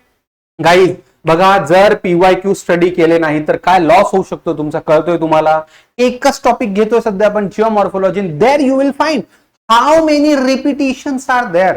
गाईज. बघा, जर PYQ स्टडी केले नाही तर काय लॉस होऊ शकतो तुमचा, कळतोय तुम्हाला? एकच टॉपिक घेतोय सध्या आपण, geomorphology. There you will find how many repetitions are there.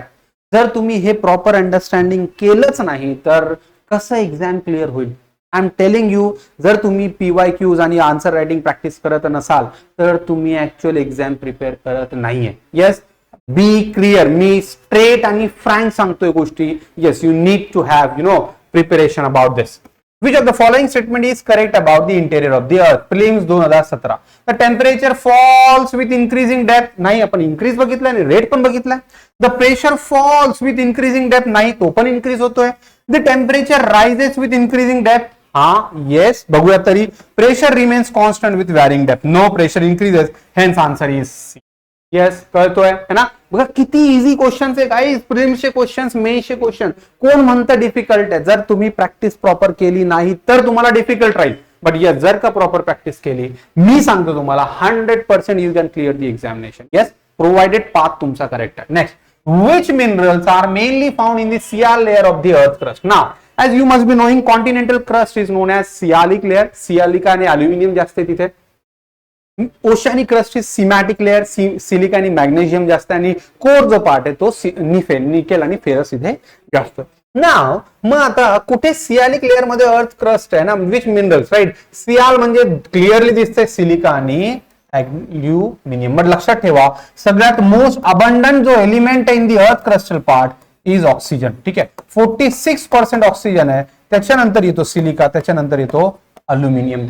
जर तुम्ही हे प्रॉपर अंडरस्टँडिंग केलंच नाही तर कसं एक्झाम क्लिअर होईल? आय एम टेलिंग यू, जर तुम्ही PYQs आणि आन्सर रायटिंग प्रॅक्टिस करत नसाल तर तुम्ही ऍक्च्युअल एक्झाम प्रिपेअर करत नाहीये. Yes, be clear. मी स्ट्रेट आणि फ्रँक सांगतोय गोष्टी. Yes, you need to have preparation about this. Which of the following statement is correct about the interior of the earth? Prelims 2017. The temperature falls with increasing depth. नाही, आपण increase बघितलं आणि rate पण बघितलं. The pressure falls with increasing depth. नाही, तो पण increase होतोय. The temperature rises with increasing depth. हा, yes, बघूया तरी. Pressure remains constant with varying depth. No, pressure increases. Hence answer is C. Yes, कळतोय है ना? बघा किती इझी क्वेश्चन्स आहे गाईज. प्रिलिम्सचे क्वेश्चन्स, मेन्सचे क्वेश्चन. कोण म्हणतं डिफिकल्ट आहे? जर तुम्ही प्रॅक्टिस प्रॉपर केली नाही तर तुम्हाला डिफिकल्ट राहील. बट येस, जर का प्रॉपर प्रॅक्टिस केली, मी सांगतो तुम्हाला 100% you can clear the examination. Yes, provided path तुमचा करेक्ट आहे. Next, which minerals are mainly found in the Sial layer of the earth crust? Now, as you must be knowing, continental crust is known as Sialic layer. सियालिका आणि aluminium जास्त आहे तिथे. ओशॅनिक crust is सिमॅटिक layer, silica आणि magnesium जास्त आहे, आणि core जो part आहे तो निकेल आणि फेरस इथे जास्त. नाव मग आता कुठे सियालिक लेअर मध्ये अर्थ क्रस्ट आहे ना, विच मिनरल्स? राईट, सियाल म्हणजे क्लिअरली दिसतंय सिलिका आणि अल्युमिनियम. बट लक्षात ठेवा, सगळ्यात मोस्ट अबंडंट जो एलिमेंट आहे इन दी अर्थ क्रस्टल पार्ट इज ऑक्सिजन. ठीक आहे, 46% ऑक्सिजन आहे, त्याच्यानंतर येतो सिलिका, त्याच्यानंतर येतो अल्युमिनियम.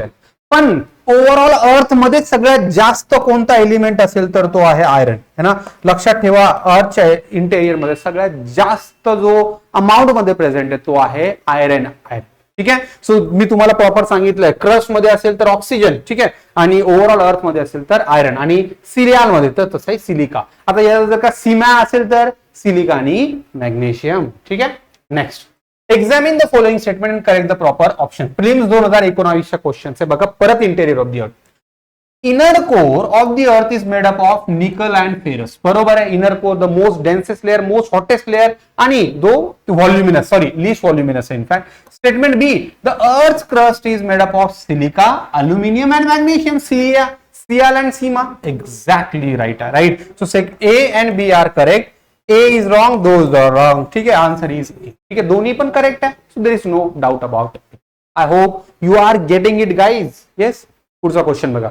पण ओव्हरऑल अर्थ मध्ये सगळ्यात जास्त कोणता एलिमेंट असेल तर तो आहे आयरन, है ना? लक्षात ठेवा, अर्थच्या इंटेरियर मध्ये सगळ्यात जास्त जो अमाऊंट मध्ये प्रेझेंट आहे तो आहे आयरन. ठीक आहे. सो मी तुम्हाला प्रॉपर सांगितलंय, क्रस्ट मध्ये असेल तर ऑक्सिजन, ठीक आहे, आणि ओव्हरऑल अर्थ मध्ये असेल तर आयरन, आणि सिरियल मध्ये तर तसं आहे सिलिका. आता याला जर का सिमॅ असेल तर सिलिका आणि मॅग्नेशियम. ठीक आहे. Next, examine the following statement and correct the proper option. Prelims 2019च्या क्वेश्चन आहे बघा. परत interior of the earth. Inner core of the earth is made up of nickel and ferrous. बरोबर आहे. Inner core the most densest layer, most hottest layer, आणि though voluminous, sorry least voluminous आहे in fact. Statement B, the earth crust is made up of silica, aluminium and magnesium. Sial and Seema. Exactly right आहे. Right. So A and B are correct. A is wrong, those are wrong. ठीक है, answer is a. ठीक है, दोन्ही पण correct है. So there is no doubt about it. I hope you are getting it guys. Yes. पुढचा question बघा.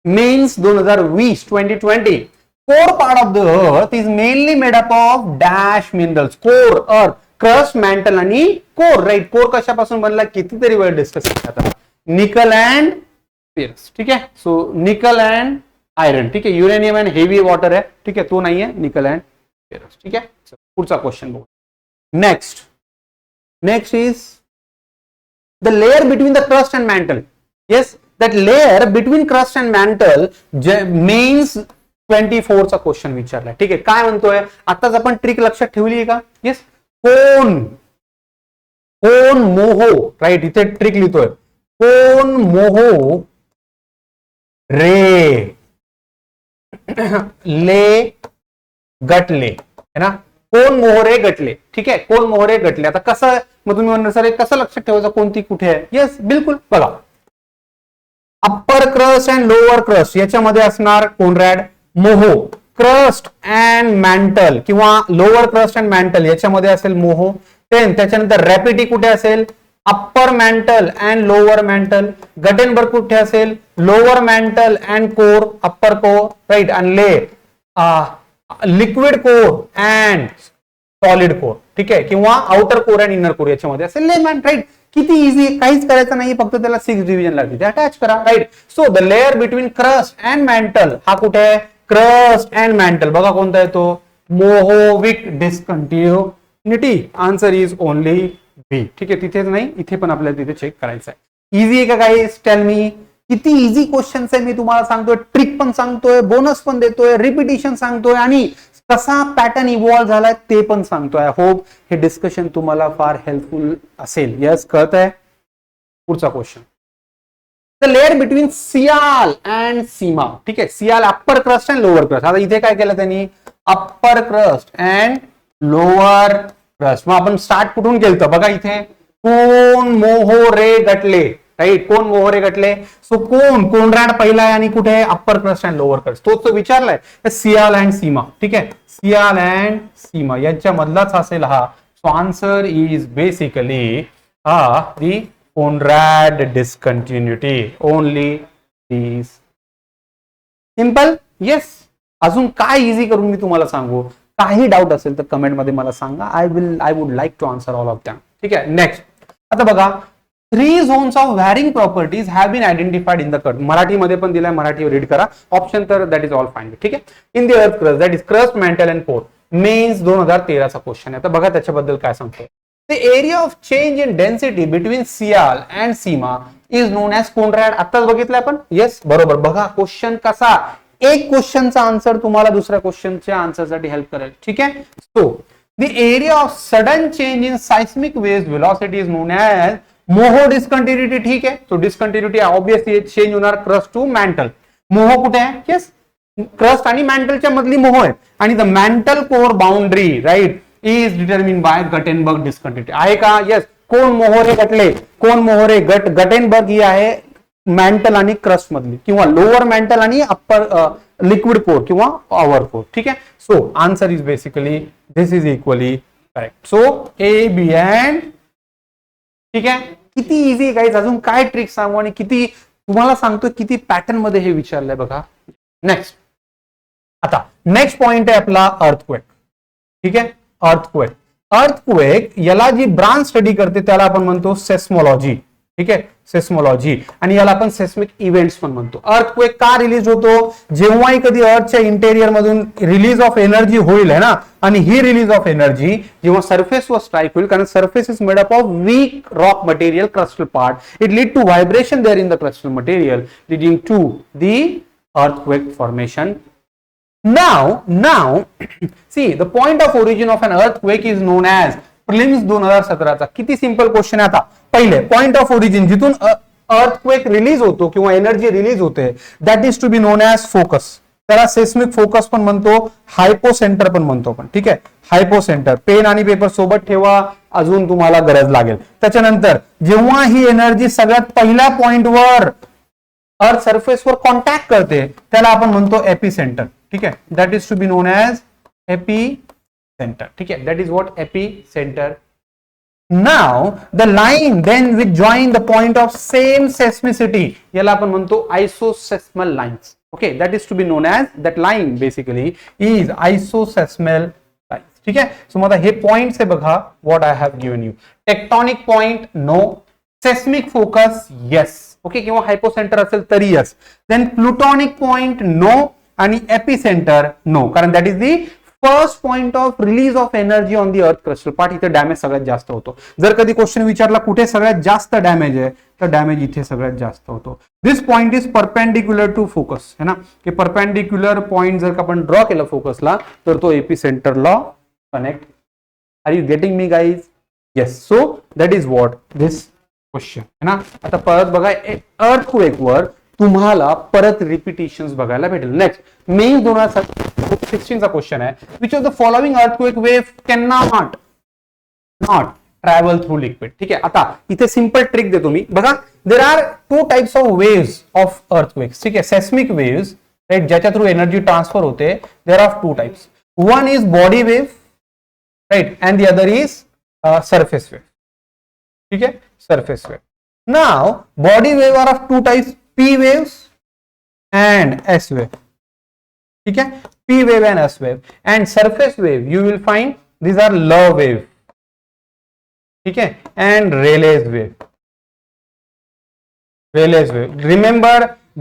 Mains 2020 core part of the earth is mainly made up of dash minerals. Core, earth, crust, mantle आणि core. Right. Core कशापासून बनला कितीतरी वेळ discuss केला. निकल and ferrous. ठीक है. सो निकल अँड आयरन. ठीक है. युरेनियम अँड हेवी वॉटर है. ठीक है, तो नहीं है. निकल अँड फेरस. ठीक है. पुढचा क्वेश्चन बघू. Next is the layer between the crust and mantle. Yes, that layer between crust and mantle mains 24 चा क्वेश्चन विचारलाय. ठीक आहे. काय म्हणतोय आताच आपण ट्रिक लक्षात ठेवली आहे का? येस. कोन मोहो. राईट. इथे ट्रिक लिहितोय. कोण मोहो रे ले गटले, है ना, कोण मोहरे गटले. ठीक आहे, कोण मोहरे गटले. आता कसं, मग तुम्ही म्हणणार सर कसं लक्षात ठेवायचं कोणती कुठे आहे. येस, बिलकुल. बघा, upper crust and lower crust याच्यामध्ये असणार Conrad. Moho crust and mantle किंवा लोअर क्रस्ट अँड मॅन्टल याच्यामध्ये असेल मोहो. त्याच्यानंतर रॅपिटी कुठे असेल, upper mantle and lower mantle. Gutenberg कुठे असेल, lower mantle and core, upper core, right. आणि ले liquid core and solid core. ठीक आहे, किंवा outer core and inner core याच्यामध्ये असेल लेमॅन, राईट. किती इझी, काहीच करायचं नाही, फक्त त्याला 6 डिव्हिजन लागते, ते अटॅच करा, right. So the layer between crust and mantle हा कुठे आहे, क्रस्ट अँड मॅन्टल. बघा कोणता आहे तो, मोहोविक डिस्कंटिन्युटी. आन्सर इज ओनली बी. ठीक आहे, तिथेच नाही, इथे पण आपल्याला तिथे चेक करायचं आहे. इझी आहे का गाईस, टेल मी. किती इझी क्वेश्चन्स आहे, मी तुम्हाला सांगतोय, ट्रिक पण सांगतोय, बोनस पण देतोय, रिपिटेशन सांगतोय आणि कसा पॅटर्न इव्हॉल्व्ह झालाय ते पण सांगतोय. आय होप हे डिस्कशन तुम्हाला फार हेल्पफुल असेल. यस, कळत आहे. पुढचा question, the layer between sial and सीमा. ठीक आहे, सियाल upper crust and lower crust. आता इथे काय केलं त्यांनी, upper crust and lower crust. मग आपण स्टार्ट कुठून केलं, बघा इथे, कोण मोहो रे गटले, राईट. कोण मोहरे गटले. सो कोनरॅड पहिला आहे आणि कुठे upper crust and lower crust, तोच तो विचारलाय. सियाल अँड सीमा. ठीक आहे, सियाल अँड सीमा यांच्या मधलाच असेल हा. So answer is basically the Conrad discontinuity. Only this. Simple. Yes. अजून काय इझी करून मी तुम्हाला सांगू, काही डाऊट असेल तर कमेंट मध्ये मला सांगा. I would like to answer all of them. ठीक आहे, नेक्स्ट. आता बघा, 3 zones of varying properties have been identified in the cut. मराठीमध्ये पण दिलाय, मराठी रीड करा. ऑप्शन तर दॅट इज ऑल फाईन. ठीक आहे, in the earth crust, that is crust, mantle and core. Mains 2013 चा क्वेश्चन आहे. आता बघा त्याच्याबद्दल काय सांगतो. The area of change in density between sial and sima is known as Conrad. आताच बघितलं आपण. येस, बरोबर. बघा क्वेश्चन कसा, एक क्वेश्चनचा आन्सर तुम्हाला दुसऱ्या क्वेश्चनच्या आन्सरसाठी हेल्प करेल. ठीक आहे. So the area of sudden change in seismic wave velocity is known as Moho discontinuity. ठीक आहे, सो डिस्कंटिन्युटी ऑब्विसली चेंज होणार क्रस्ट टू मॅन्टल. मोहो कुठे आहे, येस, क्रस्ट आणि मॅन्टलच्या मधली मोहो आहे. आणि the mantle core boundary, right, is determine by Gutenberg discontinuity. आहे का, येस. कोण मोहरे गटले, कोण मोहरे गटेनबर्ग ही आहे मॅन्टल आणि क्रस्ट मधली, किंवा लोअर मॅन्टल आणि अप्पर लिक्विड कोर किंवा आवर कोर. ठीक आहे, so answer is basically this is equally correct. So A, B and. ठीक आहे, किती इझी गाईज. अजून काय ट्रिक सांगू आणि किती तुम्हाला सांगतो, किती पॅटर्न मध्ये हे विचारलंय बघा. नेक्स्ट, आता नेक्स्ट पॉइंट आहे आपला अर्थक्वेक. ठीक आहे, अर्थक्वेक. अर्थक्वेक याला जी ब्रांच स्टडी करते त्याला आपण म्हणतो सेस्मोलॉजी. ठीक आहे, सेस्मोलॉजी. आणि याला आपण सेस्मिक इव्हेंट्स पण म्हणतो. अर्थक्वेक का रिलीज होतो, जेव्हाही कधी अर्थच्या इंटेरियर मधून रिलीज ऑफ एनर्जी होईल, है ना, आणि ही रिलीज ऑफ एनर्जी जेव्हा सरफेसवर स्ट्राईक होईल, कारण surface is made up of weak rock material, crystal part, it lead to vibration there in the crystal material, leading to the earthquake formation. Now, see, the point of origin of an earthquake is known as prelims 2017चा. किती simple question आहे. आता पहिले point of origin, जिथून earthquake release होतो किंवा energy release होते, that is to be known as focus. त्याला सेस्मिक फोकस पण म्हणतो, हायपोसेंटर पण म्हणतो आपण. ठीक आहे, हायपोसेंटर. पेन आणि पेपर सोबत ठेवा, अजून तुम्हाला गरज लागेल. त्याच्यानंतर जेव्हा ही एनर्जी सगळ्यात पहिल्या पॉइंटवर अर्थ सरफेसवर कॉन्टॅक्ट करते त्याला आपण म्हणतो एपिसेंटर. ठीक आहे, that is to be known as epicentre. ठीक आहे, that is what epicentre. Now the line then which join the point of same seismicity याला आपण म्हणतो isoseismal lines. Okay, that is to be known as, that line basically is isoseismal lines. ठीक आहे, so मला हे points आहे बघा, what I have given you. Tectonic point no, seismic focus yes, okay, किंवा हायपोसेंटर असेल तरी यस. देन प्लुटॉनिक पॉइंट नो आणि एपिसेंटर नो, कारण that is the first point of release of energy on the अर्थ crystal part. इथे damage सगळ्यात जास्त होतो. जर कधी क्वेश्चन विचारला कुठे सगळ्यात जास्त डॅमेज आहे, तर डॅमेज इथे सगळ्यात जास्त होतो. This point is perpendicular to focus, है ना, की परपेंडिक्युलर पॉइंट जर का आपण ड्रॉ केलं फोकसला तर तो एपिसेंटरला connect. Are you getting me guys? Yes. So that is what this question है ना. आता परत बघा अर्थक्वेक वर तुम्हाला परत रिपिटेशन्स बघायला भेटेल. नेक्स्ट मे 2016चा क्वेश्चन आहे. Which of the following earthquake wave can not travel through liquid. ठीक आहे. आता इथे सिंपल ट्रिक देतो मी. बघा there are two types of waves of earthquakes. ठीक आहे. सेस्मिक वेव्स राइट, ज्याच्या थ्रू एनर्जी ट्रान्सफर होते. There are two types. One is body wave right and the other is surface wave. ठीक आहे. Surface wave. Now body wave R of two types, P waves and S wave. ठीक है. P wave and S wave. And surface wave you will find these are Love wave. ठीक है. And Rayleigh's wave. Rayleigh's wave. Remember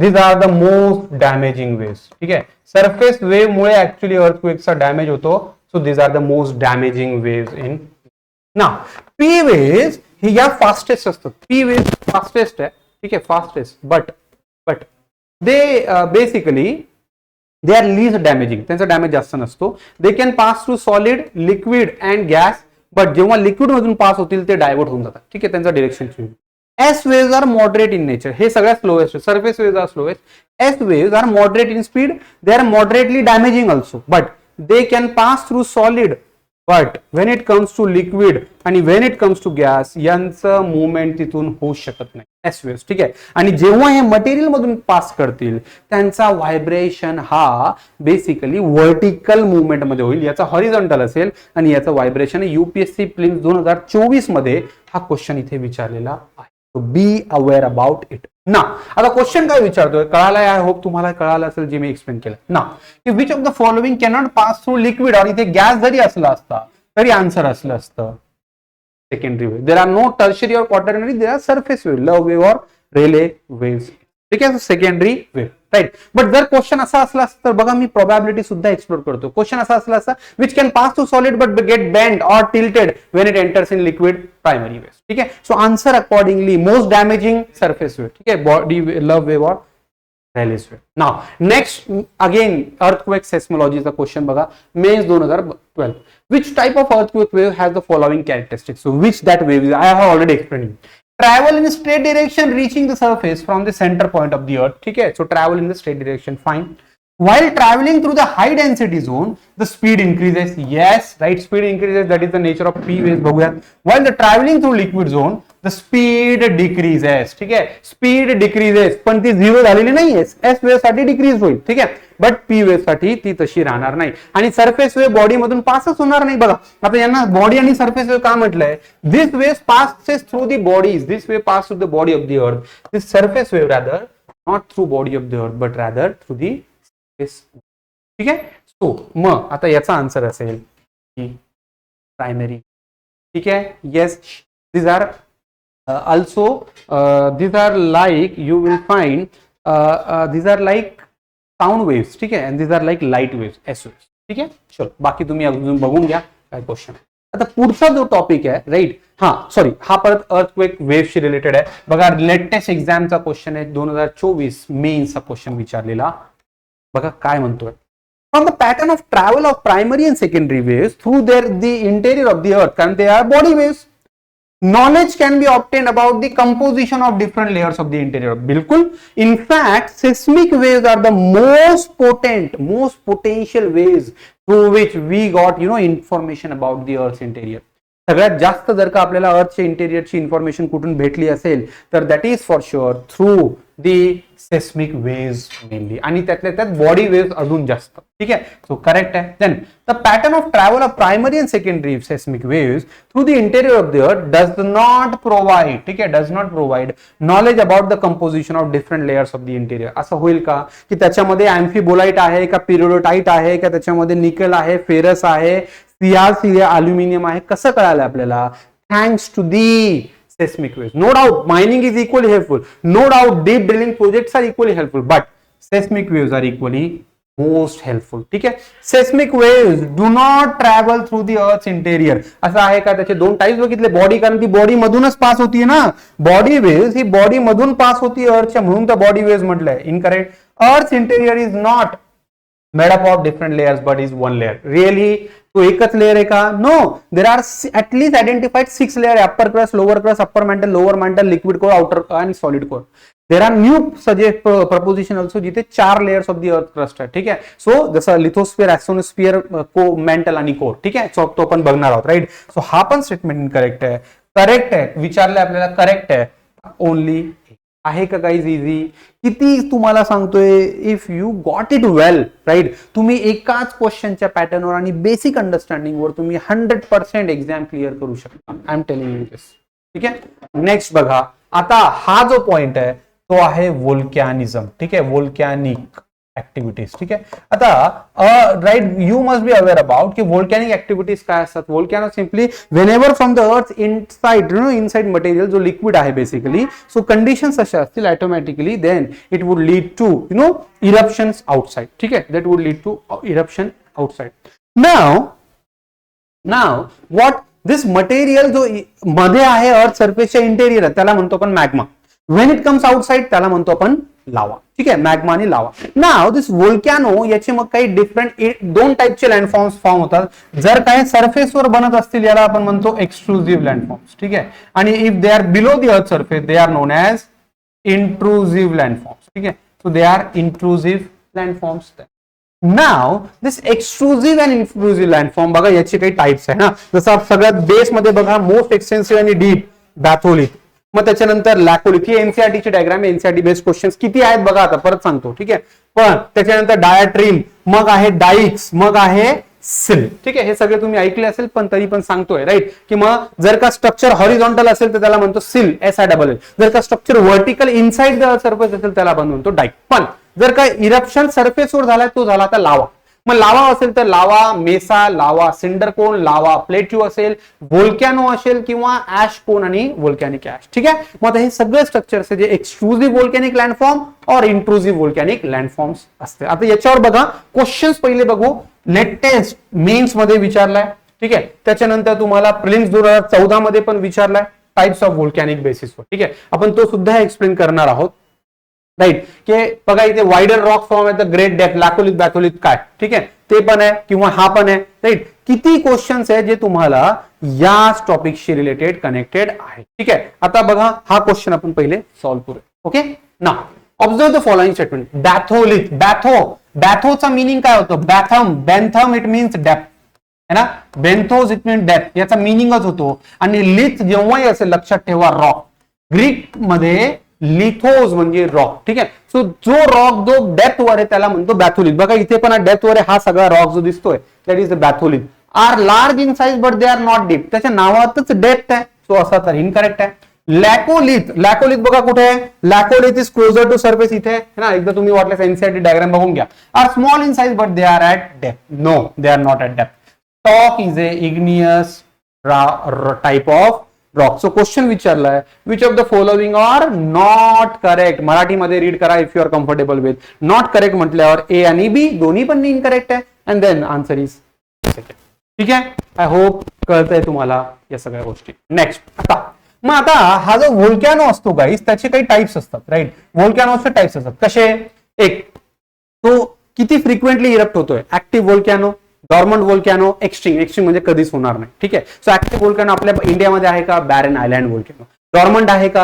these are the most damaging waves. ठीक है. Surface wave मुळे actually earthquake चा damage होतो. So these are the most damaging waves in. Now P waves ही या fastest असतात. P waves fastest आहे. ठीक आहे. Fastest but they basically they are least damaging. त्यांचा डॅमेज जास्त नसतो. They can pass through solid, liquid and gas, but जेव्हा liquid मधून पास होतील ते डायव्हर्ट होऊन जातात. ठीक आहे. त्यांचा direction change. S waves are moderate in nature. हे सगळ्यात slowest. Surface waves are slowest. S waves are moderate in speed. They are moderately damaging also, but they can pass through solid. But when it comes to liquid आणि when it comes to gas यांचं movement तिथून होऊ शकत नाही. S waves. ठीक आहे. आणि जेव्हा हे मटेरियल मधून पास करतील त्यांचा व्हायब्रेशन हा बेसिकली व्हर्टिकल मुवमेंट मध्ये होईल. याचा हॉरिझॉन्टल असेल आणि याचं व्हायब्रेशन UPSC प्लिम्स 2024 मध्ये हा क्वेश्चन इथे विचारलेला आहे. बी अवेअर अबाउट इट ना. आता क्वेश्चन काय विचारतोय कळाला. आय होप तुम्हाला कळालं असेल जे मी एक्सप्लेन केलं ना. की which of the following cannot pass through liquid. और इथे गॅस जरी असला असता तरी आन्सर असलं असतं secondary wave. There are no tertiary और quaternary. There are surface wave, love wave और रेले वेव्स. ठीक आहे. Secondary wave right. बट जर क्वेश्चन असा असला असता तर बघा मी प्रोबॅबिलिटी सुद्धा एक्सप्लोर करतो. क्वेश्चन असा असला असता which can pass through solid but get bend और tilted when it enters in liquid primary waves. ठीक आहे. So answer accordingly most damaging surface wave. ठीक आहे. बॉडी लव वेव्ह और Rayleigh's wave. Now next again earthquake seismology चा question बघा. मे 2012. Which type of earthquake wave has the following characteristics? So which that wave is? I have already explained. Travel in a straight direction reaching the surface from the center point of the earth. ठीक है. So travel in the straight direction. Fine. While traveling through the high density zone, the speed increases. Yes, right. Speed increases. That is the nature of P waves. बघूयात. While the traveling through liquid zone, the speed decreases. ठीक है. Speed decreases. पण ती zero झालेली नाहीये. S wave साठी decrease होईल. ठीक आहे. बट पी वेव्ह साठी ती तशी राहणार नाही. आणि सरफेस वेव्ह बॉडी मधून पासच होणार नाही. बघा आता यांना बॉडी आणि सरफेस वेव्ह का म्हटलंय. This wave passes through the bodies. This wave pass through the body of the earth. This surface wave rather not through body of the earth but rather through the surface. ठीक आहे. So मग आता याचा answer असेल की primary. ठीक आहे. Yes these are also these are like you will find these are like sound waves. ठीक आहे. and these are like light waves, S waves. ठीक आहे. चलो बाकी तुम्ही अजून बघून घ्या काय क्वेश्चन. आता पुढचा जो टॉपिक आहे राईट. हा सॉरी हा परत अर्थक्वेक वेव्हशी रिलेटेड आहे. बघा लेटेस्ट एक्झामचा क्वेश्चन आहे 2024 मेन्सचा क्वेश्चन विचारलेला. बघा काय म्हणतोय. From the pattern of travel of primary and secondary waves through the interior of the earth, कारण they are body waves. Knowledge can be obtained about the composition of different layers of the interior. बिल्कुल. In fact, seismic waves are the most potential ways through which we got information about the Earth's interior. सगळ्यात जास्त जर का आपल्याला अर्थच्या इंटेरियरची information कुठून भेटली असेल तर that is for sure through the seismic waves mainly. आणि त्यातल्या त्यात बॉडी वेव्स अजून जास्त. ठीक आहे. सो करेक्ट आहे. Then the pattern of travel of primary and secondary seismic waves through the interior of the earth does not provide. ठीक आहे. Does not provide knowledge about the composition of different layers of the interior. असं होईल का की त्याच्यामध्ये अँफिबोलाइट आहे का पिरियोडोटाइट आहे का त्याच्यामध्ये निकेल आहे, फेरस आहे, CrC अल्युमिनियम आहे. कसं कळालं आपल्याला. Thanks to the seismic waves. No doubt mining is equally helpful. No doubt deep drilling projects are equally helpful, but seismic waves are equally most helpful. ठीक आहे. seismic waves do not travel through the earth's interior. असं आहे का. त्याचे दोन types बघितले. Body कारण ती बॉडी मधूनच पास होतीये ना. बॉडी वेव्स ही बॉडी मधून पास होती अर्थच्या म्हणून त्या बॉडी वेव्स म्हटलंय. Incorrect. Earth's interior is not made up of different layers but is one layer. Really तो एकच लेयर आहे का? No, there are at least identified 6 layer. Upper crust, lower crust, upper mantle, lower mantle, liquid core, outer आणि solid core. There are new suggest proposition also जिथे 4 layers of the अर्थ crust आहे. ठीक आहे. सो जसं लिथोस्फिअर, ऍक्सोनोस्फिअर, को मेंटल आणि core. ठीक आहे. सो तो आपण बघणार आहोत. राईट. सो हा पण स्टेटमेंट करेक्ट आहे. करेक्ट आहे. विचारलंय आपल्याला, करेक्ट आहे. ओनली आहे का गाईज इझी? किती तुम्हाला सांगतोय, if you got it well, right, तुम्ही एकाच क्वेश्चनच्या पॅटर्नवर आणि बेसिक अंडरस्टँडिंगवर तुम्ही 100% एक्झाम क्लिअर करू शकता. आय एम टेलिंग यू दिस. ठीक आहे. नेक्स्ट बघा, आता हा जो पॉइंट आहे तो आहे वोल्कॅनिझम. ठीक आहे. Volcanic activities. ठीक आहे. आता right, you must be aware about की वोल्कॅनिक ऍक्टिव्हिटीज काय असतात. Volcano simply whenever from the earth inside material जो लिक्विड आहे बेसिकली, सो कंडिशन्स अशा असतील automatically, then it would lead to eruptions outside. ठीक आहे. That would lead to eruption outside. Now what this material जो मध्ये आहे अर्थ सरफेसच्या इंटेरियर, त्याला म्हणतो आपण magma. When it comes outside त्याला म्हणतो आपण लावा. ठीक आहे. मॅग्मा आणि लावा. नाव दिस वोल्कॅनो याचे मग काही डिफरंट 2 टाईपचे लँडफॉर्म्स फॉर्म होतात. जर काही सरफेसवर बनत असतील याला आपण म्हणतो एक्सट्रुझिव्ह लँडफॉर्म्स. ठीक आहे. आणि if they are below the earth surface they are known as intrusive landforms. ठीक आहे. So they are intrusive landforms. Now this extrusive and intrusive landform बघा याचे काही टाइप्स आहे ना. जसं सगळ्यात बेस मध्ये बघा, मोस्ट एक्सटेन्सिव्ह आणि डीप बॅथोलिथ. मग त्याच्यानंतर लॅकोलिथ. ही एनसीआरटीची डायग्राम, एनसीआरटी बेस्ड क्वेश्चन्स किती आहेत बघा आता परत सांगतो. ठीक आहे. पण त्याच्यानंतर डायाट्रीम, मग आहे डाईक्स, मग आहे सिल. ठीक आहे. हे सगळे तुम्ही ऐकले असेल पण तरी पण सांगतोय. राईट. की मग जर का स्ट्रक्चर हॉरिझॉन्टल असेल तर त्याला म्हणतो सिल, SILL. जर का structure vertical inside the surface असेल त्याला आपण म्हणतो डाईक. पण जर का इरप्शन सरफेसवर झाला तो झाला आता लावा. मग लावा असेल तर लावा मेसा, लावा सिंडर कोन, लावा प्लेट्यू असेल, व्होल्कॅनो असेल किंवा ऍश कोन आणि व्होल्कॅनिक ऍश. ठीक आहे. मग आता हे सगळे स्ट्रक्चर्स जे एक्सट्रुझिव्ह व्होल्कॅनिक लँडफॉर्म और इंट्रुझिव्ह व्होल्कॅनिक लँडफॉर्म्स असते. आता याच्यावर बघा क्वेश्चन्स पहिले बघू. लेटेस्ट मेन्स मध्ये विचारलाय. ठीक आहे. त्याच्यानंतर तुम्हाला प्रिलिम्स 2014 मध्ये पण विचारलाय टाइप्स ऑफ व्होल्कॅनिक बेसिसवर. ठीक आहे. आपण तो सुद्धा एक्सप्लेन करणार आहोत. राईट. की बघा इथे वाइडर रॉक फॉर्म आहे, ग्रेट डेप्थ, लॅकोलिथ, बॅथोलिथ काय. ठीक आहे. ते पण आहे किंवा हा पण आहे. राईट. किती क्वेश्चन्स आहे जे तुम्हाला याच टॉपिकशी रिलेटेड कनेक्टेड आहे. ठीक आहे. आता बघा हा क्वेश्चन आपण पहिले सॉल्व्ह करूया. ओके. ना observe the following statement. Batholith, बॅथोचा मिनिंग काय होतं? बेंथम इट मीन्स डेप्थ है ना. बेंथोज इट मीन्स डेप्थ, याचा मिनिंगच होतो. आणि लिथ जेव्हाही असेल लक्षात ठेवा रॉक. ग्रीक मध्ये लिथोज म्हणजे रॉक. ठीक आहे. सो जो रॉक जो डेप्थ वर आहे त्याला म्हणतो बॅथोलिथ. बघा इथे पण डेप्थ वर आहे, हा सगळा रॉक जो दिसतोय that is the batholith. Are large in size but they are not deep. त्याच्या नावातच डेप्थ आहे. सो असा तर इनकरेक्ट आहे. लॅकोलिथ बघा कुठे आहे? लॅकोलिथ इज क्लोजर टू सरफेस. इथे आहे ना. एकदा तुम्ही वाटल्यास एनसीआरटी डायग्राम बघून घ्या. Are small in size but they are at depth. No, they are not at depth. Talc is a igneous type of rock. So question विचारलाय which of the following are not correct. मराठीमध्ये read करा if you are comfortable with. Not correct म्हटल्यावर A आणि B दोन्ही पण incorrect आहे. And then answer is second. ठीक आहे. आय होप कळतंय तुम्हाला या सगळ्या गोष्टी. नेक्स्ट मग आता हा जो व्होल्कॅनो असतो गाईस त्याचे काही टाइप्स असतात. राईट. व्होल्कॅनोचे टाइप्स असतात. कसे? एक, तो किती फ्रिक्वेंटली इरप्ट होतोय. Active volcano, dormant volcano, extinct म्हणजे कधीच होणार नाही. ठीक आहे. सो ऍक्टिव्ह व्होल्कॅनो आपल्या इंडियामध्ये आहे का? Baron island volcano. डॉर्मंट आहे का?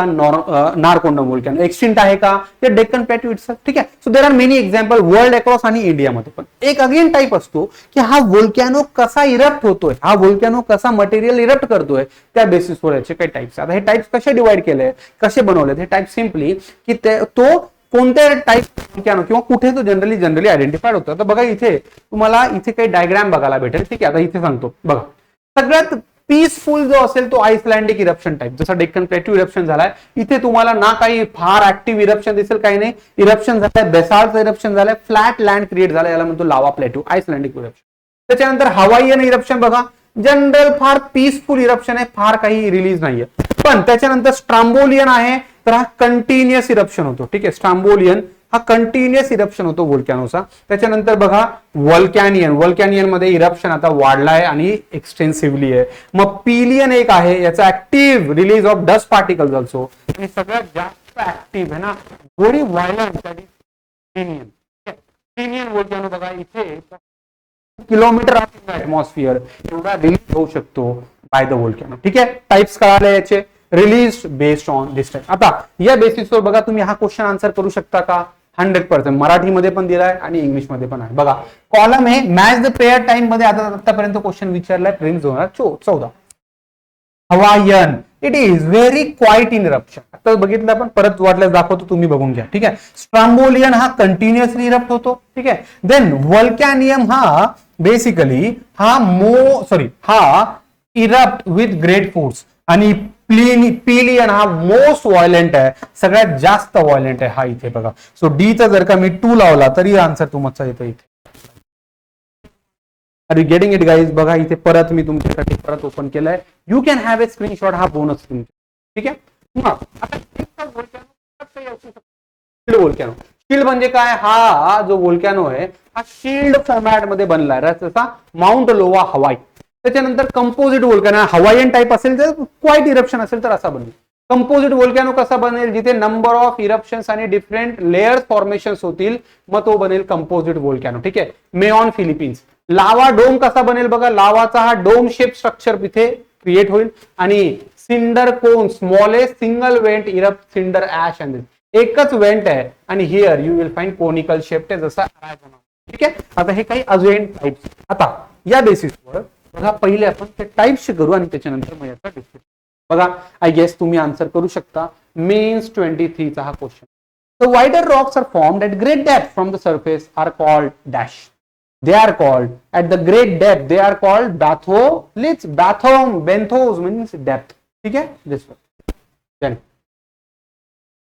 नारकोंडम व्होल्कॅनो. एक्सटिंक्ट आहे का? ते डेक्कन प्लॅट्यू इट्सल्फ. ठीक आहे. So there are many example world across आणि इंडियामध्ये पण. एक अगेन टाइप असतो की हा व्होल्कॅनो कसा इरप्ट होतोय, हा व्होल्कॅनो कसा मटेरियल इरप्ट करतोय त्या बेसिसवर याचे काही टाइप्स. आता हे टाइप्स कसे डिवाइड केले, कसे बनवले? हे टाइप सिम्पली की तो कोणत्या टाइप व्होल्कॅनो किंवा कुठे तो जनरली आयडेंटिफाईड होतं. तर बघा इथे तुम्हाला इथे काही डायग्राम बघायला भेटेल. ठीक आहे. आता इथे सांगतो बघा. सगळ्यात पीसफुल जो असेल तो आइसलँडिक इरप्शन टाइप, जसा डेक्कन प्लॅट्यू इरप्शन झालाय. इथे तुम्हाला ना काही फार ऍक्टिव्ह इरप्शन दिसेल, काही नाही. इरप्शन झालंय, बेसाल्ट इरप्शन झालंय, फ्लॅट लँड क्रिएट झालाय, याला म्हणतो लावा प्लॅट्यू, आइसलँडिक इरप्शन. त्याच्यानंतर हवाईयन इरप्शन बघा. जनरल फार पीसफुल इरप्शन आहे, फार काही रिलीज नाहीये. पण त्याच्यानंतर स्ट्राम्बोलियन आहे, तर हा कंटिन्युअस इरप्शन होतो. ठीक आहे. स्ट्राम्बोलियन हा कंटिन्युअस इरप्शन होतो व्होल्कॅनोचा. त्याच्यानंतर बघा व्होल्कॅनियन मध्ये इरप्शन आता वाढलाय आणि एक्सटेन्सिव्हली आहे. मग पिलियन एक आहे, याचा active release of dust particles also. आणि सगळ्यात जास्त ऍक्टिव्ह आहे ना, very violent, that is Pelean. Premium volcano बघा इथे किलोमीटर ऑफ ऍटमॉस्फिअर एवढा रिलीज होऊ शकतो बाय द वोल्कॅनो. ठीक आहे, टाइप्स कळाले याचे, release based on this type. आता या बेसिसवर बघा तुम्ही हा क्वेश्चन आन्सर करू शकता का? 100%. मराठीमध्ये पण दिलाय आणि इंग्लिशमध्ये पण आहे. बघा कॉलम आहे मॅच द पेअर टाइम मध्ये आतापर्यंत क्वेश्चन विचारलाय प्रिन्स 2014. Hawaiian, it is very quite in eruption. आता बघितलं आपण, परत वाटल्यास दाखवतो, तुम्ही बघून घ्या. ठीक आहे, स्ट्रॉम्बोलियन हा कंटिन्युअसली इरप्ट होतो. ठीक आहे, देन वोल्कॅनियम हा बेसिकली हा इरप्ट विथ ग्रेट फोर्स, आणि पिलियन हा मोस्ट व्हायलेंट आहे, सगळ्यात जास्त व्हायलेंट आहे हा इथे बघा. सो डी चा जर का मी 2 लावला तरी आन्सर तुमचा येतो इथे. Are you getting it guys? बघा इथे परत मी तुमच्यासाठी परत ओपन केलंय. You can have a screenshot, हा बोनस तुमचा. ठीक आहे, वोल्कॅनो शिल्ड म्हणजे काय? हा जो वोल्कॅनो आहे हा शिल्ड फॉर्मॅट मध्ये बनलाय, जसा माउंट लोवा हवाई. त्याच्यानंतर कंपोजिट वोल्कॅनो, हवाईयन टाइप असेल तर क्वाइट इरप्शन असेल तर असा बनेल. कंपोजिट वोल्कॅनो कसा बनेल? जिथे नंबर ऑफ इरप्शन्स आणि डिफरंट लेअर फॉर्मेशन्स होतील, मग तो बनेल कंपोजिट वोल्कॅनो. ठीक आहे, मेऑन फिलिपिन्स. लावा डोम कसा बनेल? बघा लावाचा हा डोम शेप स्ट्रक्चर इथे क्रिएट होईल, आणि cinder cone, smallest single vent erupt cinder ash, एकच वेंट आहे, आणि here you will find conical shape जसा. ठीक आहे, आता हे काही अजून टाइप्स. आता या बेसिसवर बघा पहिले आपण ते टाइप्स करू आणि त्याच्यानंतर मग याचा डिस्कस. बघा आय गेस तुम्ही आन्सर करू शकता. मेन्स 23 चा हा question. The wider rocks are formed at great depth from the surface are called dash. They are called at the great depth. They are called batholiths. Benthos means depth. ठीक है? This one. Then,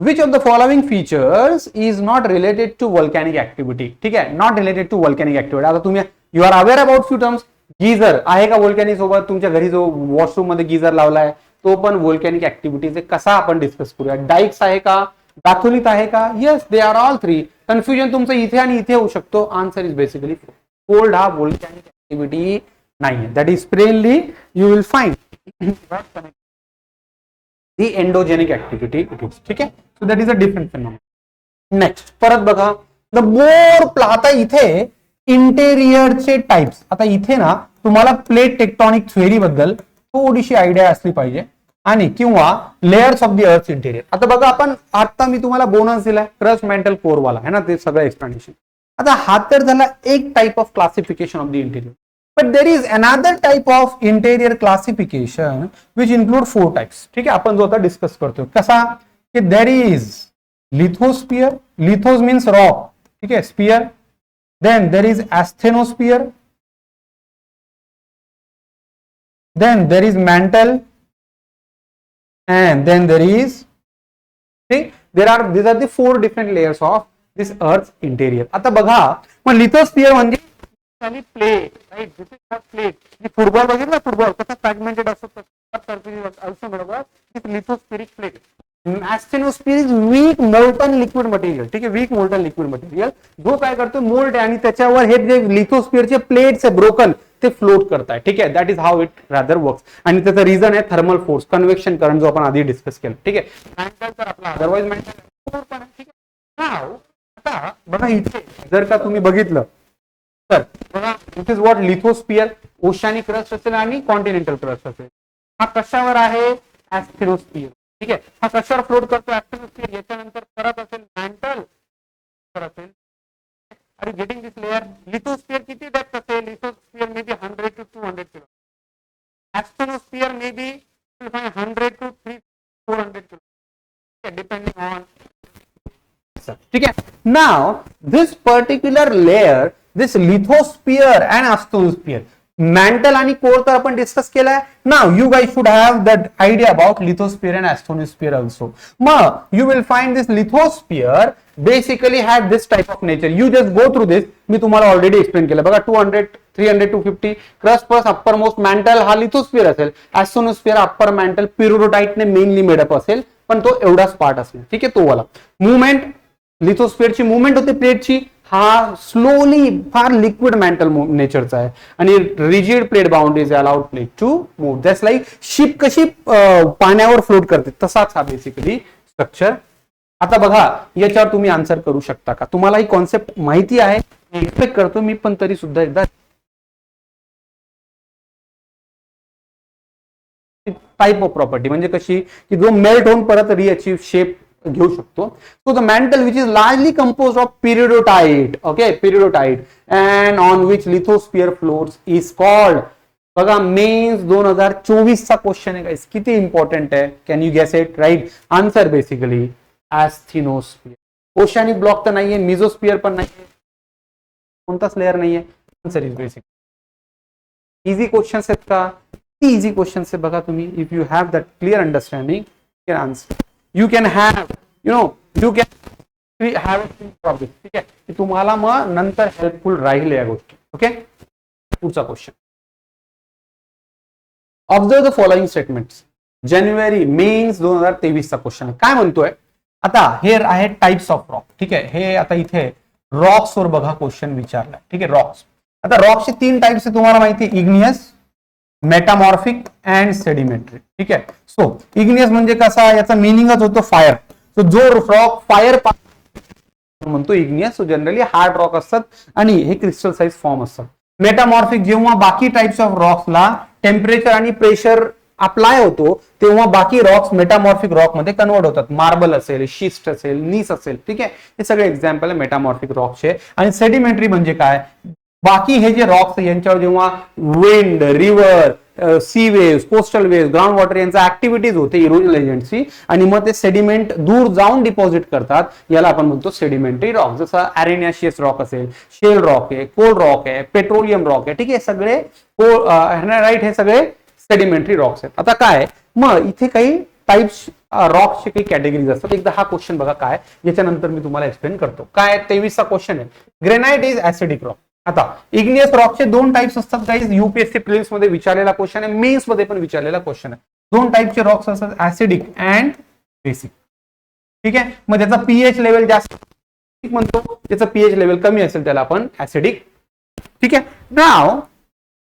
which of the following features is not related to volcanic activity? ठीक है? Not related to volcanic activity. आता तुम्ही you are aware about few terms. Geyser आहे का वोल्कॅनिक सोबत? तुमच्या घरी जो वॉशरूम मध्ये गीझर लावलाय तो पण वोल्कॅनिक ऍक्टिव्हिटीज कसा आपण डिस्कस करूया. डाईक्स आहे का? बॅथोलिथ आहे का? Yes, they are all 3. Confusion तुमचं इथे आणि इथे होऊ शकतो. आन्सर इज बेसिकली कोल्ड हा वोल्कॅनिक ऍक्टिव्हिटी नाही. That is plainly you will find the endogenic activity it is. ठीक आहे, so that is a different phenomenon. Next परत बघा द मोर. आता इथे इंटेरियरचे टाइप्स. आता इथे ना तुम्हाला प्लेट टेक्टॉनिक थ्योरी बद्दल थोडीशी आयडिया असली पाहिजे, आणि किंवा layers of the earth interior. आता बघा आपण आता मी तुम्हाला बोनस दिलाय क्रस्ट मेंटल कोर वाला है ना, ते सगळं एक्सप्लेनेशन. आता हा तर झाला एक type of classification of the interior. But there is another type of interior classification which include 4 types. ठीक आहे, आपण जो आता डिस्कस करतोय कसा, की there is lithosphere. Lithos means rock. ठीक आहे, sphere. Then there is asthenosphere. Then there is mantle, and then there is. See, these are the 4 different layers of this Earth's interior. आता बघा मग लिथोस्फियर म्हणजे plate, right? This is not plate. Football बघितलं, football कसा fragmented असतो, बरोबर? Lithospheric plate. Asthenosphere is weak molten liquid material. ठीक आहे, वीक मोल्टन लिक्विड मटेरियल जो काय करतो मोल्ड आहे, आणि त्याच्यावर हे जे लिथोस्फिअरचे प्लेट्स आहे ब्रोकन ते फ्लोट करताय. ठीक आहे, that is how it rather works. आणि त्याचं रिझन आहे थर्मल फोर्स, कन्व्हेक्शन करंट, जो आपण आधी डिस्कस केला. ठीक आहे, मेंटल तर आपला अदरवाइज मेंटल पण आहे. ठीक आहे, आता बघा इथे जर का तुम्ही बघितलं तर बघा इट इज व्हॉट लिथोस्फिअर. ओशानिक क्रस्ट असेल आणि कॉन्टिनेंटल क्रस्ट असेल. हा कशावर आहे? ऍस्थेनोस्फिअर. ठीक आहे, हा कशावर फ्लोट करतो? ऍस्थेनोस्फिअर. याच्यानंतर परत असेल मॅन्टल, असेल. Are you getting this layer? Lithosphere किती डेप्थ असेल? Lithosphere may be 100 to 200 kilo. Asthenosphere may be 100 to 400 kilo, depending on. ठीक है, now this particular layer, this lithosphere and asthenosphere, mantle आणि कोर तर आपण डिस्कस केलाय. Now you guys should have that idea about lithosphere and asthenosphere also. मग you will find this lithosphere basically have this type of nature. You just go through दिस. मी तुम्हाला already explain केलं. बघा 200, 300, 250 crust plus upper most mantle हा लिथोस्फिअर असेल. ऍस्थेनोस्फिअर upper mantle पिरुरोटाइटने mainly made up असेल, पण तो एवढाच पार्ट असेल. ठीक आहे, तो वाला मुवमेंट लिथोस्फिअरची मुवमेंट होते प्लेटची, हा स्लोली फार लिक्विड मॅन्टल नेचरचा आहे, आणि rigid plate boundaries allowed plate to move. Just like ship कशी पाण्यावर फ्लोट करते तसाच हा बेसिकली स्ट्रक्चर. आता बघा याच्यावर तुम्ही आन्सर करू शकता का? तुम्हाला ही कॉन्सेप्ट माहिती आहे? एक्सपेक्ट करतो मी, पण तरी सुद्धा एकदा टाइप ऑफ प्रॉपर्टी म्हणजे कशी की जो मेल्ट होऊन परत रिअचीव शेप घेऊ शकतो. So the mantle which is largely compose of peridotite, okay, peridotite and on which lithosphere floats is called. बघा मेन्स 2024 चा क्वेश्चन आहे गाइस, किती इंपॉर्टंट आहे. Can you guess it? Right answer basically asthenosphere. Oceanic block तर नाहीये, mesosphere पण नाहीये, कोणताच लेअर नाहीये. Answer is basic. Easy question आहेत का? इझी क्वेश्चन आहे बघा तुम्ही. If you have that clear understanding can answer, you can have you can have problem. ठीक आहे, की तुम्हाला मग नंतर हेल्पफुल राहील या गोष्टी. ओके, पुढचा question. Observe the following statements. जानेवारी मेन्स 2023 चा क्वेश्चन आहे. काय म्हणतोय आता, हे आहे टाइप्स ऑफ रॉक. ठीक आहे, हे आता इथे रॉक्स वर बघा क्वेश्चन विचारलाय. ठीक आहे, रॉक्स. आता रॉक्सचे 3 टाइप्स आहे तुम्हाला माहिती आहे, इग्नियस, मेटामॉर्फिक अँड सेडिमेंटरी. ठीक आहे, सो इग्नियस म्हणजे कसा, याचा मिनिंगच होतो फायर. सो जो रॉक फायर म्हणतो igneous. So generally hard rock असतात आणि हे क्रिस्टल साइज फॉर्म असतात. मेटामॉर्फिक जेव्हा बाकी टाइप्स ऑफ रॉक्सला टेम्परेचर आणि प्रेशर अप्लाय होतो तेव्हा बाकी रॉक्स मेटामॉर्फिक रॉक मध्ये कन्वर्ट होतात. मार्बल असेल, शिस्ट असेल, नीस असेल. ठीक आहे, हे सगळे एक्झाम्पल आहे मेटामॉर्फिक रॉकचे. आणि सेडिमेंटरी म्हणजे काय, बाकी हे जे रॉक्स यांच्यावर जेव्हा wind, river, sea waves, coastal waves, ground water यांचा ऍक्टिव्हिटीज होते इरोजन एजंटची, आणि मग ते सेडिमेंट दूर जाऊन डिपॉझिट करतात, याला आपण म्हणतो सेडिमेंटरी रॉक. जसं अरेनियाशियस रॉक असेल, शेल रॉक आहे, कोल रॉक आहे, पेट्रोलियम रॉक आहे. ठीक आहे, सगळे राईट, हे सगळे सेडिमेंटरी रॉक्स आहेत. आता काय मग इथे काही टाइप्स रॉक्सचे काही कॅटेगरीज असतात. एकदा हा क्वेश्चन बघा काय, याच्यानंतर मी तुम्हाला एक्सप्लेन करतो. काय 23 चा क्वेश्चन आहे, ग्रेनाइट इज ऍसिडिक रॉक. आता इग्नियस रॉकचे 2 टाइप्स असतात गाइस. यूपीएससी प्रिलिम्स मध्ये विचारलेला क्वेश्चन आहे, मेन्स मध्ये पण विचारलेला क्वेश्चन आहे. 2 टाइपचे रॉक्स असतात, ऍसिडिक अँड बेसिक. ठीक आहे, मग त्याचा पीएच लेवल जास्त म्हणतो, त्याचा पीएच लेवल कमी असेल त्याला आपण ऍसिडिक. ठीक आहे, नाव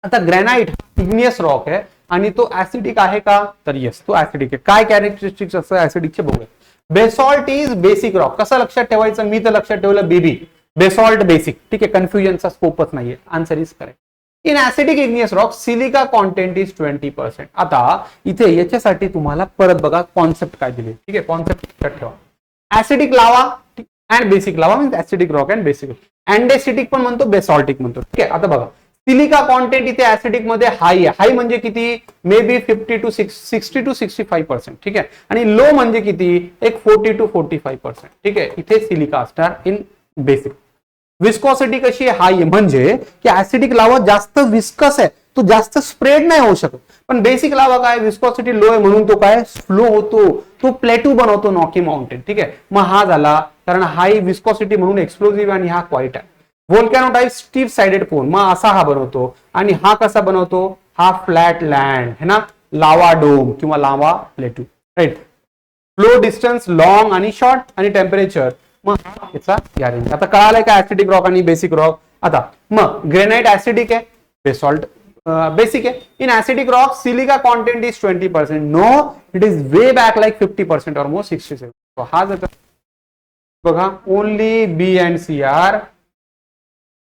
आता ग्रॅनाइट इग्नियस रॉक आहे आणि तो ऍसिडिक आहे का, तर येस तो ऍसिडिक आहे. काय कॅरेक्टरिस्टिक्स असतात ऍसिडिकचे बघूया. Basalt is basic rock. कसं लक्षात ठेवायचं, मी तर लक्षात ठेवलं बीबी, बेसॉल्ट बेसिक. ठीक आहे, कन्फ्युजनचा स्कोपच नाहीये. Answer is correct. In acidic igneous rock silica content is 20%. आता इथे याच्यासाठी तुम्हाला परत बघा कॉन्सेप्ट काय दिले. ठीक आहे, कॉन्सेप्ट लक्षात ठेवा. Acidic lava and basic lava means acidic rock and basic. Andesitic पण म्हणतो, बेसॉल्टिक म्हणतो. ठीक आहे, आता बघा सिलिका कॉन्टेंट इथे ऍसिडिक मध्ये हाय आहे. हाय म्हणजे किती, मे बी 60 to 65%. ठीक आहे, आणि लो म्हणजे किती, एक 40 to 45%. ठीक आहे, इथे सिलिका असणार इन बेसिक. विस्कॉसिटी कशी आहे, हाय म्हणजे की ऍसिडिक लावा जास्त विस्कस आहे, तो जास्त स्प्रेड नाही होऊ शकत. पण बेसिक लावा काय, विस्कॉसिटी लो आहे म्हणून तो काय स्लो होतो, तो प्लेटू बनवतो नॉकी माउंटेन. ठीक आहे, मग हा झाला कारण हाय विस्कॉसिटी म्हणून एक्सप्लोजिव्ह आणि हा क्वाइट आहे. व्होल्कॅनो टाइप स्टीफ साइडेड कोन, मग असा हा बनवतो. आणि हा कसा बनवतो, हा फ्लॅट लँड है ना, लावा डोम किंवा lava plateau. Right, flow distance long आणि शॉर्ट आणि टेम्परेचर मग याचा या रेंज. आता कळालंय का ऍसिडिक रॉक आणि बेसिक रॉक. आता मग ग्रेनाइट ऍसिडिक आहे, बेसॉल्ट बेसिक आहे. In acidic rock silica content is 20%. No, it is way back like 50% और मोर 67. हा जर बघा only B and C are.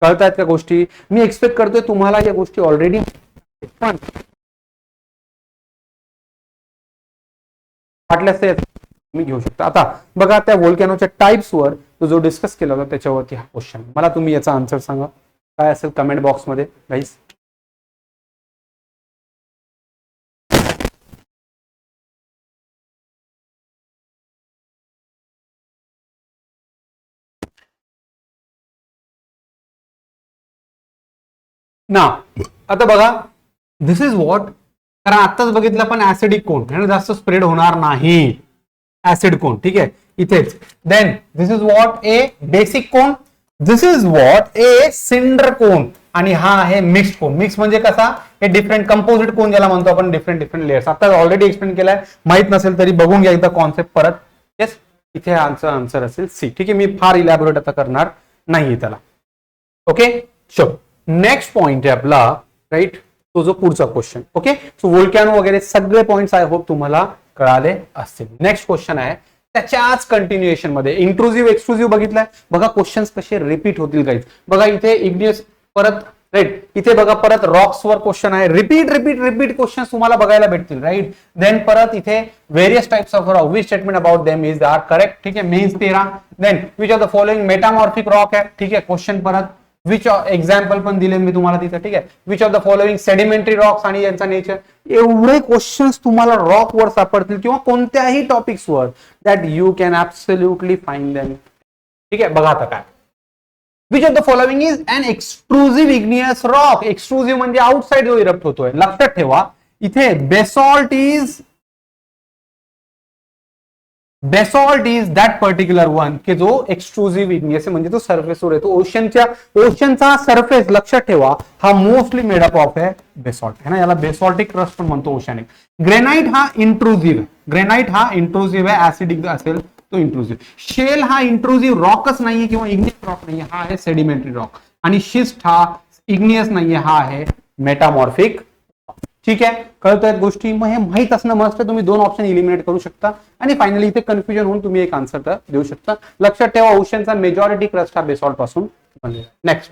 कळतायत का गोष्टी. मी एक्सपेक्ट करतोय तुम्हाला या गोष्टी ऑलरेडी पण वाटल्यास मी घेऊ शकता. आता बघा त्या व्होल्कॅनोच्या टाइप्स वर तो जो डिस्कस केला होता त्याच्यावरती हा क्वेश्चन. मला तुम्ही याचा आन्सर सांगा काय असेल कमेंट बॉक्स मध्ये गाईस. ना आता बघा दिस इज व्हॉट, कारण आताच बघितलं पण ऍसिडिक कोन जास्त स्प्रेड होणार नाही, ऍसिड कोन. ठीक आहे, इथेच. Then this is what a basic cone, this is what a cinder cone, आणि हा आहे मिक्स्ड कोन. मिक्स म्हणजे कसा, हे डिफरंट कंपोजिट कोन ज्याला म्हणतो आपण, डिफरंट लेयर्स. आता ऑलरेडी एक्सप्लेन केलाय, माहित नसेल तरी बघून घ्या एकदा कॉन्सेप्ट परत. येस, इथे आन्सर असेल सी. ठीक आहे, मी फार इलॅबोरेट आता करणार नाही त्याला. ओके, शो नेक्स्ट पॉइंट आहे आपला, राईट, तो जो पुढचा क्वेश्चन. ओके, सो व्होल्कॅनो वगैरे सगळे पॉइंट्स आय होप तुम्हाला कळाले असतील. नेक्स्ट क्वेश्चन आहे त्याच्याच कंटिन्युएशन मध्ये इंट्रुसिव्ह एक्सक्लुसिव्ह बघितलाय बघा, क्वेश्चन्स कसे रिपीट होतील गाईज. बघा इथे इग्नियस परत राईट, इथे बघा परत रॉक्सवर क्वेश्चन आहे, रिपीट रिपीट रिपीट क्वेश्चन तुम्हाला बघायला भेटतील राईट. देन परत इथे various types of rock, which statement about them is are correct, ठीक आहे, means 13. Then which of the following metamorphic rock आहे, ठीक आहे, क्वेश्चन परत विच एक्झाम्पल पण दिले मी तुम्हाला तिथे, ठीक आहे, which of the following sedimentary Roxx आणि यांचा नेचर. एवढे क्वेश्चन्स तुम्हाला रॉक वर सापडतील किंवा कोणत्याही टॉपिक्स वर that you can absolutely find them. ठीक आहे, बघा आता काय, which of the following is an extrusive igneous rock. Extrusive म्हणजे आउटसाइड जो इरप्ट होतोय. लक्षात ठेवा इथे basalt is that particular one की जो एक्सट्रुसिव्ह इग्नियस म्हणजे तो सरफेसवर येतो. ओशनचा सरफेस लक्षात ठेवा हा मोस्टली मेडअप ऑफ आहे बेसॉल्ट है ना, याला बेसॉल्टिक क्रस्ट पण म्हणतो ओशनिक. ग्रेनाइट हा इंट्रुसिव्ह आहे, ऍसिडिक असेल तो इंट्रुसिव्ह. शेल हा इंट्रुसिव्ह रॉकच नाहीये किंवा इग्नियस रॉक नाहीये, हा आहे सेडिमेंटरी रॉक. आणि शिस्ट हा इग्नियस नाहीये, हा आहे मेटामॉर्फिक. ठीक आहे, कळतोय गोष्टी. मग हे माहित असणं मस्त, तुम्ही दोन ऑप्शन इलिमिनेट करू शकता आणि फायनली इथे कन्फ्युजन होऊन तुम्ही एक आन्सर तर देऊ शकता. लक्षात ठेवा ओशनचा मेजॉरिटी क्रस्ट हा बेसॉल्ट पासून बनलेला. Next,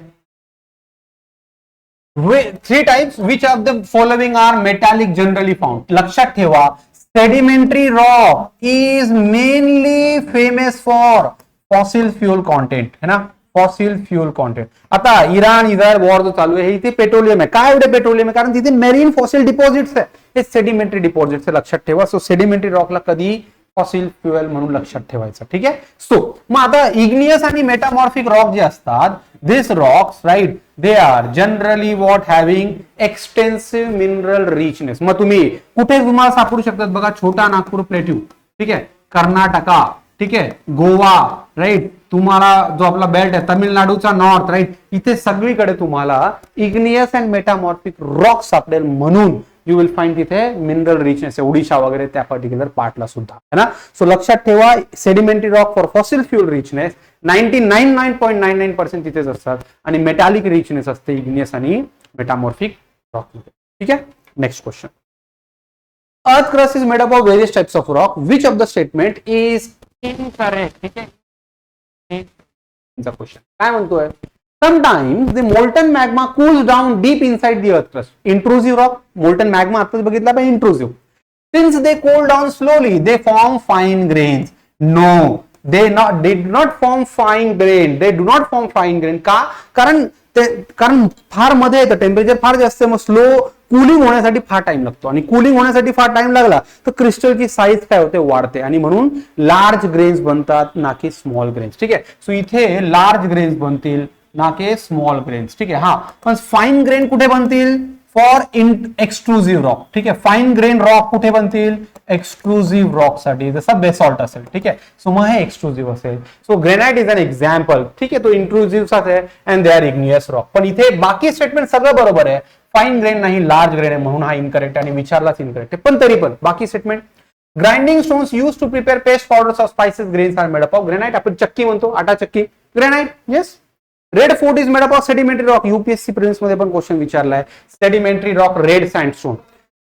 3 types which of the following are metallic generally found. लक्षात ठेवा sedimentary rock is mainly famous for fossil fuel content है ना, फॉसिल फ्यूल कॉन्टेंट. आता इराण इजरायल वॉर जो चालू आहे इथे पेट्रोलियम आहे. काय एवढे पेट्रोलियम आहे? कारण तिथे मेरीन फॉसिल डिपॉझिट्स आहे, हे सेडिमेंटरी डिपॉझिट्स आहे. लक्षात ठेवा. सो सेडिमेंटरी रॉकला कधी फॉसिल फ्युएल म्हणून लक्षात ठेवायचं. ठीक आहे. सो मग आता इग्नियस आणि मेटामॉर्फिक रॉक जे असतात, this rocks right they are generally what having extensive mineral richness. मग तुम्ही कुठे तुम्हाला सापडू शकतात बघा, छोटा नागपूर प्लेट्यू, ठीक आहे, कर्नाटका, ठीक आहे, गोवा राईट, तुम्हाला जो आपला बेल्ट आहे तामिळनाडूचा नॉर्थ राईट, इथे सगळीकडे तुम्हाला इग्नियस अँड मेटामॉर्फिक रॉक सापडेल. म्हणून यू विल फाइंड तिथे मिनरल रिचनेस आहे, ओडिशा वगैरे त्या पर्टिक्युलर पार्टला सुद्धा है ना. सो लक्षात ठेवा sedimentary rock for fossil fuel richness 99.99% तिथेच असतात आणि मेटॅलिक रिचनेस असते इग्नियस आणि मेटामॉर्फिक रॉक मध्ये. ठीक आहे. नेक्स्ट क्वेश्चन, अर्थ crust is made up of various types of rock, which of the statement is incorrect. ठीक आहे, क्वेश्चन काय म्हणतोय, sometimes the molten magma cools down deep inside the earth crust. Intrusive rock, molten magma आताच बघितला पण intrusive. Since they cool down slowly, they form fine grains. No, they do not form fine grain. They do not form fine grain. का? कारण फार मध्ये येतं, temperature फार जास्त, मग स्लो कुलिंग होण्यासाठी फार टाइम लागतो आणि कुलिंग होण्यासाठी फार टाइम लागला तर क्रिस्टलची साईज काय होते, वाढते आणि म्हणून लार्ज ग्रेन्स बनतात ना की स्मॉल ग्रेन्स. ठीक आहे. सो इथे लार्ज ग्रेन्स बनतील ना के स्मॉल ग्रेन्स. ठीक आहे. हा, पण फाईन ग्रेन कुठे बनतील, फॉर एक्सक्लुझिव्ह रॉक. ठीक आहे, फाईन ग्रेन रॉक कुठे बनतील, एक्सक्लुझिव्ह रॉक साठी, जसा बेसॉल्ट असेल. ठीक आहे. सो मग हे एक्सक्लुझिव्ह असेल. So granite is an example. ठीक आहे, तो इंट्रुझिव्ह आहे and they are igneous rock. पण इथे बाकी स्टेटमेंट सगळं बरोबर आहे, फाईन ग्रेन नाही लार्ज ग्रेन आहे म्हणून हा इनकरेक्ट आणि विचारलाच इनकरेक्ट आहे. पण तरी पण बाकी statement, grinding stones use to prepare paste powders of spices grains are made up of granite. आपण चक्की म्हणतो, आटा चक्की, granite. Yes. Red fort is made up of sedimentary rock. UPSC prelims मध्ये पण क्वेश्चन विचारलाय, sedimentary rock red sandstone.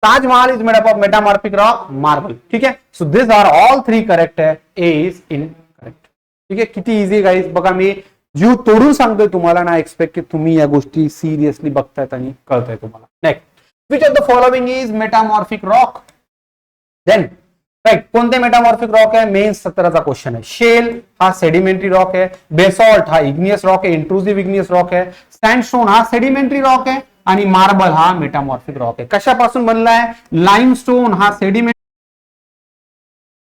Taj Mahal is made up of metamorphic rock marble. ठीक आहे. So this are all 3 correct आहे, ए इज इनकरेक्ट. ठीक आहे, किती easy guys. बघा मी जीव तोडून सांगतोय तुम्हाला, ना एक्सपेक्ट की तुम्ही या गोष्टी सिरियसली बघतायत आणि कळतंय तुम्हाला. Next, which of the following is metamorphic rock. Then right, कोणते मेटामॉर्फिक रॉक आहे, मेन 17चा क्वेश्चन आहे. शेल हा सेडिमेंटरी रॉक आहे, बेसॉल्ट हा इग्नियस रॉक आहे, इंट्रुसिव्ह इग्नियस रॉक आहे, सँडस्टोन हा सेडिमेंटरी रॉक आहे आणि मार्बल हा मेटामॉर्फिक रॉक आहे. कशापासून बनला आहे, लाइमस्टोन हा sediment.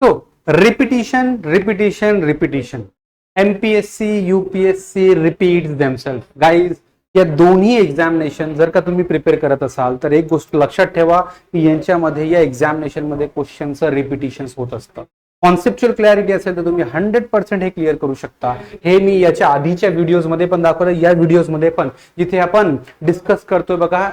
So repetition repetition repetition, MPSC UPSC repeats themselves. Guys या दोन्ही एक्झामिनेशन जर का तुम्ही प्रिपेअर करत असाल तर एक गोष्ट लक्षात ठेवा की यांच्यामध्ये या एक्झामिनेशन मध्ये क्वेश्चनचं रिपिटिशन होत असतं. कॉन्सेप्च्युअल क्लॅरिटी असेल तर तुम्ही 100% हे क्लिअर करू शकता. हे मी याच्या आधीच्या व्हिडिओज मध्ये पण दाखवलं, या व्हिडिओज मध्ये पण, जिथे आपण डिस्कस करतोय बघा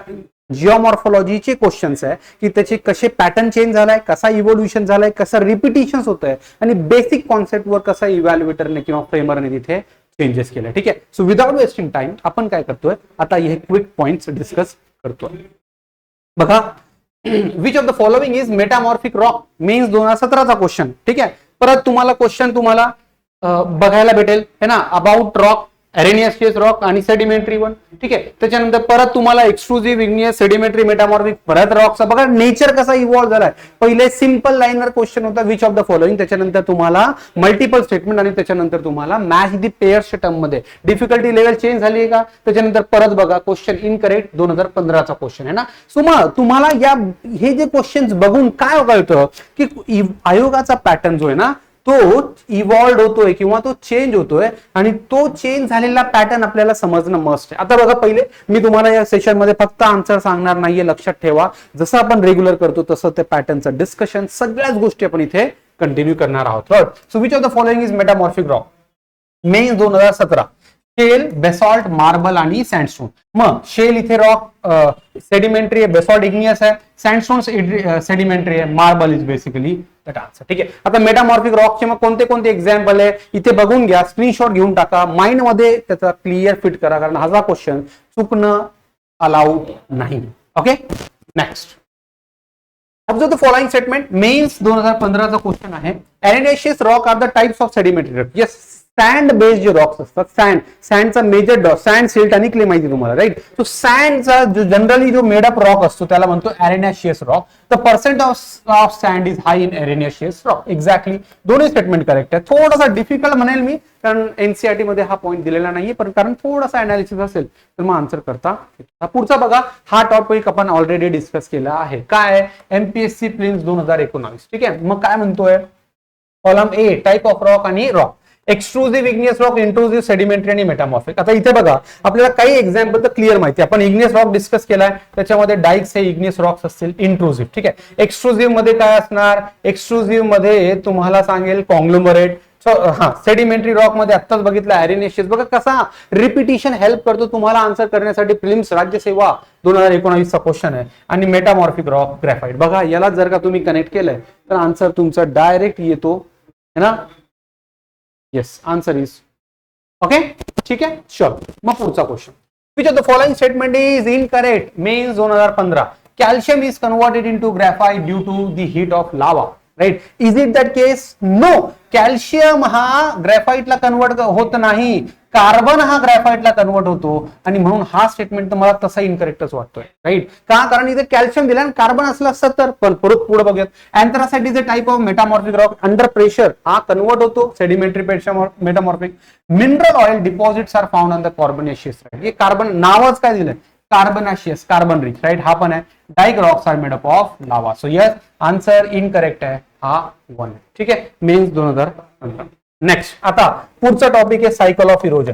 जिओमॉर्फॉलॉजीचे क्वेश्चन्स आहे की त्याचे कसे पॅटर्न चेंज झालाय, कसा इव्होल्युशन झालाय, कसं रिपिटिशन होत आहे आणि बेसिक कॉन्सेप्टवर कसा इव्हॅल्युएटरने किंवा फ्रेमरने तिथे चेंजेस केले. ठीक आहे. सो विदाउट वेस्टिंग टाइम आपण काय करतोय आता, हे क्विक पॉइंट्स डिस्कस करतोय. बघा, which of the following is metamorphic rock, means 2017चा क्वेश्चन. ठीक आहे. परत तुम्हाला क्वेश्चन तुम्हाला बघायला भेटेल है ना, अबाउट रॉक, अरेनियस रॉक आणि सेडिमेंटरी वन. ठीक आहे. त्याच्यानंतर परत तुम्हाला एक्सक्लुझिव्ह, इग्नियस, सेडिमेंटरी, मेटामॉर्फिक, परत रॉकचा बघा नेचर कसा इव्हॉल्व्ह झालाय. पहिले सिंपल लाईनर क्वेश्चन होता विच ऑफ द फॉलोइंग, त्याच्यानंतर तुम्हाला मल्टिपल स्टेटमेंट आणि त्याच्यानंतर तुम्हाला मॅच दी पेअर्सच्या टर्म मध्ये डिफिकल्टी लेवल चेंज झाली आहे का. त्याच्यानंतर परत बघा क्वेश्चन इनकरेक्ट 2015चा क्वेश्चन आहे ना. सो मग तुम्हाला या हे जे क्वेश्चन्स बघून काय कळतं की आयोगाचा पॅटर्न जो आहे ना तो इव्हॉल्व होतोय किंवा तो चेंज होतोय आणि तो चेंज झालेला पॅटर्न आपल्याला समजणं मस्ट आहे. आता बघा पहिले मी तुम्हाला या सेशन मध्ये फक्त आन्सर सांगणार नाहीये, लक्षात ठेवा. जसं आपण रेग्युलर करतो तसं त्या पॅटर्नचं डिस्कशन सगळ्याच गोष्टी आपण इथे कंटिन्यू करणार आहोत. So which of the following is metamorphic rock. May 2017 shale, basalt, marble आणि सँडस्टोन. मग शेल इथे रॉक सेडिमेंटरी आहे, बेसॉल्ट इग्नियस आहे, सँडस्टोन सेडिमेंटरी आहे, marble is basically that answer. ठीक आहे. आता मेटामॉर्फिक रॉकचे मग कोणते कोणते एक्झाम्पल आहे इथे बघून घ्या, स्क्रीनशॉट घेऊन टाका, माइंड मध्ये त्याचा क्लिअर फिट करा, कारण हा क्वेश्चन चुकणं अलाउड नाही. Okay. Next, observe the following statement. Mains 2015चा क्वेश्चन आहे. Arenaceous rock are the types of sedimentary rock. Yes, sand based जे रॉक्स असतात, सँडचा मेजर डॉ, सँड, सिल्ट आणि क्ले माहिती तुम्हाला, राईट. सो सँडचा जनरली जो मेडअप रॉक असतो त्याला म्हणतो arenaceous rock. The percent of sand is high in arenaceous rock. Exactly दोन्ही स्टेटमेंट करेक्ट आहे. थोडासा डिफिकल्ट म्हणेल मी, कारण एनसीआरटी मध्ये हा पॉईंट दिलेला नाहीये, पण कारण थोडासा अनालिसिस असेल तर मग आन्सर करता. पुढचा बघा, हा टॉपिक आपण ऑलरेडी डिस्कस केला आहे. काय, एमपीएससी प्रिलिम्स 2019. ठीक आहे. मग काय म्हणतोय, column A type of rock आणि rock, exclusive, igneous rock, intrusive, sedimentary आणि मेटामॉर्फिक. आता इथे बघा आपल्याला काही एक्झाम्पल तर क्लिअर माहिती. आपण इग्नियस रॉक डिस्कस केलाय, त्याच्यामध्ये डाईक्स हे इग्नियस रॉक्स असतील, इंट्रुझिव्ह. ठीक आहे. एक्सक्लुझिव्ह मध्ये काय असणार, एक्सक्लुझिव्ह मध्ये तुम्हाला सांगेल कॉंग्लोमरेट. हा, सेडिमेंटरी रॉक मध्ये आत्ताच बघितलं अरेनियस. बघा कसा रिपिटिशन हेल्प करतो तुम्हाला आन्सर करण्यासाठी. प्रिलिम्स राज्यसेवा 2019चा क्वेश्चन आहे. आणि मेटामॉर्फिक रॉक, ग्रॅफाइट. बघा याला जर का तुम्ही कनेक्ट केलंय तर आन्सर तुमचा डायरेक्ट येतो है ना. Yes, answer is okay. ठीक आहे. चलो मग पुढचा question. Which of the following statement is incorrect. Mains 2015. Calcium is converted into graphite due to the heat of lava. Right. Is it that case? No. Calcium हा ग्रॅफाइटला convert होत नाही, carbon हा ग्रॅफाइटला कन्वर्ट होतो, आणि म्हणून हा स्टेटमेंट मला तसा इनकरेक्टच वाटतोय. राईट. का? कारण इथे कॅल्शियम दिला आणि कार्बन असलं असतं तर. पण परत पुढे बघूयात. Anthracite is a type of metamorphic rock. Under pressure हा कन्वर्ट होतो, सेडिमेंटरी पेक्षा metamorphic. Mineral oil deposits are found on the carbonaceous. हे कार्बन नावच काय दिलंय, कार्बनाशियस, कार्बन रिच. राईट. हा पण आहे. Dyke rocks are made up of lava. So yes, answer incorrect आहे हा 1. ठीक आहे. मेन्स 2015. नेक्स्ट, आता पुढचा टॉपिक आहे सायकल ऑफ इरोजन,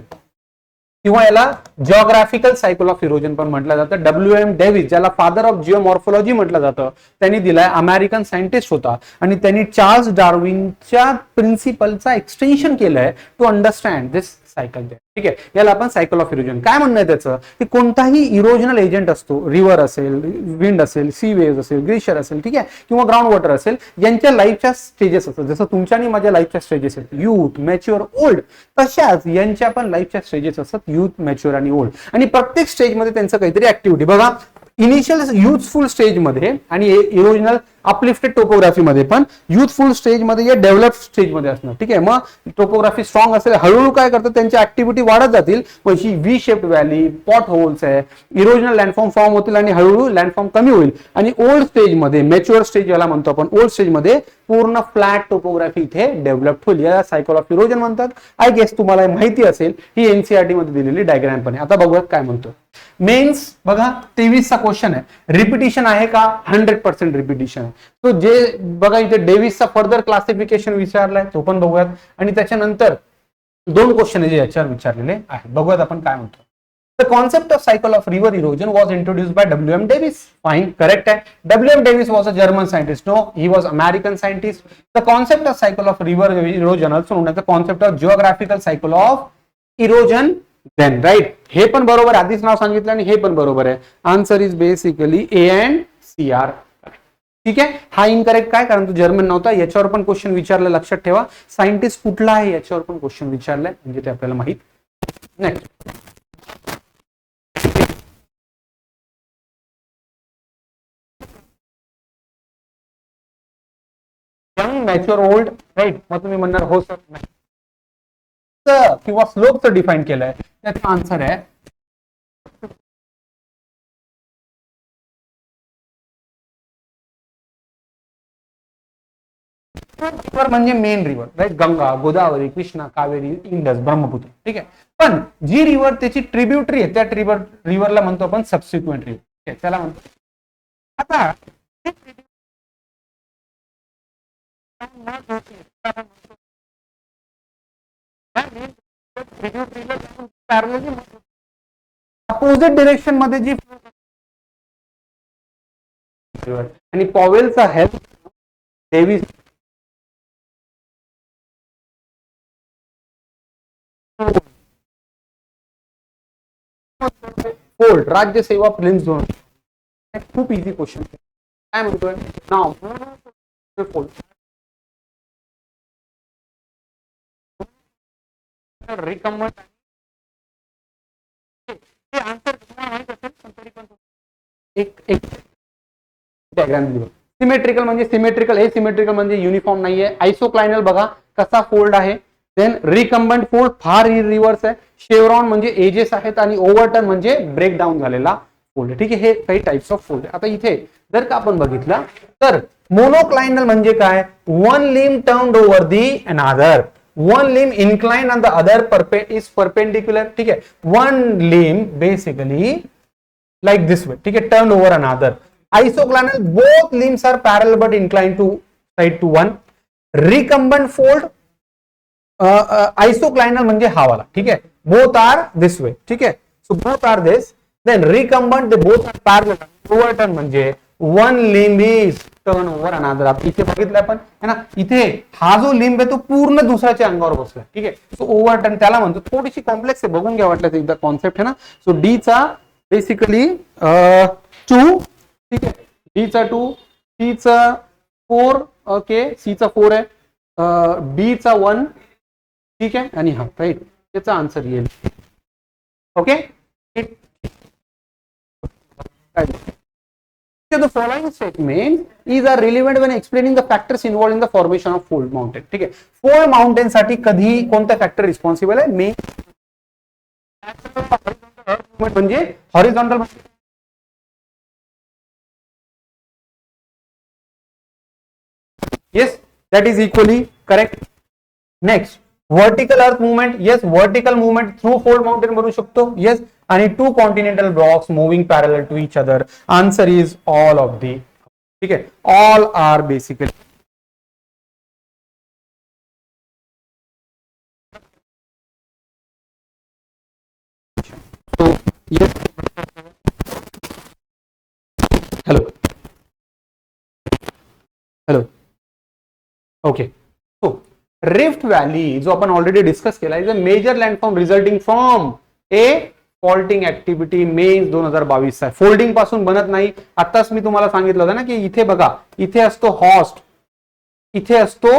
किंवा याला जिओग्राफिकल सायकल ऑफ इरोजन पण म्हटलं जातं. WM डेव्हिस, ज्याला फादर ऑफ जिओमॉर्फोलॉजी म्हटलं जातं, त्यांनी दिलाय. अमेरिकन सायंटिस्ट होता आणि त्यांनी चार्ल्स डार्विनच्या प्रिन्सिपलचा एक्सटेन्शन केलंय टू अंडरस्टँड दिस सायकल. ठीक आहे. याला आपण सायकल ऑफ इरोजन. काय म्हणणं आहे त्याचं, की कोणताही इरोजनल एजंट असतो, रिव्हर असेल, विंड असेल, सी वेव्ह असेल, ग्लेशियर असेल, ठीक आहे, किंवा ग्राउंड वॉटर असेल, यांच्या लाईफच्या स्टेजेस असतात. जसं तुमच्या आणि माझ्या लाईफच्या स्टेजेस आहेत, युथ, मॅच्युअर, ओल्ड, तशाच यांच्या पण लाईफच्या स्टेजेस असतात, युथ, मॅच्युअर आणि ओल्ड. आणि प्रत्येक स्टेजमध्ये त्यांचं काहीतरी ऍक्टिव्हिटी. बघा, इनिशियल युथफुल स्टेज मध्ये आणि इरोजनल अपलिफ्टेड टोपोग्राफी मध्ये पण युथफुल स्टेज मध्ये या डेव्हलप स्टेज मध्ये असणार. ठीक आहे. मग टोपोग्राफी स्ट्रॉंग असेल, हळूहळू काय करतात, त्यांची ऍक्टिव्हिटी वाढत जातील. मग ही V shaped valley, pot holes आहे, इरोजनल लँडफॉर्म फॉर्म होतील आणि हळूहळू लँडफॉर्म कमी होईल. आणि ओल्ड स्टेज मध्ये, मॅच्युअर स्टेज याला म्हणतो आपण, ओल्ड स्टेज मध्ये पूर्ण फ्लॅट टोपोग्राफी इथे डेव्हलप होईल. या सायकल ऑफ इरोजन म्हणतात. आय गेस तुम्हाला माहिती असेल, ही एनसीआरटी मध्ये दिलेली डायग्राम पण आहे. आता बघूयात काय म्हणतो. मेन्स बघा 23चा क्वेश्चन आहे. रिपिटिशन आहे का? 100% रिपिटिशन आहे. तो जे बघा इथे डेव्हिसचा फर्दर क्लासिफिकेशन विचारलाय, तो पण बघूयात. आणि त्याच्यानंतर 2 क्वेश्चन जे याच्यावर विचारलेले आहेत, बघूयात आपण काय म्हणतो. The concept of cycle of river erosion was introduced by W.M. Davis. Fine, correct है. W.M. Davis was a German scientist. No, he was American scientist. The concept of cycle of river erosion, also known as the concept of geographical cycle of erosion. Then, right? हे पण बरोबर आहे. आधीच नाव सांगितलं आणि हे पण बरोबर आहे. Answer is basically A and C are. ठीक आहे. हा इनकरेक्ट काय, कारण तो जर्मन नव्हता. याच्यावर पण क्वेश्चन विचारलं, लक्षात ठेवा. सायंटिस्ट कुठला आहे याच्यावर पण क्वेश्चन विचारलाय, म्हणजे ते आपल्याला माहित. Next, young young mature old right. मग तुम्ही म्हणणार हो सर नाही किंवा स्लोपचं डिफाईन केलंय, त्याचा आन्सर आहे रिव्हर म्हणजे main river right. Ganga, Godavari, Krishna, Kaveri, Indus, Brahmaputra. ठीक आहे. पण जी रिव्हर त्याची ट्रिब्युटरी आहे त्या रिव्हरला म्हणतो आपण सबसिक्वेंट रिव्हर. त्याला म्हणतो. आता अपोजिट डिरेक्शन मध्ये जी आणि पॉवेलचा हेल्प देवी फोल्ड राज्यसेवा फिल्म्स झोन. खूप इझी क्वेश्चन. काय म्हणतोय नाव फोल्ड रिकमेंड आन्सर माहित असेल पण तरी पण एक डायग्राम दिली. सिमेट्रिकल म्हणजे सिमेट्रिकल, हे सिमेट्रिकल म्हणजे युनिफॉर्म नाहीये. आयसोक्लायनल बघा कसा फोल्ड आहे. देन रिकम्बंट फोल्ड फार रिव्हर्स आहे. शेवरॉन म्हणजे एजेस आहेत आणि ओव्हरटर्न म्हणजे ब्रेकडाऊन झालेला फोल्ड. ठीक आहे. हे काही टाइप्स ऑफ फोल्ड. आता इथे जर का आपण बघितलं तर मोनोक्लायनल म्हणजे काय, वन लिम turned over the another, one लिम inclined and the other is perpendicular. ठीक है. वन लिम बेसिकली like this way. ठीक है. Turn over another. Isoclinal both limbs are parallel but inclined to side to one. Recumbent fold isoclinal म्हणजे हा वाला. ठीक है. Both are this way. ठीक है. So both are this. Then recumbent they both are parallel. Overturn म्हणजे one limb is turn over another. आप इथे बघितलं आपण है ना, इथे हा जो लिंब आहे तो पूर्ण दुसऱ्याच्या अंगावर बसला. ठीक आहे. सो ओव्हरटर्न त्याला म्हणतो. थोडीशी कॉम्प्लेक्स आहे, बघून घ्या वाटलं एकदा कॉन्सेप्ट है ना. सो डी चा बेसिकली 2. ठीक आहे. डी चा 2, सी चा 4, ओके, सी चा 4 आहे, डी चा 1. ठीक आहे. आणि हा राईट, त्याचा आन्सर येईल. Okay. The following statement is are relevant when explaining the factors involved in the formation of fold mountain. ठीक आहे. फोल्ड माउंटेन साठी कधी कोणता फॅक्टर रिस्पॉन्सिबल आहे, मेन म्हणजे horizontal. yes, that is equally correct. Next, vertical earth movement. yes, vertical movement through fold mountain बनू शकतो. yes, आणि two continental blocks moving parallel to each other. Answer is all of the. ठीक है. all are basically so yes. hello okay. so rift valley जो आपण already discuss केला, is a major landform resulting from a faulting activity. May 2022 आहे. Folding पासून बनत नाही. आताच मी तुम्हाला सांगितलं होतं ना की इथे बघा, इथे असतो हॉस्ट, इथे असतो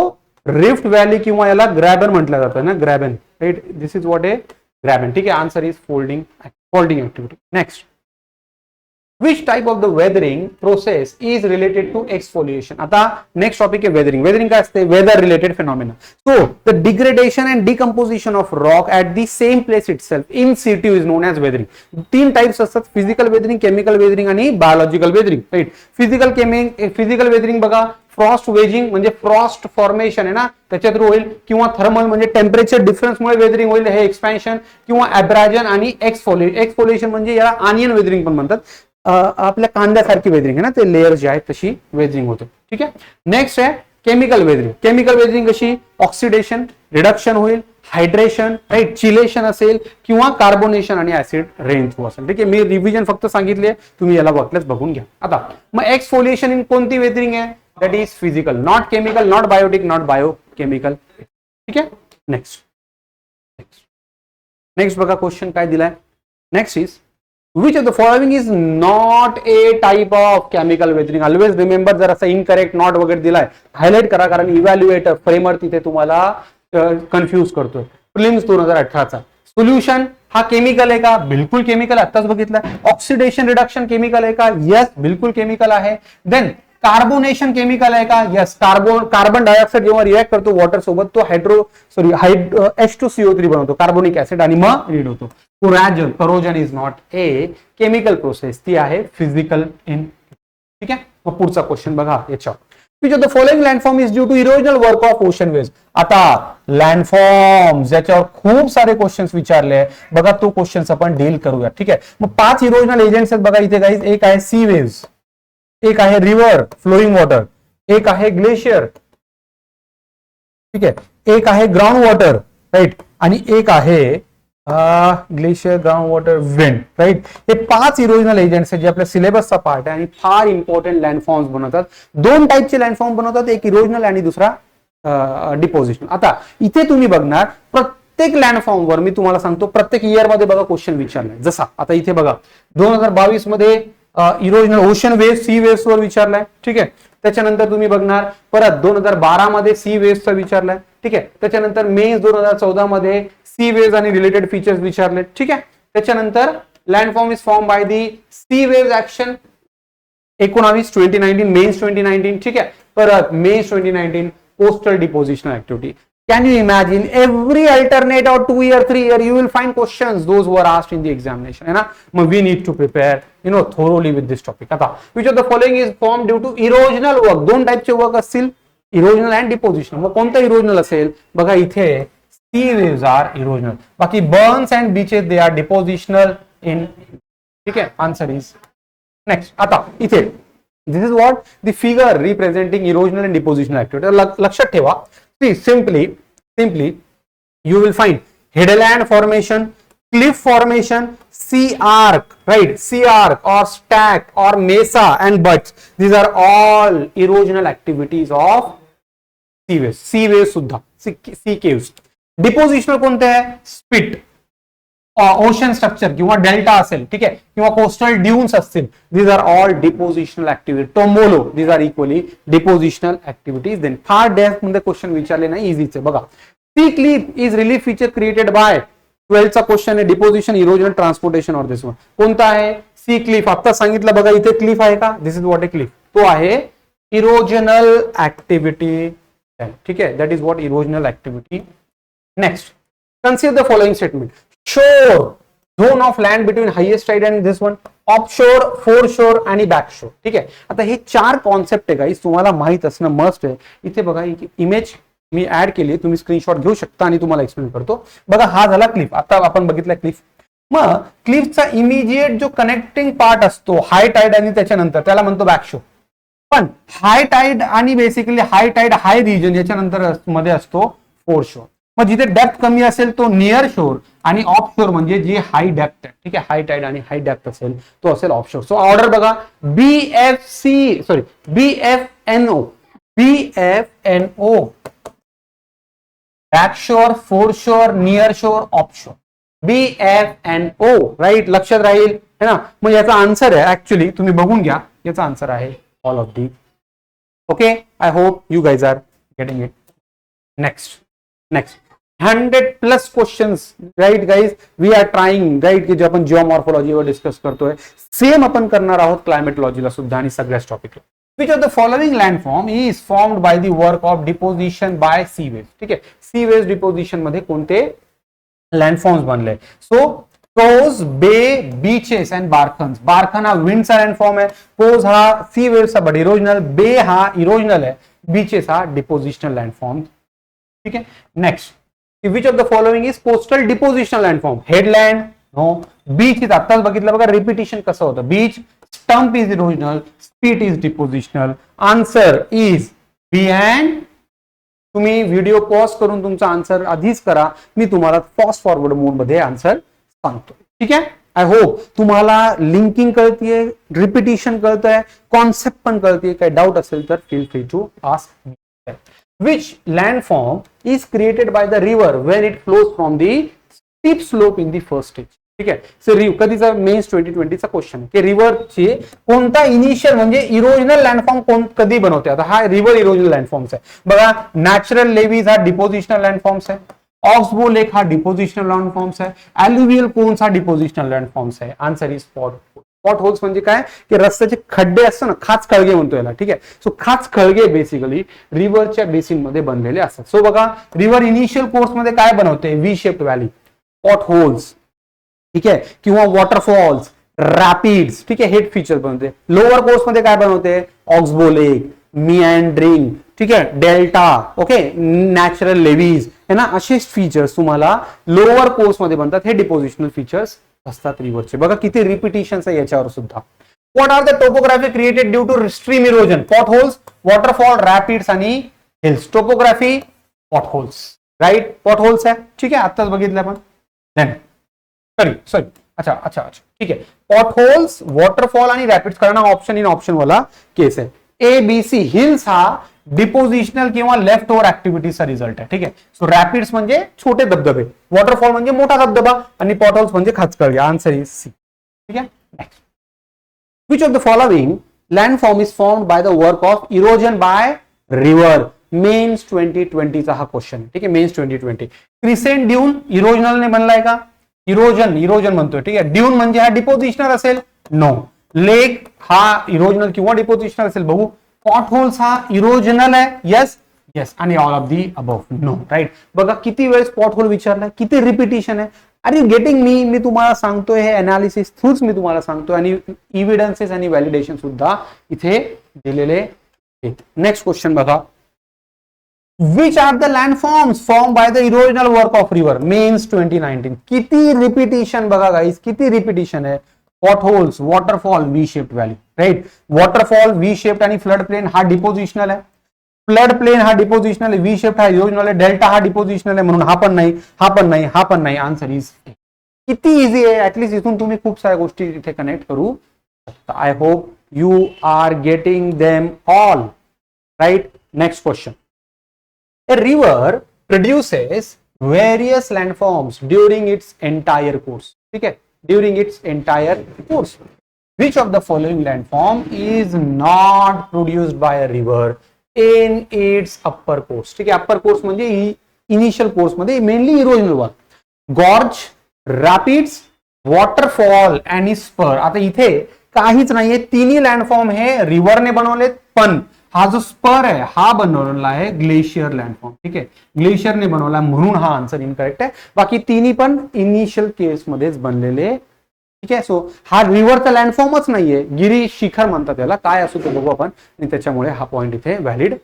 रिफ्ट व्हॅली किंवा याला ग्रॅबन म्हटलं जातं ना, graben. Right. This is what a graben. ठीक आहे. Answer is folding activity. Next, which type of the weathering process is related to exfoliation. आता नेक्स्ट टॉपिक आहे वेदरिंग. वेदरिंग काय असते, weather related phenomena. So the degradation and decomposition of rock at the same place itself in situ is known as weathering. 3 types असतात, physical weathering, chemical weathering आणि biological weathering. Right. Physical weathering बघा, frost wedging म्हणजे frost formation आहे ना त्याच्या through होईल, किंवा thermal म्हणजे टेम्परेचर डिफरन्समुळे वेदरिंग होईल, हे एक्सपॅन्शन, किंवा ॲब्राजन आणि एक्सफोलिएशन म्हणजे याला आनियन वेदरिंग पण म्हणतात. आपल्या कांद्यासारखी वेदरिंग आहे ना, ते लेअर जे आहेत तशी वेदरिंग होते. ठीक आहे. नेक्स्ट आहे केमिकल वेदरिंग. केमिकल वेदरिंग कशी, ऑक्सिडेशन, रिडक्शन होईल, हायड्रेशन, राईट, चिलेशन असेल किंवा कार्बोनेशन आणि ऍसिड रेन थ्रू असेल. ठीक आहे. मी रिव्हिजन फक्त सांगितले, तुम्ही याला वाटल्यास बघून घ्या. आता मग एक्सफोलिएशन इन कोणती वेदरिंग आहे, that is physical, not chemical, not biotic, not biochemical. ठीक आहे. नेक्स्ट बघा क्वेश्चन काय दिलाय. Next is which of the following is not a type of chemical weathering. always remember, जर असं इनकरेक्ट नॉट वगैरे दिलाय हायलाइट करा, कारण इव्हॅल्युएटर फ्रेमर तिथे तुम्हाला कन्फ्युज करतोय. प्रिलिम्स 2018चा. सोल्युशन हा केमिकल आहे का, बिलकुल केमिकल, आताच बघितलं. ऑक्सिडेशन रिडक्शन केमिकल आहे का, यस बिलकुल केमिकल आहे. देन कार्बोनेशन केमिकल आहे का? यस. कार्बन डायऑक्साईड जेव्हा रिॲक्ट करतो वॉटर सोबत तो H2CO3 बनवतो, कार्बोनिक ऍसिड, आणि मग रीड होतो. Corrosion is not a chemical process, ती आहे फिजिकल इन. ठीक आहे. मग पुढचा क्वेश्चन बघा याच्यावर. Which of the following landform is due to erosional work of ocean waves? आता लँडफॉर्म ज्याच्यावर खूप सारे क्वेश्चन्स विचारले बघा, तो क्वेश्चन आपण डील करूया. ठीक आहे. मग 5 इरोजनल एजंट्स आहेत बघा इथे गाईज. एक आहे सी वेव्स, एक आहे रिव्हर फ्लोईंग वॉटर, एक आहे ग्लेशियर, ठीक आहे, एक आहे ग्राउंड वॉटर, राईट, आणि एक आहे glacier, ground water, wind, right. हे 5 इरोजनल एजंट्स आहेत जे आपल्या सिलेबसचा पार्ट आहे आणि फार इम्पॉर्टंट लँडफॉर्म्स बनवतात. 2 टाईपचे लँडफॉर्म बनवतात, एक इरोजनल आणि दुसरा डिपोजिशनल. आता इथे तुम्ही बघणार प्रत्येक लँडफॉर्म वर मी तुम्हाला सांगतो प्रत्येक इयर मध्ये बघा क्वेश्चन विचारलाय. जसा आता इथे बघा 2022 मध्ये erosional ocean wave sea waves वर विचारलाय. ठीक आहे. त्याच्यानंतर तुम्ही बघणार परत 2012 मध्ये सी वेव्सचा विचारलाय. ठीक आहे. त्याच्यानंतर मे 2014 मध्ये सी वेव्स आणि रिलेटेड फीचर्स विचारले. ठीक आहे. त्याच्यानंतर landform is form by the sea waves action 2019 mains 2019. ठीक आहे. परत May 2019 coastal depositional activity. Can you imagine every alternate or 2 year, 3 year, you will find questions those were asked in the examination. है ना? We need to prepare, thoroughly with this topic. आता which of the following is formed due to erosional work? 2 टाइपचे work असतील, erosional and depositional. मग कोणतं erosional असेल बघा इथे सी वेव्स आर इरोजनल, बाकी berms and beaches they are depositional in. ठीक आहे. Answer is next. आता इथे this is what the figure representing erosional and depositional activity. लक्षात ठेवा. See, simply, you will find headland formation, cliff formation, sea arc, right? Sea arc or stack or mesa and buttes. These are all erosional activities of sea waves. Sea waves सुद्धा, sea caves. Depositional कोणते आहे? Spit, ocean structure किंवा delta असेल, ठीक आहे, किंवा coastal dunes असतील. These are all depositional activity. Tombolo, these are equally depositional activities. Then फार डेप्थ मध्ये क्वेश्चन विचारले नाही, इझीचे बघा. Sea cliff is relief feature created by 12th चा क्वेश्चन आहे डिपोजिशन, इरोजन, ट्रान्सपोर्टेशन और दिस वन. कोणता आहे? Sea cliff. आता सांगितलं बघा इथे क्लिफ आहे का? This is what a cliff. तो आहे इरोजनल ऍक्टिव्हिटी. ठीक आहे. That is what erosional activity. Next, consider the following statement. Shore, zone of land between highest tide and this one. Offshore, foreshore आणि backshore. ठीक आहे. आता हे 4 कॉन्सेप्ट आहे गाईस, तुम्हाला माहित असणं मस्ट आहे. इथे बघा इमेज मी ऍड केली, तुम्ही स्क्रीनशॉट घेऊ शकता आणि तुम्हाला एक्सप्लेन करतो. बघा हा झाला क्लिफ. आता आपण बघितला क्लिफ. मग क्लिफचा इमिजिएट जो कनेक्टिंग पार्ट असतो हाय टाईड आणि त्याच्यानंतर त्याला म्हणतो बॅकशोर. पण हाय टाईड आणि बेसिकली हाय टाईड हाय रिजन याच्यानंतर मध्ये असतो फोरशोर. मग जिथे डेप्थ कमी असेल तो नियर शोर आणि ऑफ शोर म्हणजे जी हाय डेप्थ आहे. ठीक आहे. हाय टाईड आणि हाय डेप्थ असेल तो असेल ऑफ शोर. सो ऑर्डर बघा BFNO back shore, fore shore, near shore, off shore. BFNO, right. लक्षात राहील है ना. मग याचा आन्सर आहे ऍक्च्युली तुम्ही बघून घ्या, याचा आन्सर आहे all of the. Okay. I hope you guys are getting it. Next 100+ questions, right guys. We are trying, right, की जे आपण जिओमॉर्फोलॉजीवर डिस्कस करतोय सेम आपण करणार आहोत क्लायमेटॉलॉजीला सुद्धा आणि सगळ्याच टॉपिकला. Which of the following landform is formed by the work of deposition by sea waves. ठीक आहे. सी वेव्स डिपोजिशन मध्ये कोणते लँडफॉर्म्स बनले? सो कोज, बे, बीचेस अँड बार्खन्स. बार्खन हा विंडचा लँडफॉर्म आहे, कोज हा सी वेव्सचा बट इरोजनल, बे हा इरोजनल आहे, बीचेस हा डिपोजिशनल लँडफॉर्म. ठीक आहे. Next, which of the following is coastal depositional landform? Headland no, beach is आत्ताच बघितलं बघा रिपिटेशन कसं होतं. Beach, stump is erosional, spit is depositional. Answer is B. And तुम्ही व्हिडिओ पॉज करून तुमचा आन्सर आधीच करा, मी तुम्हाला फास्ट फॉरवर्ड मोड मध्ये आन्सर सांगतो. ठीक आहे. आय होप तुम्हाला लिंकिंग कळतीये, रिपिटेशन कळतंय, कॉन्सेप्ट पण कळतीये. काही डाऊट असेल तर feel free to ask me. Which landform is created by the river when it flows from the steep slope in the first stage? ठीक आहे. सो कधीचा मेन्स 2020 चा क्वेश्चन की रिव्हरची कोणता इनिशियल म्हणजे इरोजनल लँडफॉर्म कधी बनवते? आता हा रिव्हर इरोजनल लँडफॉर्म्स आहे बघा. नॅचरल लेव्हीज हा डिपोजिशनल लँडफॉर्म्स आहे, ऑक्सबो लेक हा डिपोजिशनल लँडफॉर्म्स आहे, अल्युव्हियल कोन्स हा डिपोजिशनल लँडफॉर्म्स आहे. Answer is spot. Pot holes म्हणजे काय की रस्त्याचे खड्डे असतात ना, खाच खळगे म्हणतो याला, ठीक आहे. सो खाच खळगे बेसिकली रिव्हरच्या बेसिन मध्ये बनलेले असतात. सो बघा रिव्हर इनिशियल कोर्स मध्ये काय बनवते, V shaped valley, pot holes, ठीक आहे, किंवा वॉटरफॉल्स, रॅपिड्स, ठीक आहे, हेड फीचर बनवते. लोअर कोर्स मध्ये काय बनवते, ऑक्सबो लेक, मिअँड्रिंग, ठीक आहे, डेल्टा, ओके, नॅचरल लेव्हीज, है ना, असेच फीचर्स तुम्हाला लोअर कोर्स मध्ये बनतात. हे डिपोजिशनल फीचर्स असतात रिव्हरचे. बघा किती रिपिटेशन्स आहे याच्यावर सुद्धा. What are the topography created due to stream erosion, pot holes, waterfall, rapids आणि hills. Topography pot holes, right, pot holes आहे, ठीक आहे, आत्ताच बघितलं आपण. सॉरी अच्छा अच्छा अच्छा, ठीक आहे, पॉट होल्स, वॉटरफॉल आणि रॅपिड्स, कारण ऑप्शन इन ऑप्शन वाला केस आहे. A B C. हिल्स हा डिपोजिशनल किंवा लेफ्ट ओव्हर ऍक्टिव्हिटीचा रिझल्ट आहे, ठीक आहे. सो रॅपिड्स म्हणजे छोटे धबधबे, वॉटरफॉल म्हणजे मोठा धबधबा आणि पॉट होल्स म्हणजे खाचखळगे. आन्सर इज सी, ठीक आहे. Next, which of the following landform is formed by the work of erosion by river. Mains 2020 हा क्वेश्चन, ठीक आहे, मेन्स 2020. क्रिसेंट ड्यून इरोजनलने बनलाय का, इरोजन म्हणतोय, ठीक आहे. ड्यून म्हणजे हा डिपोजिशनल असेल, नो. लेक हा इरोजनल किंवा डिपोजिशनल असेल, बघू. पॉट होल्स हा इरोजनल आहे, येस येस, आणि all of the above, no, right. बघा किती वेळेस पॉट होल विचारलाय, किती रिपिटेशन आहे. आर यू गेटिंग मी तुम्हाला सांगतोय, हे अनालिसिस थ्रूच मी तुम्हाला सांगतोय आणि इव्हिडन्सेस आणि व्हॅलिडेशन सुद्धा इथे दिलेले आहेत. नेक्स्ट क्वेश्चन बघा. Which are the landforms formed by the erosional work of river? Mains 2019. किती रिपिटेशन बघा गाइस, किती रिपिटेशन आहे. Pot holes, waterfall, V shaped valley, right. Waterfall V shaped आणि फ्लड प्लेन हा डिपोजिशनल आहे. फ्लड प्लेन हा depositional आहे, V shaped हा इरोजनल आहे, डेल्टा हा डिपोजिशनल आहे, म्हणून हा पण नाही, हा पण नाही, हा पण नाही. आन्सर इज किती इझी आहे. ऍटलीस्ट इथून तुम्ही खूप साऱ्या गोष्टी इथे कनेक्ट करू शकता. I hope you are getting them all, right. Next question. A river produces various landforms during its entire course. ठीक है, during its entire course. Which of the following landform is not produced by a river in its upper course? ठीक है, upper course म्हणजे initial course मध्ये mainly erosional one. Gorge, rapids, waterfall आणि spur. आता इथे काहीच नाहीये, तिन्ही लँडफॉर्म हे रिव्हरने बनवलेत, पण हा जो स्पर आहे हा बनवलेला आहे ग्लेशियर लँडफॉर्म, ठीक आहे, ग्लेशियरने बनवला, म्हणून हा आन्सर इनकरेक्ट आहे. बाकी तिन्ही पण इनिशियल केस मध्येच बनलेले, ठीक आहे. सो हा रिव्हरचा लँडफॉर्मच नाहीये, गिरी शिखर म्हणतात त्याला, काय असो ते बघू आपण, आणि त्याच्यामुळे हा पॉइंट इथे व्हॅलिड.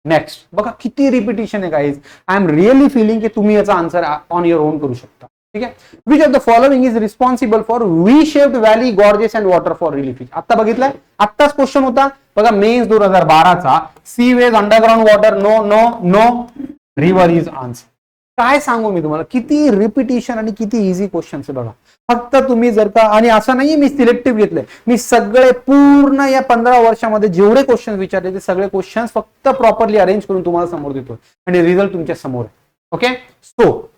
नेक्स्ट बघा किती रिपिटेशन आहे guys. I am really feeling की तुम्ही याचा आन्सर ऑन युअर ओन करू शकता, ठीक आहे. Which of the following is responsible for V shaped valley, gorges and waterfall relief. आता बघितलंय, आत्ताच क्वेश्चन होता बघा, मेन्स 2012चा. Sewage, underground water, no no no, river is answer. काय सांगू मी तुम्हाला, किती रिपिटेशन आणि किती इझी क्वेश्चन आहे बघा. फक्त तुम्ही जर का, आणि असं नाहीये मी सिलेक्टिव्ह घेतलंय, मी सगळे पूर्ण या 15 वर्षामध्ये जेवढे क्वेश्चन विचारले ते सगळे क्वेश्चन फक्त प्रॉपरली अरेंज करून तुम्हाला समोर देतो आणि रिझल्ट तुमच्या समोर आहे. ओके, सो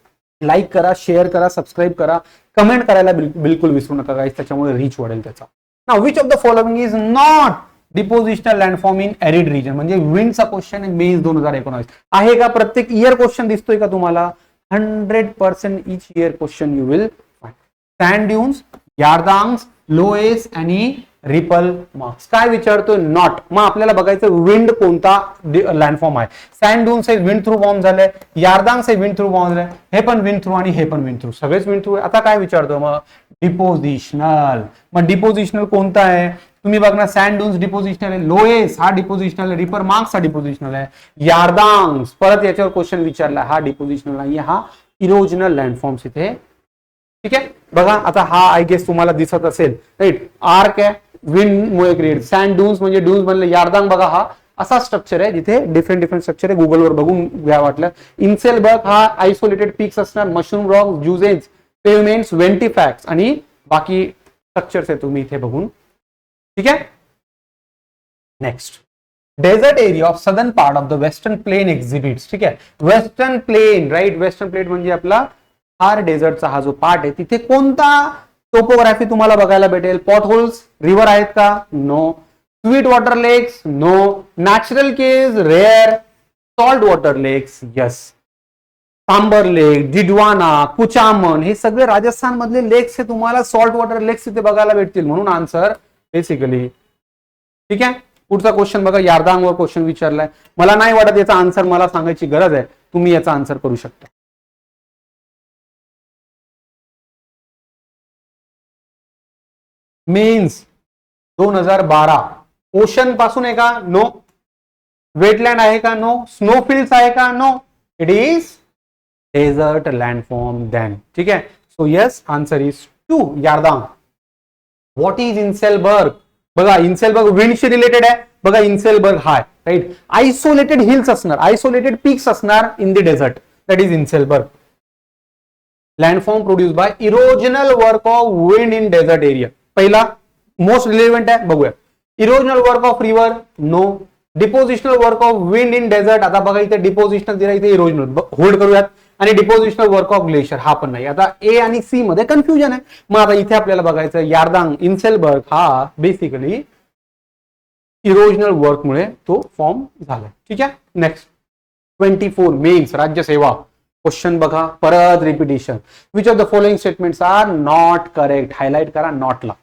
लाईक करा, शेअर करा, सबस्क्राईब करा, कमेंट करायला बिलकुल विसरू नका गाईस, त्याच्यामुळे रीच वाढेल त्याचा. Now which of the following is not depositional landform in arid region, म्हणजे विंडचा क्वेश्चन आहे, मेन्स 2019 आहे का. प्रत्येक इयर क्वेश्चन दिसतोय का तुम्हाला, 100% each year question you will find. Sand dunes, yardangs, loess आणि रिपल मार्क्स. काय विचारतोय, नॉट. मग आपल्याला बघायचं विंड कोणता लँडफॉर्म आहे. सँड ड्यून्स हे विंड थ्रू फॉर्म झालंय, यार्दांग्स हे विंड थ्रू फॉर्म झालंय, हे पण विंड थ्रू आणि हे पण विंड थ्रू, सगळेच विंड थ्रू. आता काय विचारतो मग, डिपोजिशनल. मग डिपोजिशनल कोणता आहे तुम्ही बघणार, सँड ड्यून्स डिपोजिशनल आहे, लोएस हा डिपोजिशनल आहे, रिपर मार्क्स हा डिपोजिशनल आहे, यार्दांग्स परत याच्यावर क्वेश्चन विचारला, हा डिपोजिशनल नाहीये, हा इरोजनल लँडफॉर्म्स इथे, ठीक आहे. बघा आता हा आय गेस तुम्हाला दिसत असेल, राईट. आर्क आहे, विंड मुळे क्रिएट. सँड ड्यून्स म्हणजे ड्यून्स बनले, यार्दांग बघा हा असा स्ट्रक्चर आहे, जिथे डिफरंट स्ट्रक्चर आहे, गुगलवर बघून घ्या वाटलं. इन्सेलबर्ग हा आयसोलेटेड पीक्स असणार, मशरूम रॉक, ज्युजेज, पेवमेंट्स, वेंटिफॅक्ट्स आणि बाकी स्ट्रक्चर्स आहे, तुम्ही इथे बघून, ठीक आहे. Next, desert area of southern part of the western plain exhibits, ठीक आहे. Western plain, right, western plain म्हणजे आपला थार डेझर्टचा हा जो पार्ट आहे, तिथे कोणता टोपोग्राफी तुम्हाला बघायला भेटेल. पॉट होल्स, रिव्हर आहेत का, no. Sweet water lakes, no. Natural caves, rare. Salt water lakes, yes. Sambhar lake, Didwana, Kuchaman, हे सगळे राजस्थान मधले लेक्स हे तुम्हाला सॉल्ट वॉटर लेक्स इथे बघायला भेटतील. म्हणून आन्सर बेसिकली. ठीक आहे. पुढचा क्वेश्चन बघा, यारदांगवर क्वेश्चन विचारलाय. मला नाही वाटत याचा आन्सर मला सांगायची गरज आहे, तुम्ही याचा आन्सर करू शकता. मीन्स 2012 ओशन पासून आहे का? नो. वेटलँड आहे का? नो. स्नोफिल्ड्स आहे का? No. It is desert landform then. ठीक आहे. So yes, answer is 2 yardang. What is inselberg? बघा इन्सेलबर्ग विंडशी रिलेटेड आहे. बघा inselberg high, right. Isolated hills असणार, आयसोलेटेड पीक्स असणार in the desert, that is inselberg. Landform produce by erosional work of wind in desert area. पहिला most relevant आहे, बघूया. Erosional work of river, no. Depositional work of wind in desert, आता बघा इथे depositional दिला, इथे erosional hold करूयात. आणि डिपोजिशनल वर्क ऑफ ग्लेशियर हा पण नाही. आता ए आणि सी मध्ये कन्फ्युजन आहे. मग आता इथे आपल्याला बघायचं यारदांग इन्सेलबर्ग हा बेसिकली इरोजनल वर्क मुळे तो फॉर्म झालाय. ठीक आहे. नेक्स्ट 24 मेन्स राज्यसेवा क्वेश्चन बघा, परत repetition. Which of the following statements are not correct? Highlight करा नॉटला.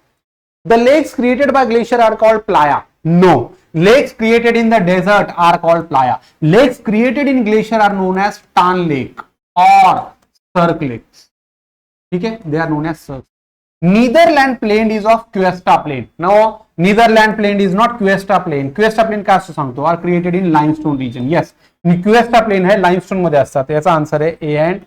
The lakes created by glacier are called playa. No. Lakes created in the desert are called playa. Lakes created in glacier are known as Tarn Lake or Cirque Lakes. ठीक है, they are known as Cirque. Netherland plain is of Cuesta plain. Now, Netherland plain is not Cuesta plain. Cuesta plain काय असतो सांगतो? Are created in limestone region. Yes, Cuesta plain है limestone मध्ये असतात. याचा answer आहे A and.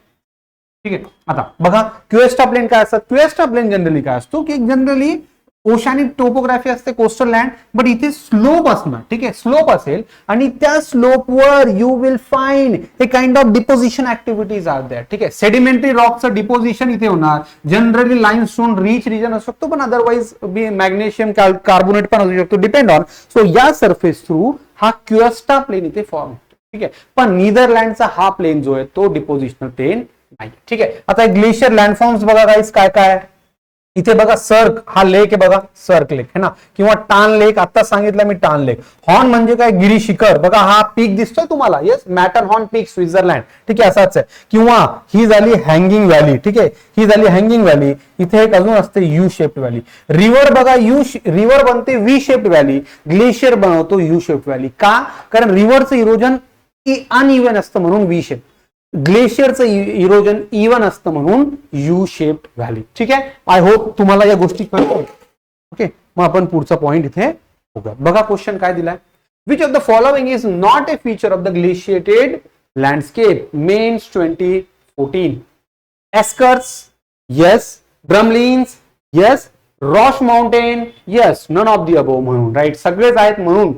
ठीक आहे. आता बघा क्वेस्टा प्लेन काय असतात? क्वेस्टा प्लेन जनरली काय असतो की जनरली ओशानिक टोपोग्राफी असते, कोस्टल लँड, बट इथे स्लोप असणार. ठीक आहे, स्लोप असेल आणि त्या स्लोपवर you will find a kind of deposition activities are there. ठीक आहे. सेडिमेंटरी रॉकचं डिपोजिशन इथे होणार. जनरली लाईमस्टोन रिच रिजन असू शकतो, पण अदरवाइज मॅग्नेशियम कार्बोनेट पण असू शकतो, डिपेंड ऑन. सो या सरफेस थ्रू हा क्वेस्टा प्लेन इथे फॉर्म होतो. ठीक आहे. पण नीदरलँडचा हा प्लेन जो आहे तो डिपोजिशनल प्लेन नाही. ठीक आहे. आता ग्लेशियर लँडफॉर्म्स बघा गाईस काय काय. इथे बघा सर्क हा लेक आहे, बघा सर्क लेक है ना, किंवा टान लेक. आता सांगितलं मी टान लेक. हॉर्न म्हणजे काय? गिरी शिखर. बघा हा पीक दिसतोय तुम्हाला, येस, मॅटरहॉर्न पीक स्वित्झर्लंड. ठीक आहे, असाच आहे. किंवा ही झाली हँगिंग व्हॅली. ठीक आहे, ही झाली हँगिंग व्हॅली. इथे एक अजून असते यू शेप्ड व्हॅली. रिव्हर बघा रिव्हर बनते व्ही शेप्ड व्हॅली. ग्लेशियर बनवतो यू शेप्ड व्हॅली. का? कारण रिव्हरचं इरोजन अनइव्हन असतं म्हणून व्ही शेप. ग्लेशियरचं इरोजन इव्हन असतं म्हणून यू शेप्ड व्हॅली. ठीक आहे. आय होप तुम्हाला या गोष्टी कळतात. ओके, मग आपण पुढचा पॉइंट इथे बघूया. बघा क्वेश्चन काय दिलाय. Which of the following is not a feature of the glaciated landscape? Mains 2014. Eskers, yes. Drumlins, yes. Roche mountain, yes. None of the above म्हणून, राईट. सगळेच आहेत म्हणून.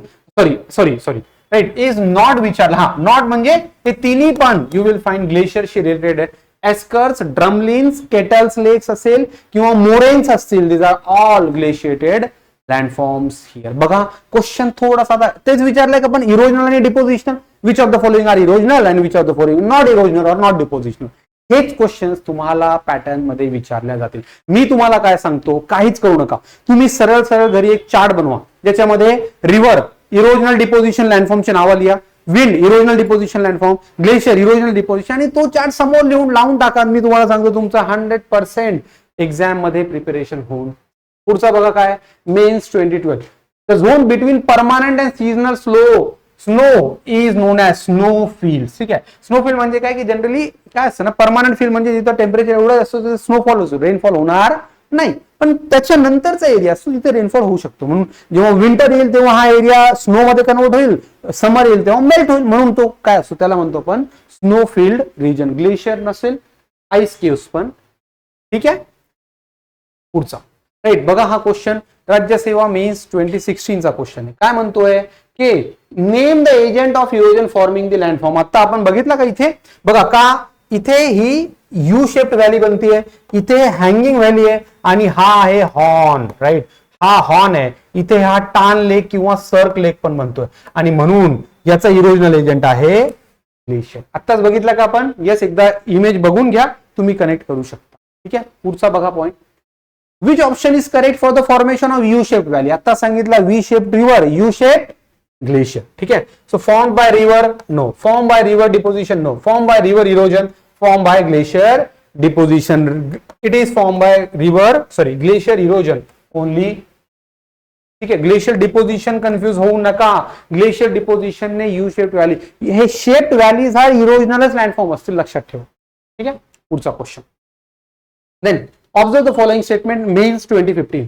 Sorry right. इज नॉट विचारला. हा, नॉट म्हणजे हे तिन्ही पण यू विल फाइंड ग्लेशियरशी रिलेटेड आहे. एस्कर्स, ड्रमलिन्स, केटल्स लेक्स असेल किंवा मोरेन्स असतील, this are all glaciated landforms here. बघा क्वेश्चन थोडासा तेच विचारलंय का पण इरोजनल आणि depositional. Which of the following are erosional and which of the following not erosional or not depositional. हेच क्वेश्चन तुम्हाला पॅटर्न मध्ये विचारल्या जातील. मी तुम्हाला काय सांगतो, काहीच करू नका. तुम्ही सरळ सरळ घरी एक चार्ट बनवा ज्याच्यामध्ये रिव्हर इरोजनल डिपोजिशन लँडफॉर्मचे नावं लिहा, wind erosional deposition लँडफॉर्म, glacier erosional deposition, आणि तो चार्ट समोर लिहून लावून टाका. मी तुम्हाला सांगतो तुमचा 100% एक्झाम मध्ये प्रिपरेशन होऊन. पुढचा बघा काय, mains 2012. The zone between permanent and seasonal snow is known as snow field. ठीक आहे. स्नोफील्ड म्हणजे काय की जनरली काय असतं ना, परमानंट फील्ड म्हणजे जिथं टेम्परेचर एवढं असतं स्नोफॉल होतो, रेनफॉल होणार नाही, पण त्याच्यानंतरचा एरिया असतो जिथे रेनफॉल होऊ शकतो. म्हणून जेव्हा विंटर येईल तेव्हा हा एरिया स्नो मध्ये कन्वर्ट होईल, समर येईल तेव्हा मेल्ट होईल, म्हणून तो काय असतो त्याला म्हणतो आपण स्नो फील्ड रिजन. ग्लेशियर नसेल, आईस केव्स पण. ठीक आहे. पुढचा राईट. बघा हा क्वेश्चन राज्यसेवा मेन्स 2016चा क्वेश्चन आहे. काय म्हणतोय की name the agent of erosion forming the लँडफॉर्म. आता आपण बघितलं का इथे, बघा का इथे ही यू शेप्ड व्हॅली बनतीये, इथे हँगिंग व्हॅली आहे, आणि हा आहे हॉर्न, राईट. हा हॉर्न आहे. इथे हा टान लेक किंवा सर्क लेक पण बनतोय, आणि म्हणून याचा इरोजनल एजंट आहे ग्लेशियर. आत्ताच बघितलं का आपण. येस, एकदा इमेज बघून घ्या, तुम्ही कनेक्ट करू शकता. ठीक आहे. पुढचा बघा point. Which option is correct for the formation of U shaped valley? आता सांगितलं V shaped river, U shaped glacier. ठीक आहे. So form by river, no. Form by river deposition, no. Form by river erosion, formed by glacier deposition. It is formed by glacier erosion only. ठीक आहे, glacier deposition confuse होऊ नका. Glacier deposition ने U shaped valley, हे shaped valleys हा इरोजनलच landform असतील, लक्षात ठेवा. ठीक आहे, पुढचा question. Then observe the following statement. Mains 2015.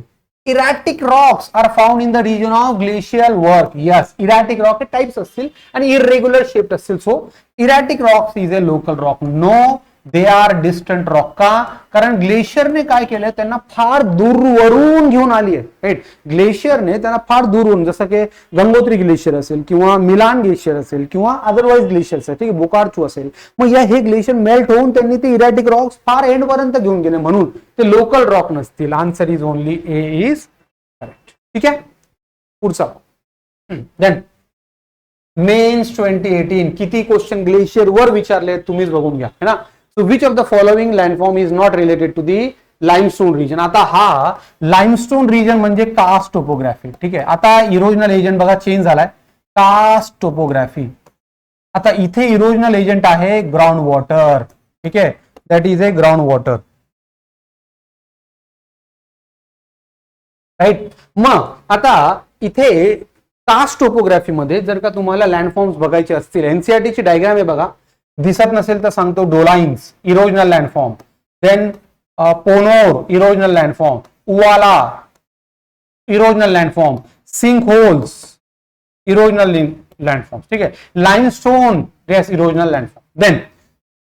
Erratic rocks are found in the region of glacial work. Yes, erratic rock हे टाइप्स असतील आणि इरेग्युलर शेप्ड असतील. So erratic rocks is a local rock. No, they are distant rock. का? कारण ग्लेशियरने काय केलंय, त्यांना फार दूरवरून घेऊन आली आहे. राईट, ग्लेशियरने त्यांना फार दूरवरून, जसं की गंगोत्री ग्लेशियर असेल किंवा मिलान ग्लेशियर असेल किंवा अदरवाइज ग्लेशियर्स आहे, ठीक आहे, बोकार्चू असेल. मग हे ग्लेशियर मेल्ट होऊन त्यांनी ते इरॅटिक रॉक्स फार एंड पर्यंत घेऊन गेले, म्हणून ते लोकल रॉक नसतील. Answer is only A is correct. ठीक आहे, पुढचा. Then mains 2018. किती क्वेश्चन ग्लेशियर वर विचारले तुम्हीच बघून घ्या, है ना. So which of the following landform is not related to the limestone region? आता हा लाइमस्टोन रिजन म्हणजे कास्ट टोपोग्राफी. ठीक आहे, आता इरोजनल एजंट बघा चेंज झालाय, कास्ट टोपोग्राफी. आता इथे इरोजनल एजंट आहे ग्राउंड वॉटर. ठीक आहे, that is a ground water. Right, मग आता इथे कास्ट टोपोग्राफी मध्ये जर का तुम्हाला लँडफॉर्म्स बघायचे असतील, एनसीईआरटी ची डायग्राम आहे बघा, दिसत नसेल तर सांगतो. Dolines erosional landform, then ponor erosional landform, uvala erosional landform, sink holes erosional landform. ठीक आहे, limestone yes erosional landform. Then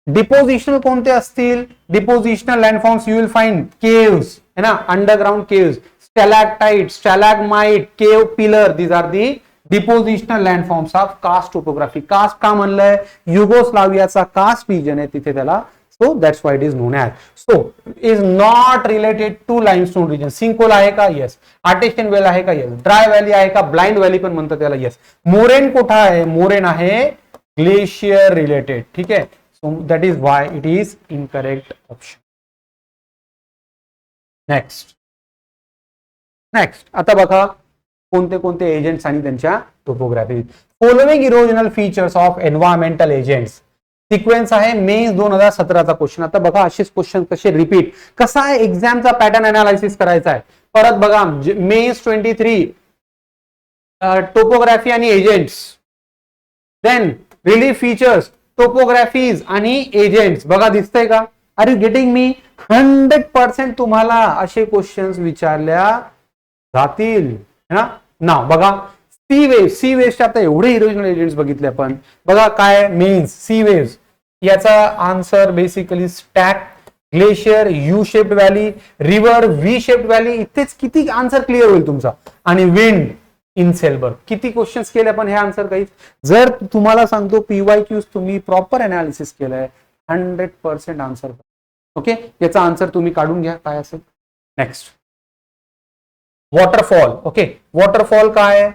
depositional कोणते असतील? Depositional landforms you will find caves, है ना, underground caves, stalactite, stalagmite, cave pillar. These are the depositional landforms of karst topography. Karst का म्हणलंय? युगोस्लावियाचा karst region आहे तिथे त्याला. So that's why it is known as. So is not related to limestone region. Sinkhole आहे का? Yes. आर्टिस्टियन वेल आहे का? येस. ड्राय व्हॅली आहे का? ब्लाइंड व्हॅली पण म्हणतात त्याला. येस. मोरेन कुठं आहे? मोरेन आहे ग्लेशियर रिलेटेड. ठीक आहे, so that is why it is incorrect option. Next आता बघा कोणते कोणते एजंट्स आणि त्यांच्या topography. Following erosional features of environmental agents. Sequence आहे मेन्स 2017चा क्वेश्चन. आता बघा असेच क्वेश्चन कसे रिपीट, कसा आहे एक्झामचा पॅटर्न अनालिसिस करायचा आहे. परत बघा मेन्स 23 टोपोग्राफी आणि एजंट्स, देन रिलीफ फीचर्स, टोपोग्राफीज आणि एजंट्स. बघा दिसतंय का? आर यू गेटिंग मी? 100% तुम्हाला असे क्वेश्चन्स विचारल्या जातील ना. नाव बघा, सी वेव्ह आता एवढे इरोजनल एजंट्स बघितले आपण. बघा काय मेन्स सी वेव्ह, याचा answer basically stack, glacier, you shaped valley, river, V shaped valley. इथेच किती आन्सर क्लिअर होईल तुमचा. आणि विंड इन सेलबर्ग. किती क्वेश्चन्स केले आपण, हे आन्सर काही. जर तुम्हाला सांगतो पीवायक्यूज तुम्ही प्रॉपर अनालिसिस केलंय, 100% आन्सर. ओके, याचा आन्सर तुम्ही काढून घ्या काय असेल. Next waterfall. ओके, वॉटरफॉल काय?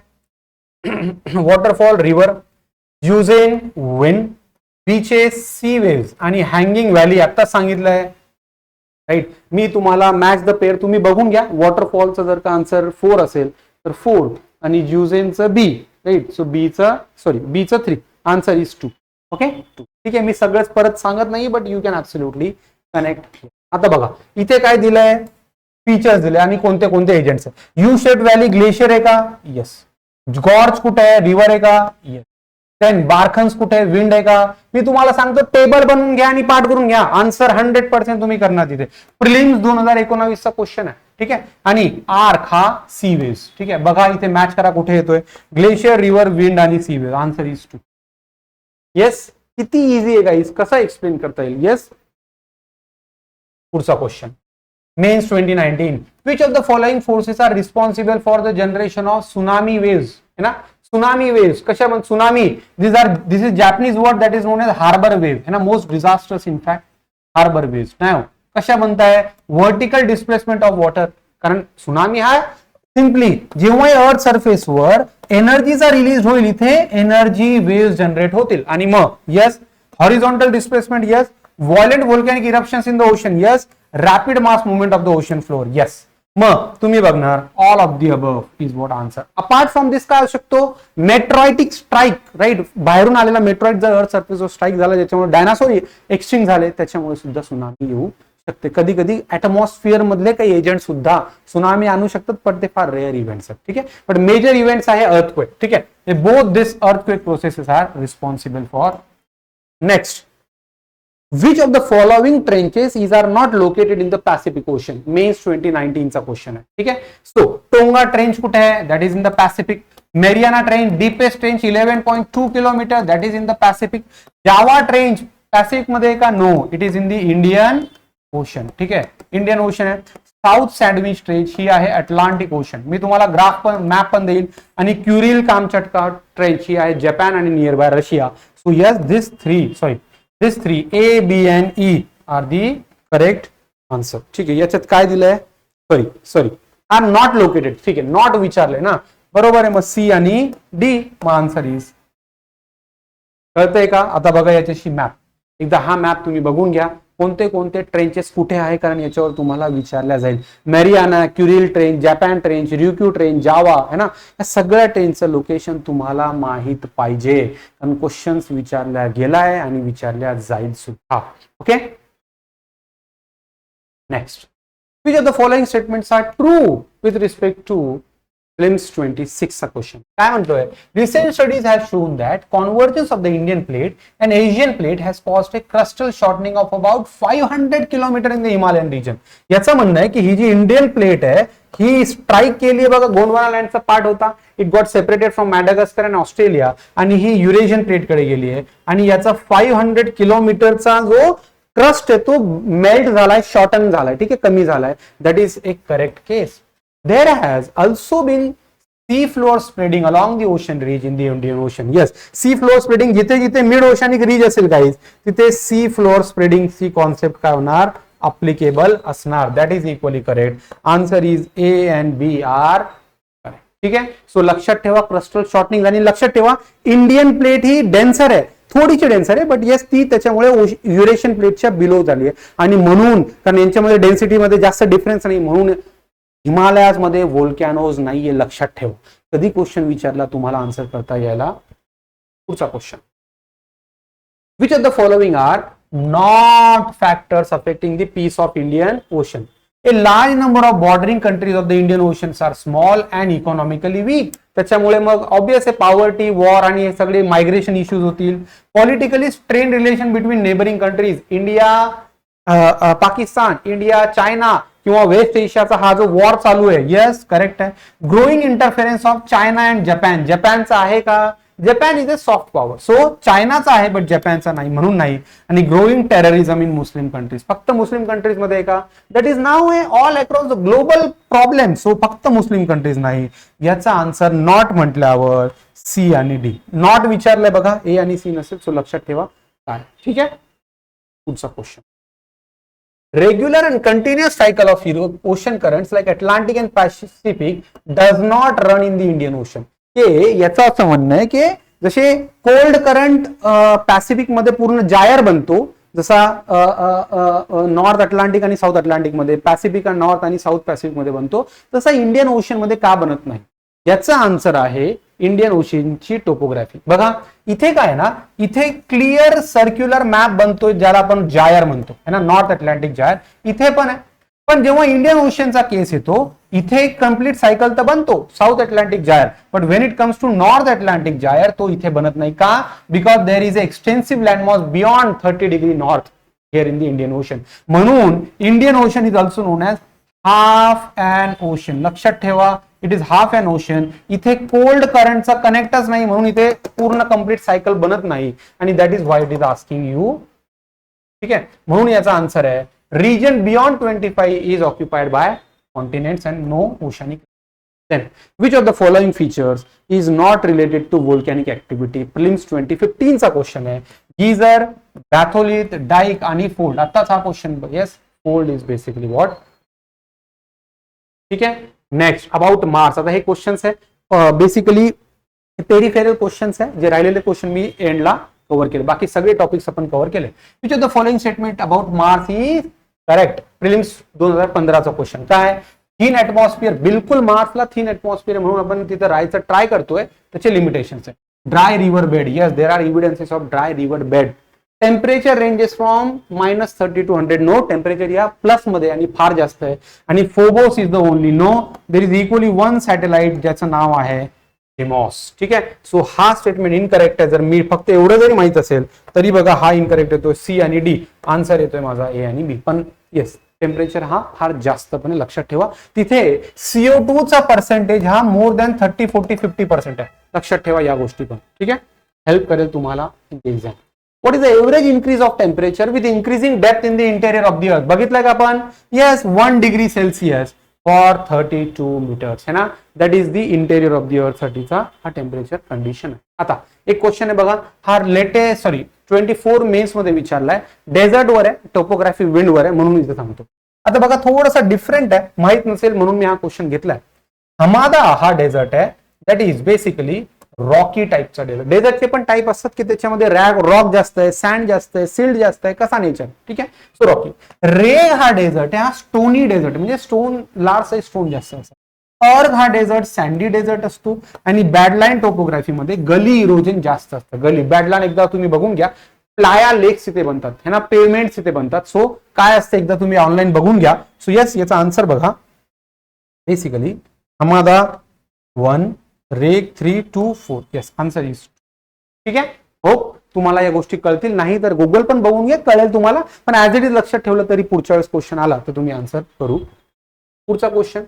वॉटरफॉल, रिव्हर, युझेन, विंड, बीचेस, सी वेव्स आणि हँगिंग व्हॅली. आता सांगितलंय. राईट, मी तुम्हाला मॅच द पेअर तुम्ही बघून घ्या. वॉटरफॉलचं जर का आन्सर 4 असेल तर 4 आणि युझेनचं बी. राईट, सो बीचं 3. Answer is 2. ओके, 2. ठीक आहे, मी सगळंच परत सांगत नाही, but you can absolutely connect. आता बघा इथे काय दिलंय, फीचर्स दिले आणि कोणते कोणते एजंट्स आहे. यू शेप्ड व्हॅली ग्लेशियर आहे का? येस. गॉर्ज कुठे आहे? रिव्हर आहे का? येस. देन बारखन्स कुठे आहे? विंड आहे का? मी तुम्हाला सांगतो टेबल बनवून घ्या आणि पाठ करून घ्या. आन्सर 100% तुम्ही करणार तिथे. प्रिलिम्स 2019चा क्वेश्चन आहे. ठीक आहे, आणि आर्क हा सी वेव्स. ठीक आहे, बघा इथे मॅच करा कुठे येतोय. ग्लेशियर, रिव्हर, विंड आणि sea wave. Answer is 2. Yes, किती इझी आहे गाईज, कसा एक्सप्लेन करता येईल. येस, पुढचा question. Mains 2019. Which of the following forces are responsible for the generation of tsunami waves? है ना, tsunami waves. कशा म्हणतात? tsunami. This is Japanese word that is known as harbor wave. है ना, most disastrous in fact harbor waves. Now कशा बनताय? Vertical displacement of water. कारण tsunami हा simply जेव्हा अर्थ सरफेस वर एनर्जीचा रिलीज होईल, इथे एनर्जी वेव्ह जनरेट होतील. आणि मग yes, horizontal displacement. Yes. Violent volcanic eruptions in the ocean. Yes. Rapid mass movement of the ocean floor. Yes. मग तुम्ही बघणार all of the above is what answer. Apart from this काय असू शकतो, मेट्रॉइटिक strike, right, बाहेरून आलेला मेट्रॉइट जर अर्थ सरफेसवर स्ट्राईक झाला ज्याच्यामुळे डायनासोर एक्सटिंक्ट झाले, त्याच्यामुळे सुद्धा सुनामी येऊ शकते. कधी कधी ऍटमॉस्फिअर मधले काही एजंट सुद्धा सुनामी आणू शकतात, पण ते फार रेअर इव्हेंट्स आहेत. ठीक आहे, पण मेजर इव्हेंट्स आहे अर्थक्वेक. ठीक आहे, both this earthquake processes are responsible for. Next, which of the following trenches is are not located in the Pacific Ocean? Mains 2019 चा क्वेश्चन आहे. ठीक आहे, सो टोंगा ट्रेंच कुठे आहे, that is in the Pacific. Mariana trench, deepest trench 11.2 kilometre, that is in the Pacific. Java trench Pacific मध्ये का, no, it is in the Indian Ocean. ठीक आहे, इंडियन ओशन आहे. साऊथ सँडविच ट्रेंच ही आहे Atlantic ocean. मी तुम्हाला graph पण map पण देईल. आणि क्युरिल कामचटका ट्रेंच ही आहे जपान आणि near by Russia. So yes, this three A, B and E are the correct answer. ठीक आहे, याच्यात काय दिलंय, सॉरी आर नॉट लोकेटेड. ठीक आहे, नॉट विचारले ना, बरोबर आहे. मग C आणि D, मग आन्सर इज. कळतंय का? आता बघा याच्याशी मॅप, एकदा हा मॅप तुम्ही बघून घ्या, कोणते कोणते ट्रेंचेस कुठे आहे, कारण याच्यावर तुम्हाला विचारल्या जाईल. Mariana, Kuril trench, Japan trench, Ryukyu trench, Java है ना, या सगळ्या ट्रेंचचं लोकेशन तुम्हाला माहित पाहिजे, कारण क्वेश्चन्स विचारल्या गेलाय आणि विचारल्या जाईल सुद्धा. Okay, next, which of the following statements are true with respect to prelims 26 चा क्वेश्चन. काय म्हणतोय, recent studies have shown that convergence of the Indian plate and Asian plate has caused a crustal shortening of about 500 kilometre in the Himalayan region. याचं म्हणणं आहे की ही जी Indian plate आहे ही strike केली आहे बघा, गोंडवाना लँडचा पार्ट होता, it got separated from Madagascar and Australia, आणि ही युरेशियन प्लेटकडे गेली आहे, आणि याचा 500 किलोमीटरचा जो क्रस्ट आहे तो मेल्ट झालाय, शॉर्टन झालाय. ठीक आहे, कमी झालाय. That is A correct case. There has also been sea floor spreading along the ocean ridge in the Indian Ocean. Yes, sea floor spreading जिथे जिथे मिड ओशनिक रिज असेल गाइज, तिथे sea floor spreading ची concept काय होणार, applicable असणार. That is equally correct. Answer is A and B are correct. ठीक आहे, सो लक्षात ठेवा क्रस्टल शॉर्टनिंग. आणि लक्षात ठेवा इंडियन प्लेट ही डेन्सर आहे, थोडीशी डेन्सर आहे, बट येस ती त्याच्यामुळे युरेशियन प्लेटच्या बिलो झाली आहे, आणि म्हणून कारण यांच्यामध्ये डेन्सिटीमध्ये जास्त डिफरन्स नाही, म्हणून हिमालयाज मध्ये वोल्कॅनोज नाहीये. लक्षात ठेव, कधी क्वेश्चन विचारला तुम्हाला आन्सर करता यायला. पुढचा question, which of the following are not factors affecting the peace of Indian Ocean? A large number of bordering countries of the Indian Oceans are small and economically weak. त्याच्यामुळे मग obvious आहे poverty, war आणि हे सगळे migration issues होतील. Politically strain relation between neighbouring countries, India Pakistan, India China किंवा west एशियाचा हा जो वॉर चालू आहे, येस करेक्ट आहे. Growing interference of China and Japan, जपानचा आहे का, Japan is a soft power, so चायनाचा आहे बट जपानचा नाही, म्हणून नाही. आणि growing terrorism in Muslim countries, फक्त मुस्लिम कंट्रीज मध्ये आहे का, that is now a all across the global problem, so फक्त मुस्लिम कंट्रीज नाही. याचा आन्सर नॉट म्हटल्यावर C आणि D. नॉट विचारलंय बघा, A आणि C नसेल, सो लक्षात ठेवा काय. ठीक आहे, पुढचा question, regular and continuous cycle of ocean currents like Atlantic and Pacific does not run in the Indian Ocean. याचं असं म्हणणं आहे की जसे कोल्ड करंट पॅसिफिक मध्ये पूर्ण जायर बनतो, जसा नॉर्थ अटलांटिक आणि साऊथ अटलांटिक मध्ये, पॅसिफिक आणि नॉर्थ आणि साऊथ पॅसिफिक मध्ये बनतो, तसा इंडियन ओशन मध्ये का बनत नाही. याचं आन्सर आहे इंडियन ओशनची टोपोग्राफी. बघा इथे काय ना, इथे क्लिअर सर्क्युलर मॅप बनतोय ज्याला आपण जायर म्हणतो है ना, नॉर्थ अटलांटिक जायर इथे पण आहे. पण जेव्हा इंडियन ओशनचा केस येतो, इथे एक कम्प्लीट सायकल तर बनतो south Atlantic gyre, but when it comes to north Atlantic gyre तो इथे बनत नाही. का, because there is extensive landmass beyond 30 degree north here in the Indian Ocean. म्हणून Indian Ocean is also known as half and ocean. लक्षात ठेवा, it is half and ocean. इथे cold करंटचा कनेक्टच नाही, म्हणून इथे पूर्ण कंप्लीट सायकल बनत नाही, आणि that is why it is asking you. ठीक आहे, म्हणून याचा आन्सर आहे region beyond 25 is occupied by continents and no oceanic. Then which of the following features is not related to volcanic activity? Prelims 2015 चा question आहे. Geyser, बॅथोलिथ, डाईक आणि fold. आताच हा question, yes fold is basically what. ठीक आहे, next about Mars. आता हे questions आहे बेसिकली पेरिफेरल क्वेश्चन्स आहे, जे राहिलेले क्वेश्चन मी एंडला कव्हर केले, बाकी सगळे टॉपिक्स आपण कव्हर केले. Which of the following statement about Mars is correct? Prelims 2015 चा क्वेश्चन काय, थिन ऍटमॉस्फिअर, बिलकुल मार्सला थिन ऍटमॉस्फिअर म्हणून आपण तिथे राहायचं ट्राय करतोय, त्याचे लिमिटेशन्स आहे. Dry river bed, yes there are evidences of dry river bed. Temperature ranges from -30 to 100. No, temperature या प्लस मध्ये आणि फार जास्त आहे. आणि Phobos is the only. No, there is equally one satellite ज्याचं नाव आहे डेमॉस. ठीक आहे. सो हा स्टेटमेंट इनकरेक्ट आहे. जर मी फक्त एवढं जरी माहित असेल तरी बघा हा इनकरेक्ट येतोय. सी आणि डी आन्सर येतोय माझा ए आणि बी. पण येस, टेम्परेचर हा फार जास्तपणे लक्षात ठेवा. तिथे CO2 चा पर्सेंटेज हा मोर दॅन 30, 40, 50% आहे. लक्षात ठेवा या गोष्टी पण. ठीक आहे, हेल्प करेल तुम्हाला exam. What is the average increase of temperature with increasing depth in the interior of the earth. बघितलं का आपण? Yes, 1 degree Celsius for 32 metres है ना. That is the interior of the earth साठीचा हा टेम्परेचर कंडिशन आहे. आता एक क्वेश्चन आहे बघा, हा लेटेस्ट 24 मेन्स मध्ये विचारलाय. डेझर्ट वर आहे, टोपोग्राफी विंड वर आहे म्हणून इथे सांगतो. आता बघा थोडासा डिफरंट आहे, माहित नसेल म्हणून मी हा क्वेश्चन घेतलाय. हमादा हा डेझर्ट आहे, दॅट इज बेसिकली रॉकी टाईपचा डेझर्ट. डेझर्टचे पण टाईप असतात की त्याच्यामध्ये रॉक जास्त आहे, सँड जास्त आहे, सिल्ट जास्त आहे, कसा नेचर. ठीक आहे, सो रॉकी. रे हा डेझर्ट आहे, हा स्टोनी डेझर्ट म्हणजे स्टोन, लार्ज साईज स्टोन जास्त असतात. अर्थ हा डेझर्ट सँडी डेझर्ट असतो. आणि बॅडलाईन टोपोग्राफी मध्ये गली इरोजन जास्त असतं. गली बॅडलाईन एकदा तुम्ही बघून घ्या, प्लाया लेक्स इथे बनतात है ना, पेमेंट्स इथे बनतात. सो काय असतं एकदा तुम्ही ऑनलाईन बघून घ्या. सो येस, याचा आन्सर बघा, basically hamada 1, reg 3, 2, 4. Yes, answer is. ठीक आहे, होप तुम्हाला या गोष्टी कळतील. नाही तर गुगल पण बघून घ्या, कळेल तुम्हाला. पण ऍज इट इज लक्षात ठेवलं तरी पुढच्या वेळेस क्वेश्चन आला तर तुम्ही आन्सर करू. पुढचा क्वेश्चन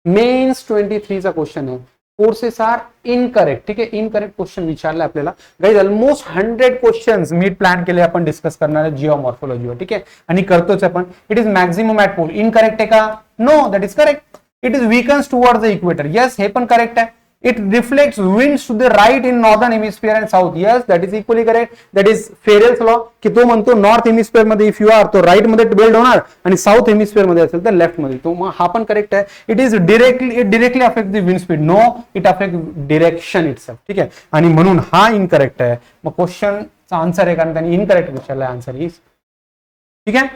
मेन्स 23 चा क्वेश्चन आहे. Forces are incorrect. ठीक आहे, इनकरेक्ट क्वेश्चन विचारला आपल्याला. गाईज ऑलमोस्ट 100 क्वेश्चन्स मी प्लॅन केले, आपण डिस्कस करणार आहे जिओमॉर्फोलॉजीवर. ठीक आहे, आणि करतोच आपण. It is maximum at pole. Incorrect आहे का? No, that is correct. It is weakens towards the equator. Yes, हे पण करेक्ट आहे. It reflects winds to the right in northern hemisphere and south. Yes, that is equally correct. That is Farrell's law की तो म्हणतो north hemisphere मध्ये if you R तो right मध्ये बेल्ड होणार आणि साऊथ हेमिस्फिअर मध्ये असेल तर लेफ्ट मध्ये. तो मग हा पण करेक्ट आहे. It directly affect the wind speed. No, it affect direction itself. ठीक आहे, आणि म्हणून हा इनकरेक्ट आहे. मग क्वेश्चनचा आन्सर आहे कारण त्यांनी इनकरेक्ट विचारला. Answer is. ठीक आहे,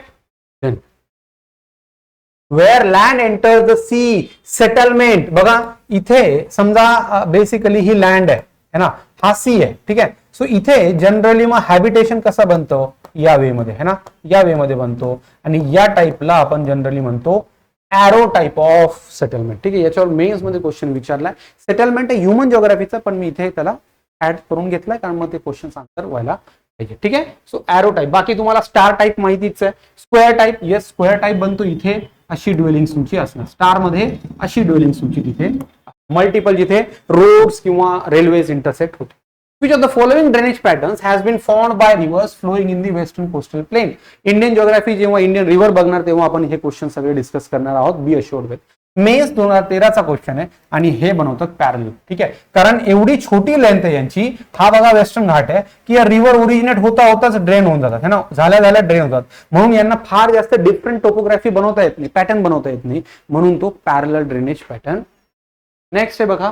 where land enter the sea settlement. बघा इथे समजा बेसिकली ही लँड आहे ना, हा सी आहे. ठीक आहे, सो इथे जनरली मग हॅबिटेशन कसा बनतो? या वे मध्ये है ना, या वे मध्ये बनतो. आणि या टाईपला आपण जनरली म्हणतो एरो टाईप ऑफ सेटलमेंट. ठीक आहे, याच्यावर मेन्स मध्ये क्वेश्चन विचारलाय. सेटलमेंट आहे ह्युमन ज्योग्राफीचा, पण मी इथे त्याला ऍड करून घेतलाय कारण मग ते क्वेश्चन आन्सर व्हायला पाहिजे. ठीक आहे, सो एरो टाईप. बाकी तुम्हाला स्टार टाईप माहितीच आहे. Square type, yes square type बनतो इथे अशी ड्वेलिंग तुमची असणार. स्टार मध्ये अशी ड्वेलिंग तुमची तिथे मल्टिपल जिथे रोड्स किंवा रेल्वेज इंटरसेक्ट होते. Which of the following drainage patterns has been formed by rivers flowing in the western coastal plain? Indian geography जेव्हा इंडियन रिव्हर बघणार तेव्हा आपण हे क्वेश्चन सगळे डिस्कस करणार आहोत. बी अश्योर्ड विथ. मेन्स 2013 चा क्वेश्चन आहे आणि हे बनवतात पॅरलल. ठीक आहे, कारण एवढी छोटी लेंथ आहे यांची. हा बघा वेस्टर्न घाट आहे की या रिव्हर ओरिजिनेट होता होताच ड्रेन होऊन जातात है ना, झाल्या ड्रेन होतात. म्हणून यांना फार जास्त डिफरंट टोपोग्राफी बनवता येत नाही, पॅटर्न बनवता येत नाही, म्हणून तो पॅरलल ड्रेनेज पॅटर्न. नेक्स्ट आहे बघा,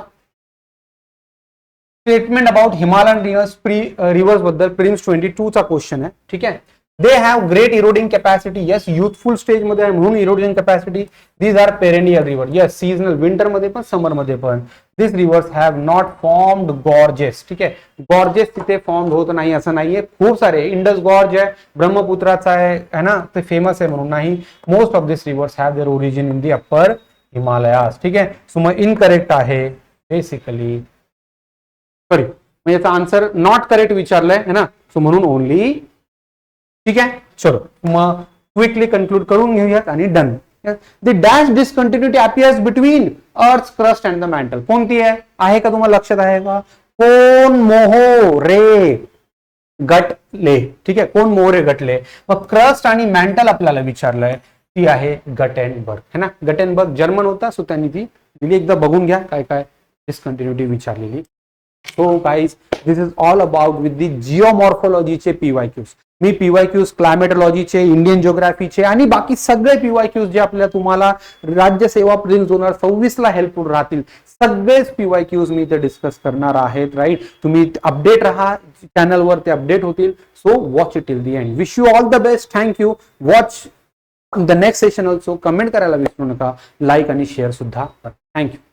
स्टेटमेंट अबाउट हिमालयन रिव्हर्स बद्दल प्रिम्स 22 चा क्वेश्चन आहे. ठीक आहे, they have great eroding capacity. Yes, youthful stage मध्ये आहे म्हणून eroding capacity. These are perennial river. Yes, seasonal, winter मध्ये पण समर मध्ये पण. This rivers have not formed gorges. ठीक आहे, गॉर्जेस तिथे फॉर्म होत नाही असं नाहीये. खूप सारे इंडस गॉर्ज आहे, ब्रह्मपुत्राचा आहे ना, ते फेमस आहे म्हणून नाही. Most of this rivers have there origin in the upper Himalayas. ठीक आहे, सो मग इनकरेक्ट आहे बेसिकली. सॉरी, म्हणजे याचा आन्सर नॉट करेक्ट विचारलंय है ना, सो म्हणून ओनली. ठीक आहे, चलो मग क्विकली कन्क्लूड करून घेऊयात आणि done. The dash discontinuity appears between earth crust and the mantle. कोणती आहे का तुम्हाला लक्षात आहे का? कोण मोहो रे गटले. ठीक आहे, कोण मोहो रे गटले. मग क्रस्ट आणि मॅन्टल आपल्याला विचारलंय, ती आहे गटेनबर्ग है ना. गटेनबर्ग जर्मन होता, सो त्यांनी ती दिली. एकदा बघून घ्या काय काय डिस्कंटिन्युटी विचारलेली. So guys, this is all about with the जिओमॉर्फोलॉजीचे PYQs. मी PYQs क्लायमेटॉलॉजीचे, इंडियन ज्योग्राफीचे आणि बाकी सगळे PYQs जे आपल्याला तुम्हाला राज्य सेवा प्रिन्स 2026 ला हेल्पफुल राहतील, सगळेच PYQs मी इथे डिस्कस करणार आहेत. राईट, तुम्ही अपडेट राहा चॅनलवर, ते अपडेट होतील. So watch it till the end. Wish you all the best. Thank you. Watch the next session also. Comment करायला विसरू नका, लाईक आणि शेअर सुद्धा. थँक्यू.